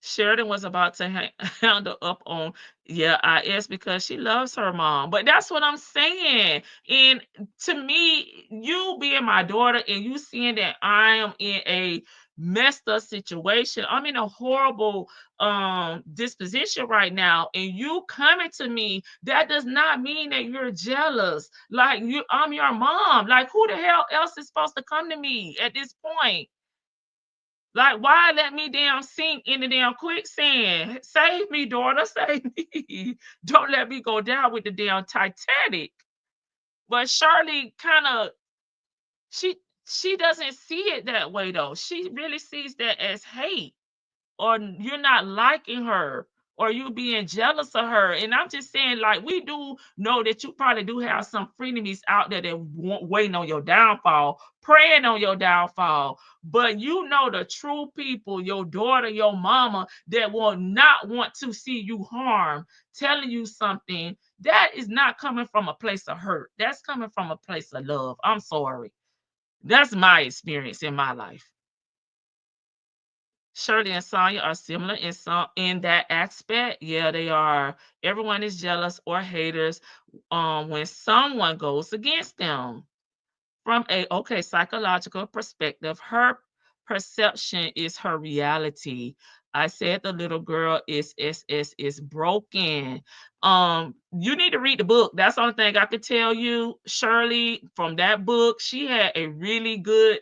Sheridan was about to handle up on, yeah, IS because she loves her mom. But that's what I'm saying. And to me, you being my daughter and you seeing that I am in a messed up situation, I'm in a horrible disposition right now, and you coming to me, that does not mean that you're jealous. Like I'm your mom. Like who the hell else is supposed to come to me at this point? Like, why let me damn sink in the damn quicksand? Save me, daughter, save me. Don't let me go down with the damn Titanic. But Shirley kind of she she doesn't see it that way though. She really sees that as hate, or you're not liking her, or you being jealous of her. And I'm just saying, like, we do know that you probably do have some frenemies out there that waiting on your downfall, praying on your downfall. But you know the true people, your daughter, your mama, that will not want to see you harm, telling you something that is not coming from a place of hurt. That's coming from a place of love. I'm sorry. That's my experience in my life. Shirley and Sonya are similar in that aspect. Yeah, they are. Everyone is jealous or haters when someone goes against them. From a psychological perspective, her perception is her reality. I said the little girl is broken. You need to read the book. That's the only thing I could tell you, Shirley. From that book, she had a really good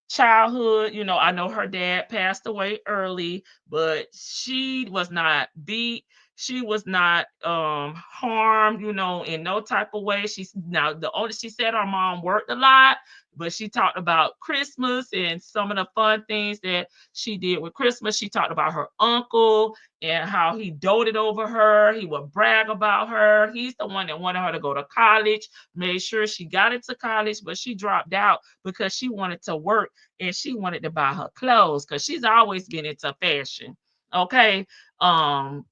childhood. I know her dad passed away early, but she was not beat. She was not harmed, in no type of way. She said her mom worked a lot, but she talked about Christmas and some of the fun things that she did with Christmas. She talked about her uncle and how he doted over her. He would brag about her. He's the one that wanted her to go to college, made sure she got into college, but she dropped out because she wanted to work and she wanted to buy her clothes because she's always been into fashion. Okay.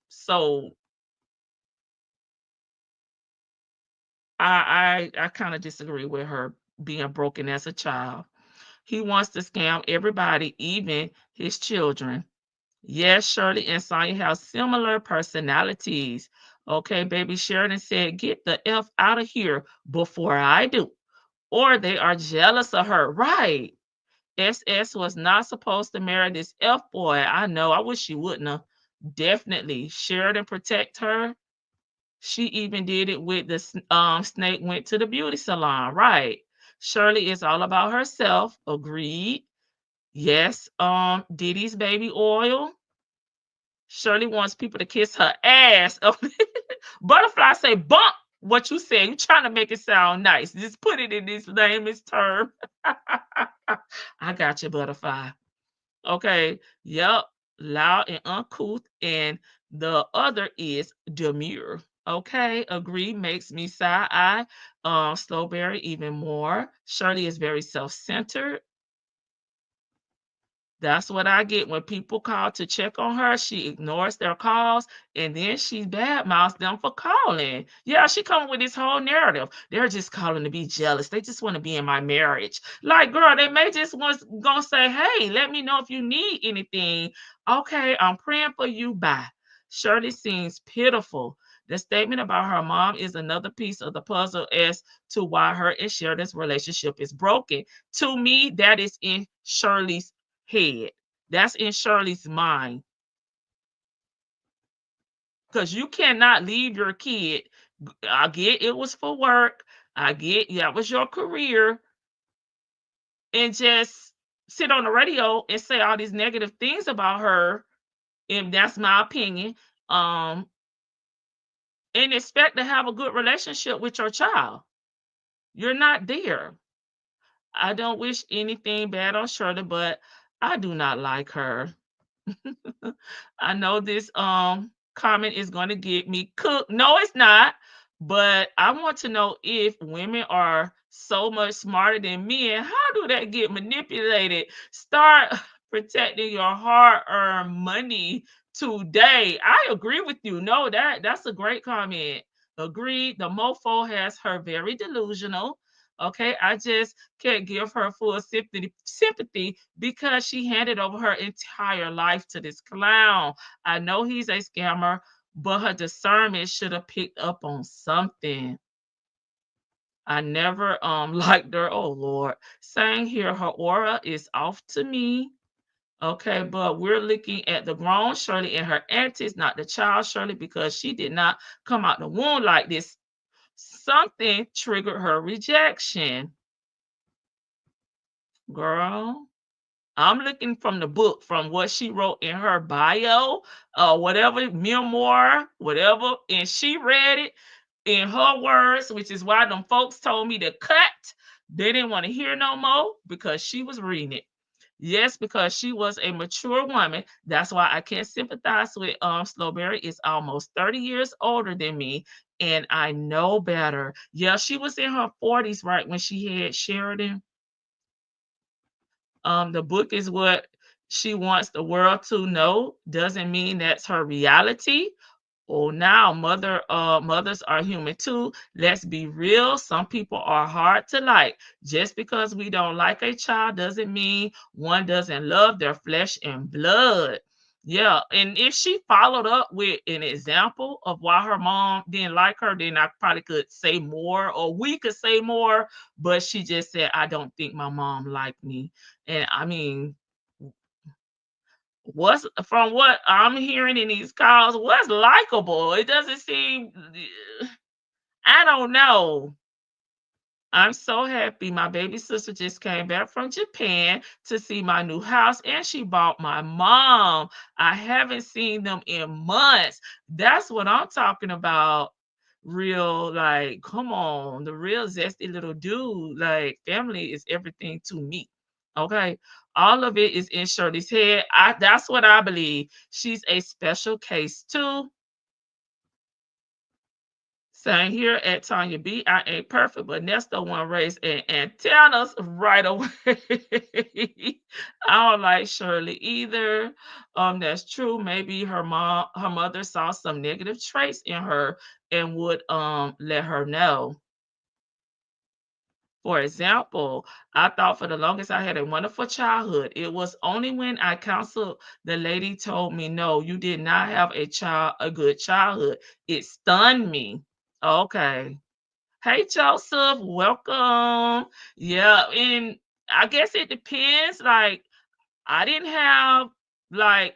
So I kind of disagree with her being broken as a child. He wants to scam everybody, even his children. Yes, Shirley and Sonya have similar personalities. Okay, baby Sheridan said, get the F out of here before I do. Or they are jealous of her. Right. SS was not supposed to marry this F boy. I know. I wish she wouldn't have. Definitely. Sheridan protect her. She even did it with the snake went to the beauty salon. Right. Shirley is all about herself. Agreed. Yes. Diddy's baby oil. Shirley wants people to kiss her ass. Butterfly say bump. What you say? You trying to make it sound nice. Just put it in this layman's term. I got you, Butterfly. Okay. Yep. Loud and uncouth. And the other is demure. Okay. Agree. Makes me side eye. Slowberry even more. Shirley is very self-centered. That's what I get when people call to check on her. She ignores their calls and then she badmouths them for calling. Yeah, she coming with this whole narrative. They're just calling to be jealous. They just want to be in my marriage. Like, girl, they may just gonna say, hey, let me know if you need anything. Okay, I'm praying for you. Bye. Shirley seems pitiful. The statement about her mom is another piece of the puzzle as to why her and Sheridan's relationship is broken. To me, that is in Shirley's head. That's in Shirley's mind. Because you cannot leave your kid. I get it was for work. I get that was your career. And just sit on the radio and say all these negative things about her. And that's my opinion. And expect to have a good relationship with your child. You're not there. I don't wish anything bad on Shirley, but I do not like her. I know this comment is going to get me cooked. No, it's not. But I want to know if women are so much smarter than men. How do that get manipulated? Start protecting your hard-earned money today. I agree with you. No, that's a great comment. Agreed. The mofo has her very delusional. Okay, I just can't give her full sympathy because she handed over her entire life to this clown. I know he's a scammer, but her discernment should have picked up on something. I never liked her. Oh Lord. Saying here her aura is off to me. Okay, but we're looking at the grown Shirley and her antics, not the child Shirley, because she did not come out the womb like this. Something triggered her rejection. Girl, I'm looking from the book, from what she wrote in her bio, whatever memoir, whatever, and she read it in her words, which is why them folks told me to cut. They didn't want to hear no more because she was reading it. Yes, because she was a mature woman. That's why I can't sympathize with Slowberry. Is almost 30 years older than me, and I know better. Yeah, she was in her 40s, right, when she had Sheridan. The book is what she wants the world to know. Doesn't mean that's her reality. Oh, now mothers are human too. Let's be real. Some people are hard to like. Just because we don't like a child doesn't mean one doesn't love their flesh and blood. Yeah, and if she followed up with an example of why her mom didn't like her, then I probably could say more, or we could say more. But she just said, "I don't think my mom liked me," and I mean, what's from what I'm hearing in these calls, what's likable? It doesn't seem, I don't know. I'm so happy. My baby sister just came back from Japan to see my new house and she bought my mom. I haven't seen them in months. That's what I'm talking about. Real, like, come on, the real zesty little dude. Like, family is everything to me. Okay. All of it is in Shirley's head. That's what I believe. She's a special case too. Saying here at Tanya B, I ain't perfect, but Nesto one raised antennas right away. I don't like Shirley either. That's true. Maybe her mother saw some negative traits in her and would let her know. For example, I thought for the longest I had a wonderful childhood. It was only when I counseled the lady told me, no, you did not have a good childhood. It stunned me. Okay. Hey, Joseph, welcome. Yeah, and I guess it depends. Like, I didn't have like,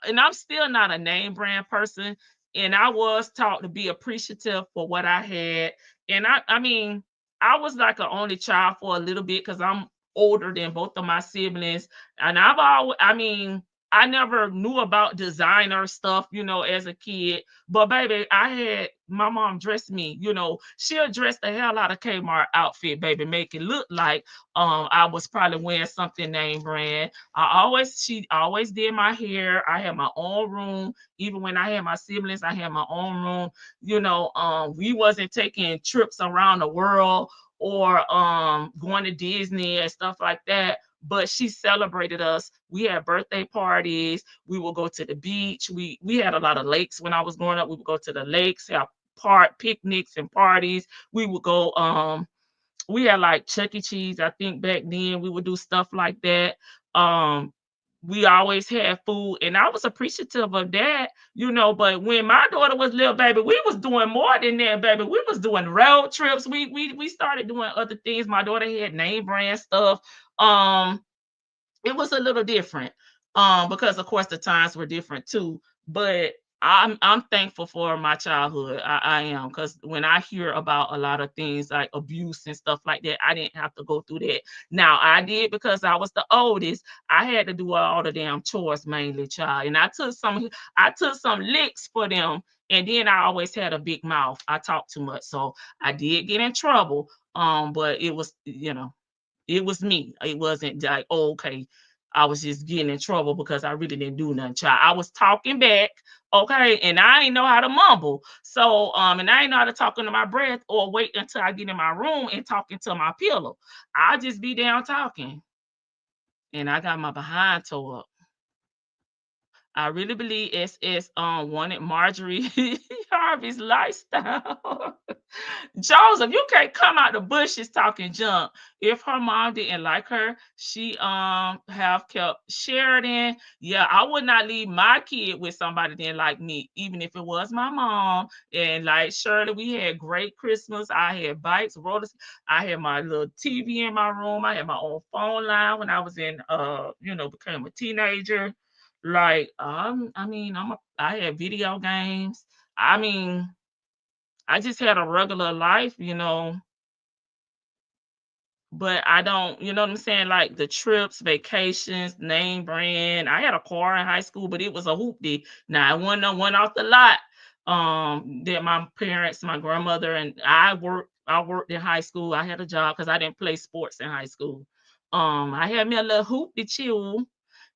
and I'm still not a name brand person. And I was taught to be appreciative for what I had. And I mean, I was like an only child for a little bit because I'm older than both of my siblings. And I mean, I never knew about designer stuff, as a kid. But baby, I had my mom dress me, she'll dress the hell out of Kmart outfit, baby, make it look like I was probably wearing something name brand. She always did my hair. I had my own room. Even when I had my siblings, I had my own room. We wasn't taking trips around the world or going to Disney and stuff like that. But she celebrated us. We had birthday parties. We would go to the beach. We had a lot of lakes when I was growing up. We would go to the lakes, have picnics and parties. We would go we had like Chuck E. Cheese, I think back then we would do stuff like that. Um, we always had food, and I was appreciative of that, But when my daughter was little, baby, we was doing more than that, baby. We was doing road trips. We started doing other things. My daughter had name brand stuff. It was a little different, because of course the times were different too. But I'm thankful for my childhood. I am, because when I hear about a lot of things like abuse and stuff like that, I didn't have to go through that. Now I did because I was the oldest. I had to do all the damn chores mainly, child, and I took some licks for them. And then I always had a big mouth. I talked too much, so I did get in trouble. But it was, it was me. It wasn't like, oh, okay, I was just getting in trouble because I really didn't do nothing, child. I was talking back, okay, and I ain't know how to mumble. So, and I ain't know how to talk under my breath or wait until I get in my room and talk into my pillow. I just be down talking, and I got my behind tore up. I really believe SS wanted Marjorie Harvey's lifestyle. Joseph, you can't come out the bushes talking junk. If her mom didn't like her, she have kept Sheridan. Yeah, I would not leave my kid with somebody that didn't like me, even if it was my mom. And like Shirley, we had great Christmas. I had bikes, rollers. I had my little TV in my room. I had my own phone line when I was in became a teenager. Like, I mean, I had video games. I mean, I just had a regular life, but I don't, you know what I'm saying? Like the trips, vacations, name brand. I had a car in high school, but it was a hoopty. Now, it wasn't one off the lot. That my parents, my grandmother, and I worked in high school. I had a job because I didn't play sports in high school. I had me a little hoopty chill.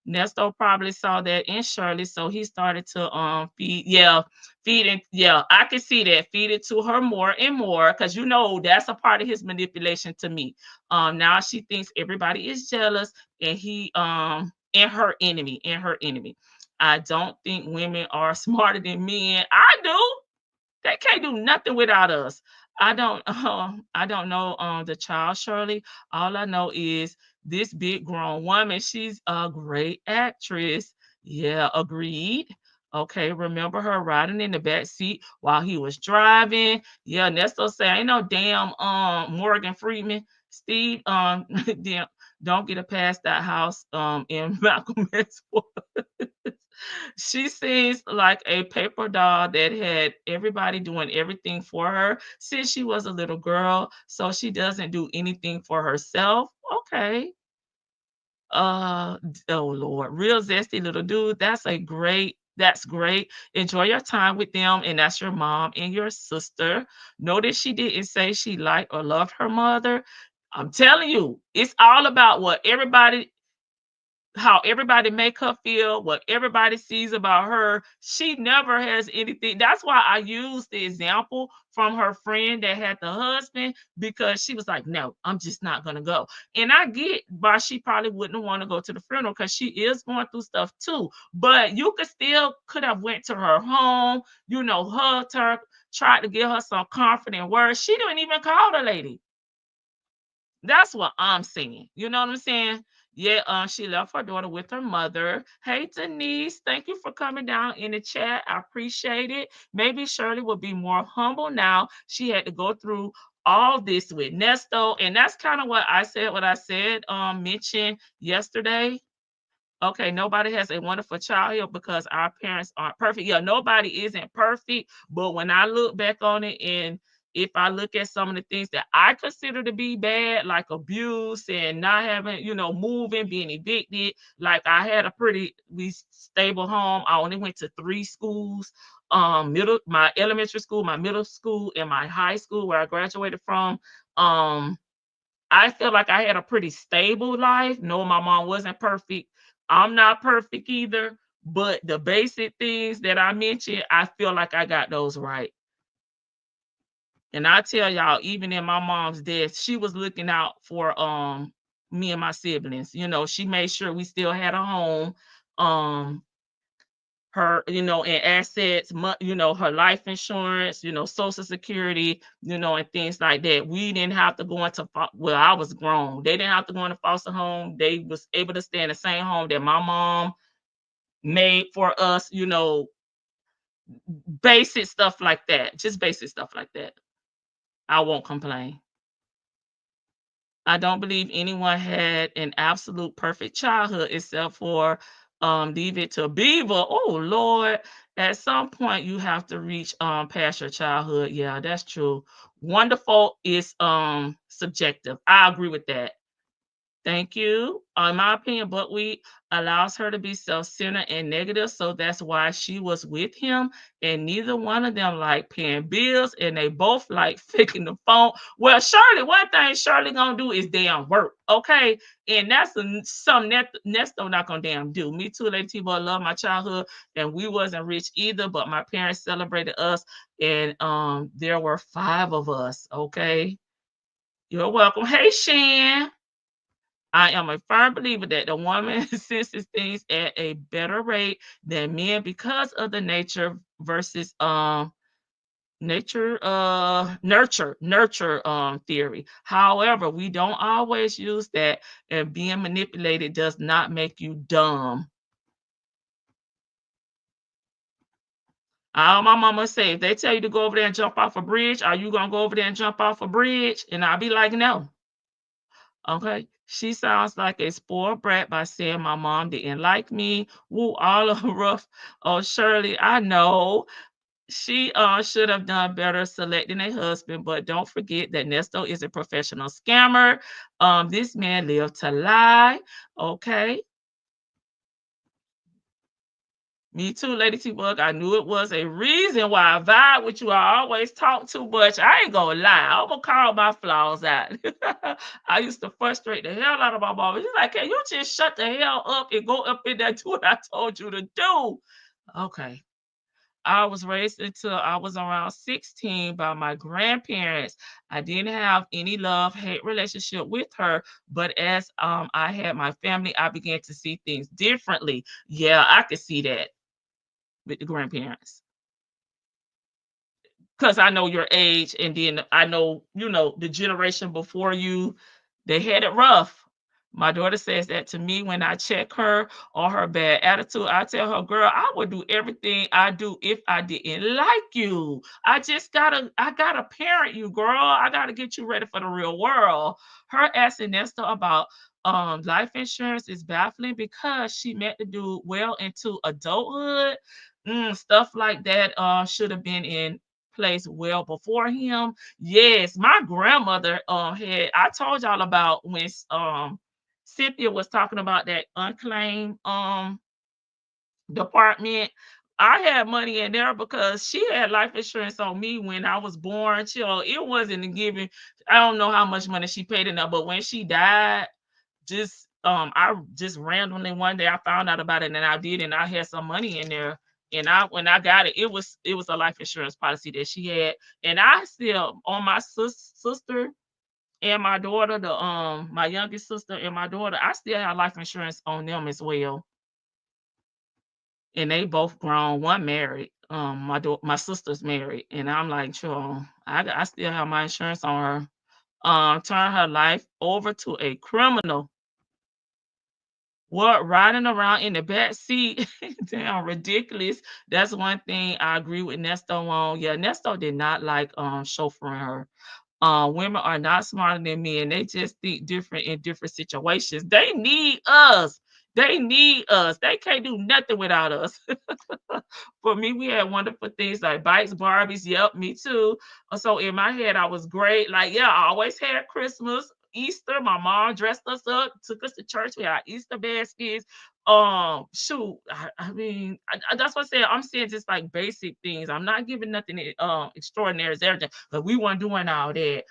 Nesto probably saw that in Shirley, so he started to I can see that, feed it to her more and more, because that's a part of his manipulation to me. Now she thinks everybody is jealous, and he and her enemy. I don't think women are smarter than men. I do. They can't do nothing without us. I don't know the child Shirley. All I know is this big grown woman, she's a great actress. Yeah, agreed. Okay, remember her riding in the back seat while he was driving. Yeah, Nesto say ain't no damn Morgan Freeman. Steve damn, don't get a past that house in Malcolm X. She seems like a paper doll that had everybody doing everything for her since she was a little girl, so she doesn't do anything for herself. Okay. Oh Lord, real zesty little dude. That's great. Enjoy your time with them, and that's your mom and your sister. Notice she didn't say she liked or loved her mother. I'm telling you, it's all about how everybody make her feel, what everybody sees about her. She never has anything. That's why I used the example from her friend that had the husband, because she was like, no, I'm just not going to go. And I get why she probably wouldn't want to go to the funeral, because she is going through stuff too. But you could have went to her home, hugged her, tried to give her some confident words. She didn't even call the lady. That's what I'm saying. You know what I'm saying? Yeah, she left her daughter with her mother. Hey, Denise, thank you for coming down in the chat. I appreciate it. Maybe Shirley will be more humble now. She had to go through all this with Nesto, and that's kind of what I said, mentioned yesterday. Okay, nobody has a wonderful childhood because our parents aren't perfect. Yeah, nobody isn't perfect, but when I look back on it, and if I look at some of the things that I consider to be bad, like abuse and not having, moving, being evicted, like I had a pretty stable home. I only went to 3 schools, my elementary school, my middle school, and my high school where I graduated from. I feel like I had a pretty stable life. No, my mom wasn't perfect. I'm not perfect either, but the basic things that I mentioned, I feel like I got those right. And I tell y'all, even in my mom's death, she was looking out for me and my siblings. She made sure we still had a home. Her, and assets, her life insurance, social security, and things like that. We didn't have to go into, well, I was grown. They didn't have to go into foster home. They was able to stay in the same home that my mom made for us, basic stuff like that. Just basic stuff like that. I won't complain. I don't believe anyone had an absolute perfect childhood except for leave it to Beaver. Oh Lord. At some point you have to reach past your childhood. Yeah, that's true. Wonderful is subjective. I agree with that. Thank you. In my opinion, buckwheat allows her to be self-centered and negative, so that's why she was with him. And neither one of them like paying bills, and they both like faking the phone. Well, Shirley, one thing Shirley gonna do is damn work, okay? And that's something Nesto not gonna damn do. Me too, Lady T-Boy, love my childhood, and we wasn't rich either, but my parents celebrated us, and there were 5 of us, okay? You're welcome. Hey, Shan. I am a firm believer that the woman senses things at a better rate than men because of the nature versus nurture theory. However, we don't always use that, and being manipulated does not make you dumb. My mama say, if they tell you to go over there and jump off a bridge, are you gonna go over there and jump off a bridge? And I'll be like, no. Okay. She sounds like a spoiled brat by saying my mom didn't like me. Woo, all of rough. Oh, Shirley, I know. She should have done better selecting a husband, but don't forget that Nesto is a professional scammer. This man lived to lie. Okay. Me too, Lady T Bug. I knew it was a reason why I vibe with you. I always talk too much. I ain't gonna lie. I'm gonna call my flaws out. I used to frustrate the hell out of my mom. She's like, "Can you just shut the hell up and go up in there and do what I told you to do?" Okay. I was raised until I was around 16 by my grandparents. I didn't have any love-hate relationship with her, but as I had my family, I began to see things differently. Yeah, I could see that with the grandparents. Because I know your age, and then I know, the generation before you, they had it rough. My daughter says that to me when I check her or her bad attitude. I tell her, girl, I would do everything I do if I didn't like you. I gotta parent you, girl. I gotta get you ready for the real world. Her asking Nesta about life insurance is baffling because she met the dude well into adulthood. Stuff like that should have been in place well before him. Yes, my grandmother had, I told y'all about when Cynthia was talking about that unclaimed department. I had money in there because she had life insurance on me when I was born. It wasn't a given. I don't know how much money she paid in there, but when she died, I just randomly one day I found out about it, and I did, and I had some money in there. And when I got it, it was a life insurance policy that she had, and I still on my sister and my daughter, my youngest sister and my daughter, I still have life insurance on them as well. And they both grown. One married. My sister's married, and I'm like, sure, I still have my insurance on her. Turn her life over to a criminal. What, riding around in the back seat? Damn, ridiculous. That's one thing I agree with Nesto on. Yeah, Nesto did not like chauffeuring her. Women are not smarter than men. They just think different in different situations. They need us. They need us. They can't do nothing without us. For me, we had wonderful things like bikes, Barbies. Yep, me too. So in my head, I was great. Like, yeah, I always had Christmas, Easter. My mom dressed us up, took us to church. We had Easter baskets. Shoot, I mean, that's what I said. I'm saying just like basic things. I'm not giving nothing extraordinary as everything, but we weren't doing all that.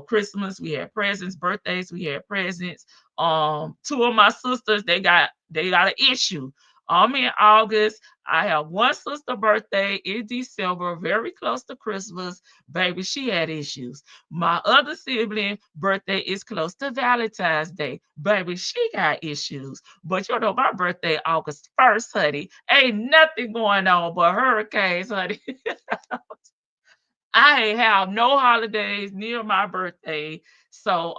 Christmas, we had presents, birthdays, we had presents. Two of my sisters, they got an issue. I'm in August. I have one sister birthday in December, very close to Christmas. Baby, she had issues. My other sibling birthday is close to Valentine's Day. Baby, she got issues. But my birthday August 1st, honey. Ain't nothing going on but hurricanes, honey. I ain't have no holidays near my birthday. So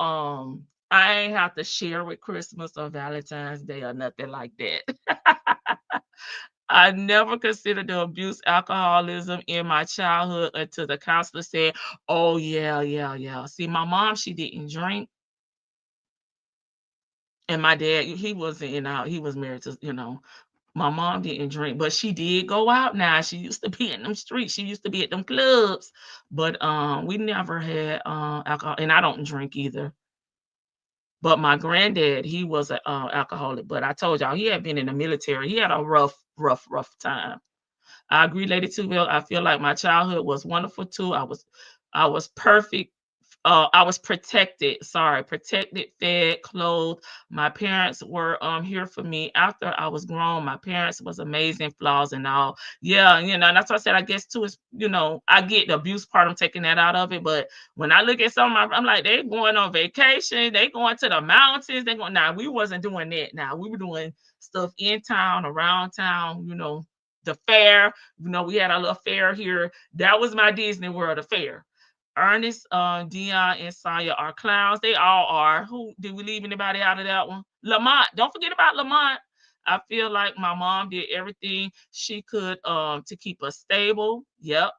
I ain't have to share with Christmas or Valentine's Day or nothing like that. I never considered the abuse alcoholism in my childhood until the counselor said, "Oh, yeah, yeah, yeah." See, my mom, she didn't drink. And my dad, he wasn't he was married to. My mom didn't drink, but she did go out now. She used to be in them streets. She used to be at them clubs. But we never had alcohol, and I don't drink either. But my granddad, he was an alcoholic. But I told y'all, he had been in the military. He had a rough time. I agree, Lady Tuville. I feel like my childhood was wonderful too. I was perfect. I was protected, protected, fed, clothed. My parents were here for me after I was grown. My parents was amazing, flaws and all. Yeah, and that's what I said. I guess too is, I get the abuse part, I'm taking that out of it. But when I look at some of my, I'm like, they going on vacation, they going to the mountains, they going. Now we wasn't doing that. Now we were doing stuff in town, around town, the fair. We had a little fair here. That was my Disney World, the fair. Ernest, Dion, and Saya are clowns. They all are. Who did we leave anybody out of that one? Lamont. Don't forget about Lamont. I feel like my mom did everything she could to keep us stable. Yep.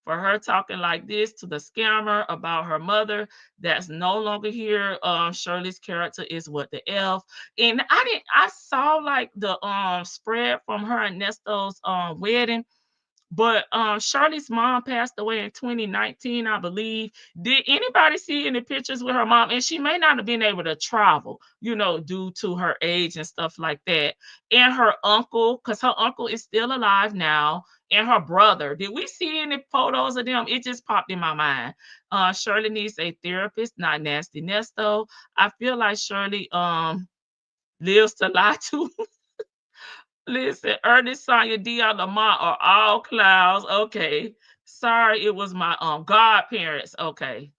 For her talking like this to the scammer about her mother that's no longer here. Shirley's character is what the F. And I saw like the spread from her and Nesto's wedding. But Shirley's mom passed away in 2019, I believe. Did anybody see any pictures with her mom? And she may not have been able to travel, due to her age and stuff like that. And her uncle, because her uncle is still alive now, and her brother. Did we see any photos of them? It just popped in my mind. Shirley needs a therapist, not nasty Nesto. I feel like Shirley lives to lie to. Listen, Ernest, Sonya, Dion, Lamont are all clowns. Okay. Sorry, it was my godparents. Okay.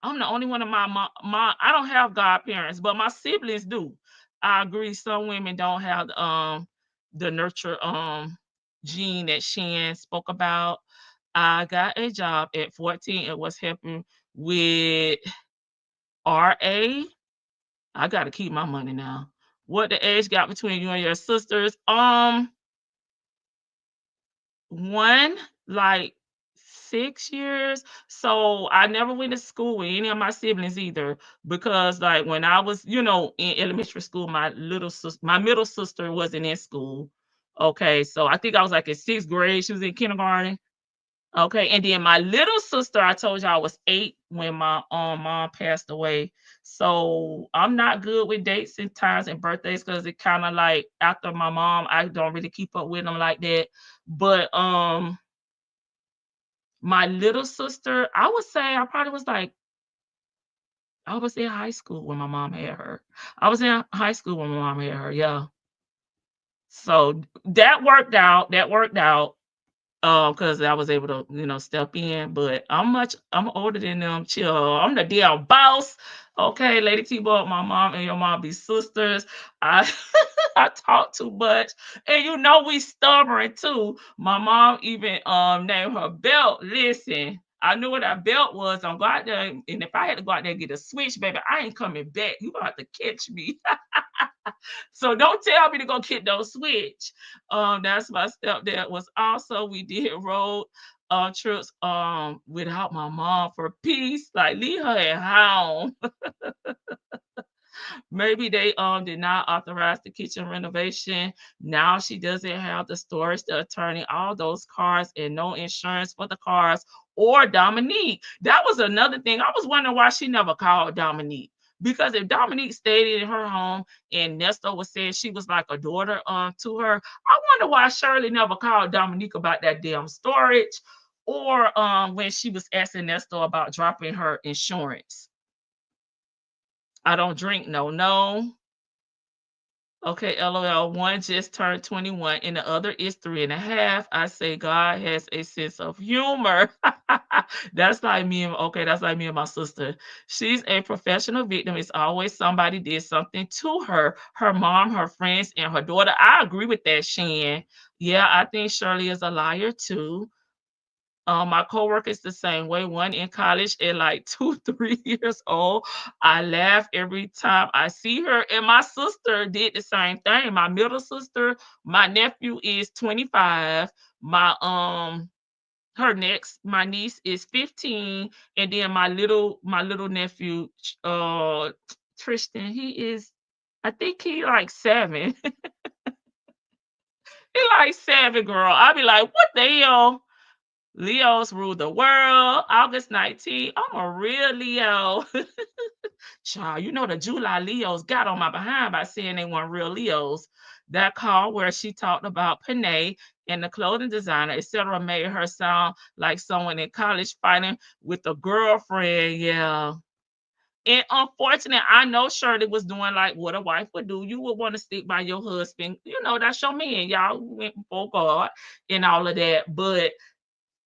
I'm the only one of my I don't have godparents, but my siblings do. I agree. Some women don't have the nurture gene that Shan spoke about. I got a job at 14 and was helping with RA. I gotta keep my money now. What the age gap between you and your sisters? One, like 6 years. So I never went to school with any of my siblings either, because like when I was, in elementary school, my middle sister wasn't in school. Okay, so I think I was like in 6th grade. She was in kindergarten. Okay, and then my little sister, I told you I was 8 when my mom passed away. So I'm not good with dates and times and birthdays, because it kind of like after my mom, I don't really keep up with them like that. But my little sister, I would say I probably was like, I was in high school when my mom had her. I was in high school when my mom had her, yeah. So that worked out. Because I was able to, step in, but I'm older than them. Chill. I'm the damn boss. Okay, Lady T-Ball, my mom and your mom be sisters. I I talk too much. And we stubborn too. My mom even named her belt. Listen, I knew what that belt was. I'm go out there, and if I had to go out there and get a switch, baby, I ain't coming back. You gonna have to catch me. So don't tell me to go get no switch. That's my stepdad was also. We did road trips without my mom for peace. Like leave her at home. Maybe they did not authorize the kitchen renovation. Now she doesn't have the storage, the attorney, all those cars, and no insurance for the cars or Dominique. That was another thing. I was wondering why she never called Dominique. Because if Dominique stayed in her home and Nesto was saying she was like a daughter to her, I wonder why Shirley never called Dominique about that damn storage, or when she was asking Nesto about dropping her insurance. I don't drink, no. Okay, LOL. One just turned 21 and the other is 3.5. I say God has a sense of humor. That's like me and my sister. She's a professional victim. It's always somebody did something to her mom, her friends, and her daughter. I agree with that, Shan. Yeah, I think Shirley is a liar too. My coworker is the same way. One in college at like 2, 3 years old. I laugh every time I see her. And my sister did the same thing. My middle sister, my nephew is 25. My niece is 15. And then my little nephew, Tristan, I think he like 7. He like 7, girl. I be like, what the hell? Leos rule the world. August 19th. I'm a real Leo. Child, the July Leos got on my behind by saying they weren't real Leos. That call where she talked about Panay and the clothing designer, etc., made her sound like someone in college fighting with a girlfriend. Yeah. And unfortunately, I know Shirley was doing like what a wife would do. You would want to stick by your husband. You know, that's your man. Y'all went before God and all of that. But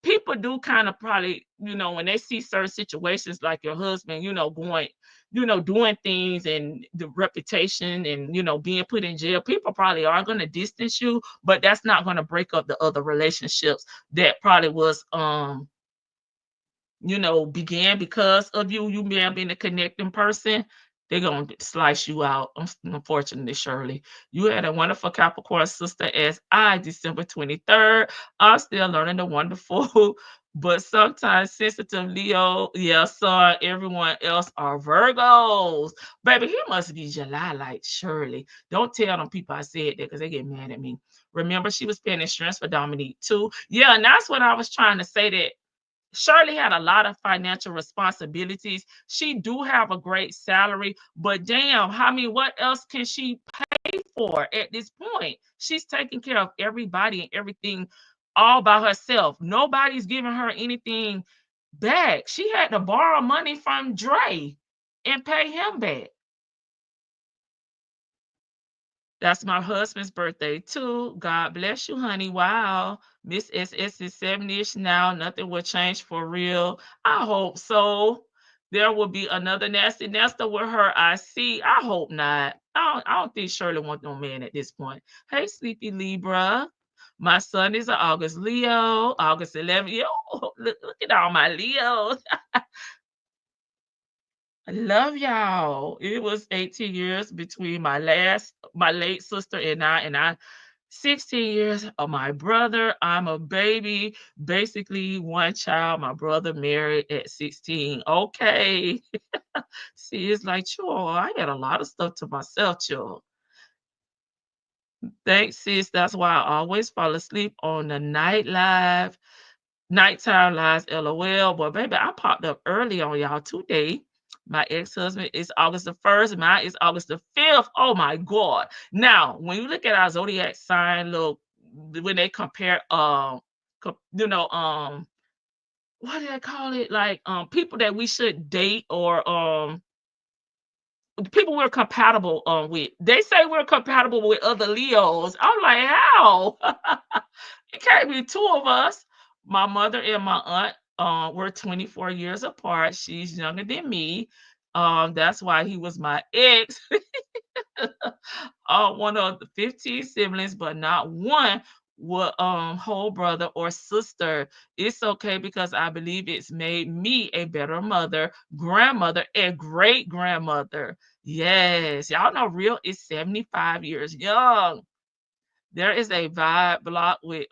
people do kind of probably, when they see certain situations like your husband, going, doing things and the reputation and, being put in jail, people probably are going to distance you, but that's not going to break up the other relationships that probably was, began because of you. You may have been a connecting person. They're going to slice you out, unfortunately, Shirley. You had a wonderful Capricorn sister as I, December 23rd. I'm still learning the wonderful, but sometimes sensitive Leo. Yeah, so everyone else are Virgos. Baby, he must be July like Shirley. Don't tell them people I said that because they get mad at me. Remember, she was paying insurance for Dominique too. Yeah, and that's what I was trying to say, that Shirley had a lot of financial responsibilities. She do have a great salary, but damn, what else can she pay for at this point? She's taking care of everybody and everything all by herself. Nobody's giving her anything back. She had to borrow money from Dre and pay him back. That's my husband's birthday too. God bless you, honey. Wow. Miss SS is 70-ish now. Nothing will change for real. I hope so. There will be another nasty Nesto with her. I see. I hope not. I don't think Shirley wants no man at this point. Hey, Sleepy Libra. My son is an August Leo. August 11th. Yo, look at all my Leos. I love y'all. It was 18 years between my late sister and I 16 years of my brother. I'm a baby, basically one child. My brother married at 16. Okay. See, it's like, sure, I had a lot of stuff to myself, sure. Thanks, sis. That's why I always fall asleep on the nighttime lives, LOL. But baby, I popped up early on y'all today. My ex-husband is August the 1st. Mine is August the 5th. Oh my God. Now, when you look at our zodiac sign, look, when they compare, what do they call it? Like, people that we should date, or people we're compatible with. They say we're compatible with other Leos. I'm like, how? It can't be two of us. My mother and my aunt, we're 24 years apart. She's younger than me. That's why he was my ex. One of the 15 siblings, but not one with whole brother or sister. It's okay because I believe it's made me a better mother, grandmother, and great grandmother. Yes, y'all know real is 75 years young. There is a vibe block with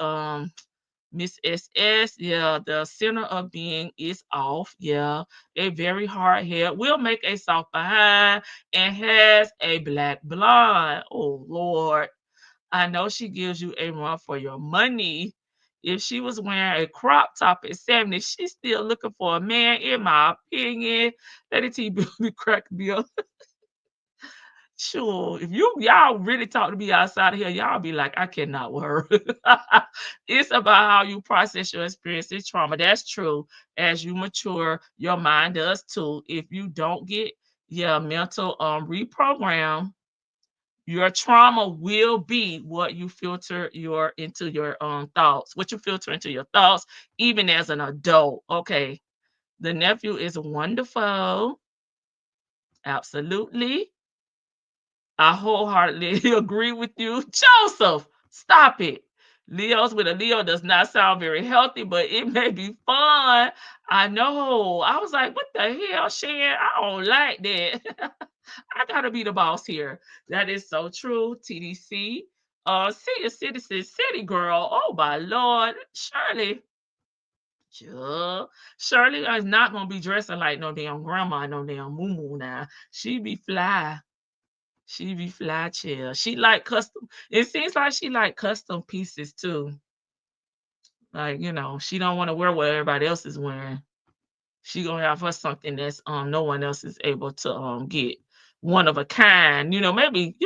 Miss SS. Yeah, the center of being is off. Yeah, a very hard head will make a soft behind and has a black blonde. Oh Lord, I know she gives you a run for your money. If she was wearing a crop top at 70, she's still looking for a man, in my opinion. Let it be crack me up. Sure, if y'all really talk to me outside of here, y'all be like, I cannot with her. It's about how you process your experiences, trauma. That's true. As you mature, your mind does too. If you don't get your mental reprogram, your trauma will be what you filter into your thoughts, what you filter into your thoughts, even as an adult. Okay. The nephew is wonderful. Absolutely. I wholeheartedly agree with you. Joseph, stop it. Leos with a Leo does not sound very healthy, but it may be fun. I know. I was like, what the hell, Shan? I don't like that. I gotta be the boss here. That is so true. TDC. Senior citizen city girl. Oh my Lord. Shirley. Sure. Shirley is not gonna be dressing like no damn grandma, no damn moo now. She be fly. She be fly chill. She like custom. It seems like she like custom pieces too. Like, she don't want to wear what everybody else is wearing. She gonna have her something that's no one else is able to get. One of a kind, maybe,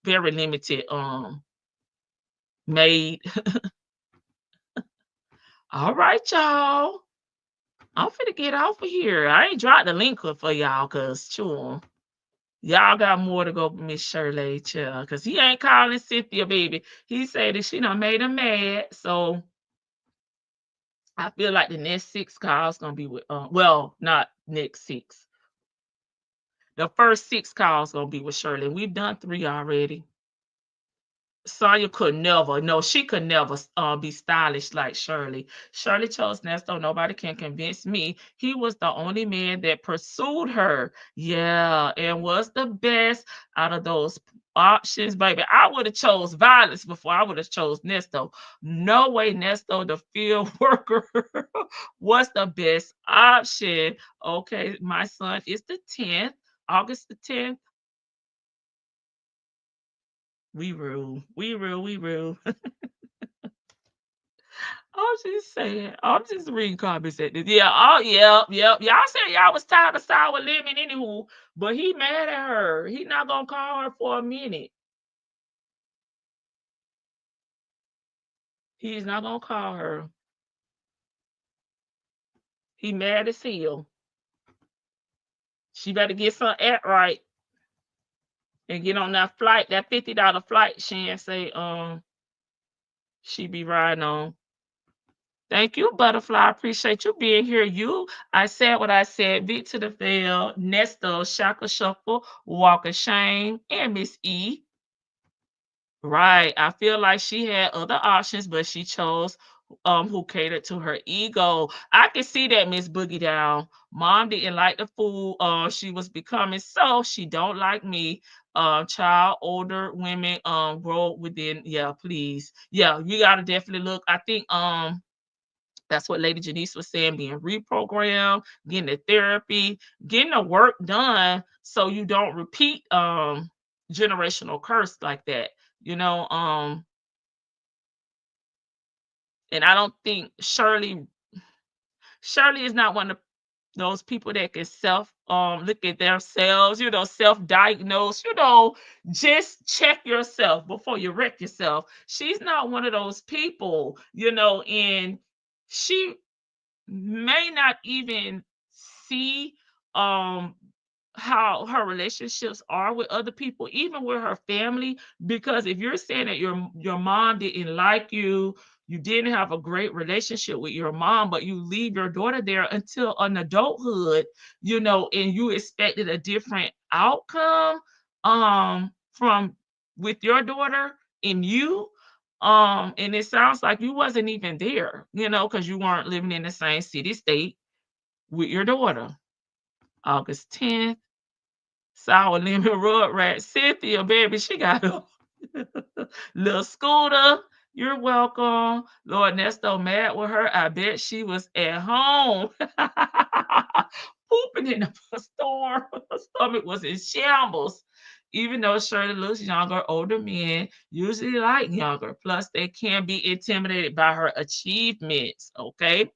very limited made. All right, y'all. I'm finna get off of here. I ain't dropped the link up for y'all because sure. Y'all got more to go, Miss Shirley, child, because he ain't calling Cynthia, baby. He said that she done made him mad. So I feel like the next 6 calls gonna be with well, not next 6. The first 6 calls gonna be with Shirley. We've done 3 already. Sonya could never, no, she could never be stylish like Shirley. Shirley chose Nesto. Nobody can convince me. He was the only man that pursued her. Yeah, and was the best out of those options, baby. I would have chose violence before I would have chose Nesto. No way, Nesto, the field worker, was the best option. Okay, my son is the 10th, August the 10th. We rule. We rule. We rule. I'm just saying. I'm just reading comments at this. Yeah. Oh, yeah. Yep. Y'all said y'all was tired of sour lemon anywho, but he mad at her. He not gonna call her for a minute. He's not gonna call her. He mad as hell. She better get some act right and get on that flight, that $50 flight. Shan say, she be riding on. Thank you, Butterfly. I appreciate you being here. I said what I said. Beat to the field, Nesto, Shaka Shuffle, Walk of Shame, and Miss E. Right. I feel like she had other options, but she chose who catered to her ego. I can see that, Miss Boogie Down. Mom didn't like the food she was becoming, so she don't like me. Child, older women grow within. Yeah, please. Yeah, you gotta definitely look. I think that's what Lady Janice was saying, being reprogrammed, getting the therapy, getting the work done so you don't repeat generational curse like that. You know, and I don't think Shirley is not one of those people that can look at themselves, self-diagnose, just check yourself before you wreck yourself. She's not one of those people, and she may not even see how her relationships are with other people, even with her family, because if you're saying that your mom didn't like you, you didn't have a great relationship with your mom, but you leave your daughter there until an adulthood, and you expected a different outcome from with your daughter and you. And it sounds like you wasn't even there, because you weren't living in the same city, state with your daughter. August 10th, sour lemon rug rat. Cynthia, baby, she got a little scooter. You're welcome. Lord Nesto mad with her. I bet she was at home pooping in the storm. Her stomach was in shambles. Even though Shirley looks younger, older men usually like younger. Plus, they can be intimidated by her achievements. Okay.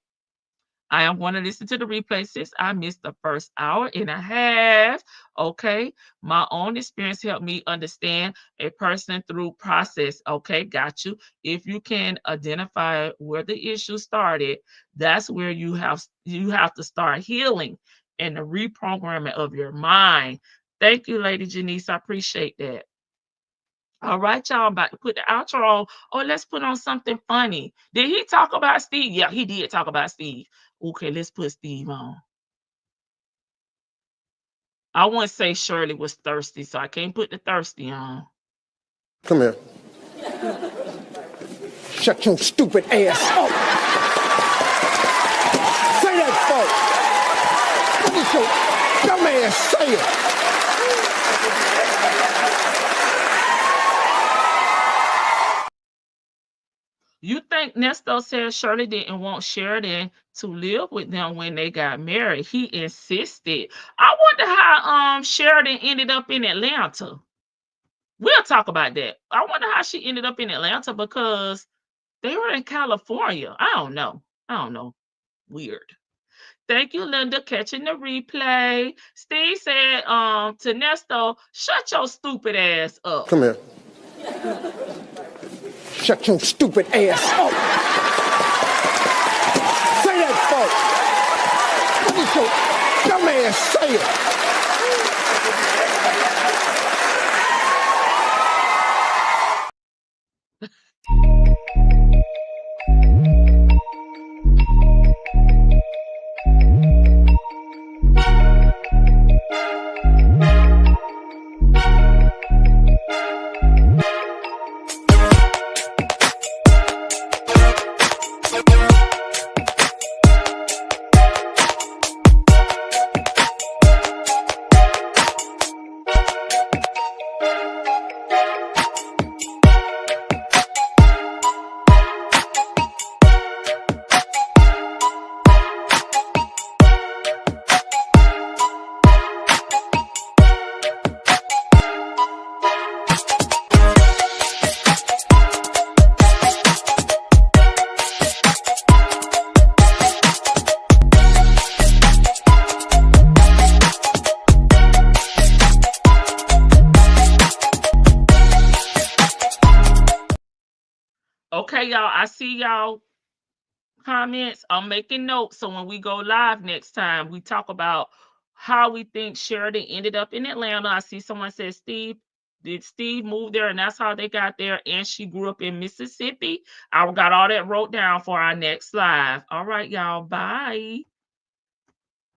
I am going to listen to the replay since I missed the first hour and a half. Okay. My own experience helped me understand a person through process. Okay. Got you. If you can identify where the issue started, that's where you have to start healing and the reprogramming of your mind. Thank you, Lady Janice. I appreciate that. All right, y'all. I'm about to put the outro on. Oh, let's put on something funny. Did he talk about Steve? Yeah, he did talk about Steve. Okay, let's put Steve on. I wouldn't say Shirley was thirsty, so I can't put the thirsty on. Come here. Shut your stupid ass up. Say that, folks. What is your dumb ass say it? You think Nesto said Shirley didn't want Sheridan to live with them when they got married? He insisted. I wonder how Sheridan ended up in Atlanta. We'll talk about that. I wonder how she ended up in Atlanta because they were in California. I don't know. Weird. Thank you, Linda, catching the replay. Steve said to Nesto, shut your stupid ass up. Come here. Shut your stupid ass up. Say that, folks. Look at your dumb ass say it. Okay, y'all. I see y'all comments. I'm making notes so when we go live next time, we talk about how we think Sheridan ended up in Atlanta. I see someone said did Steve move there and that's how they got there, and she grew up in Mississippi. I got all that wrote down for our next live. All right, y'all. Bye.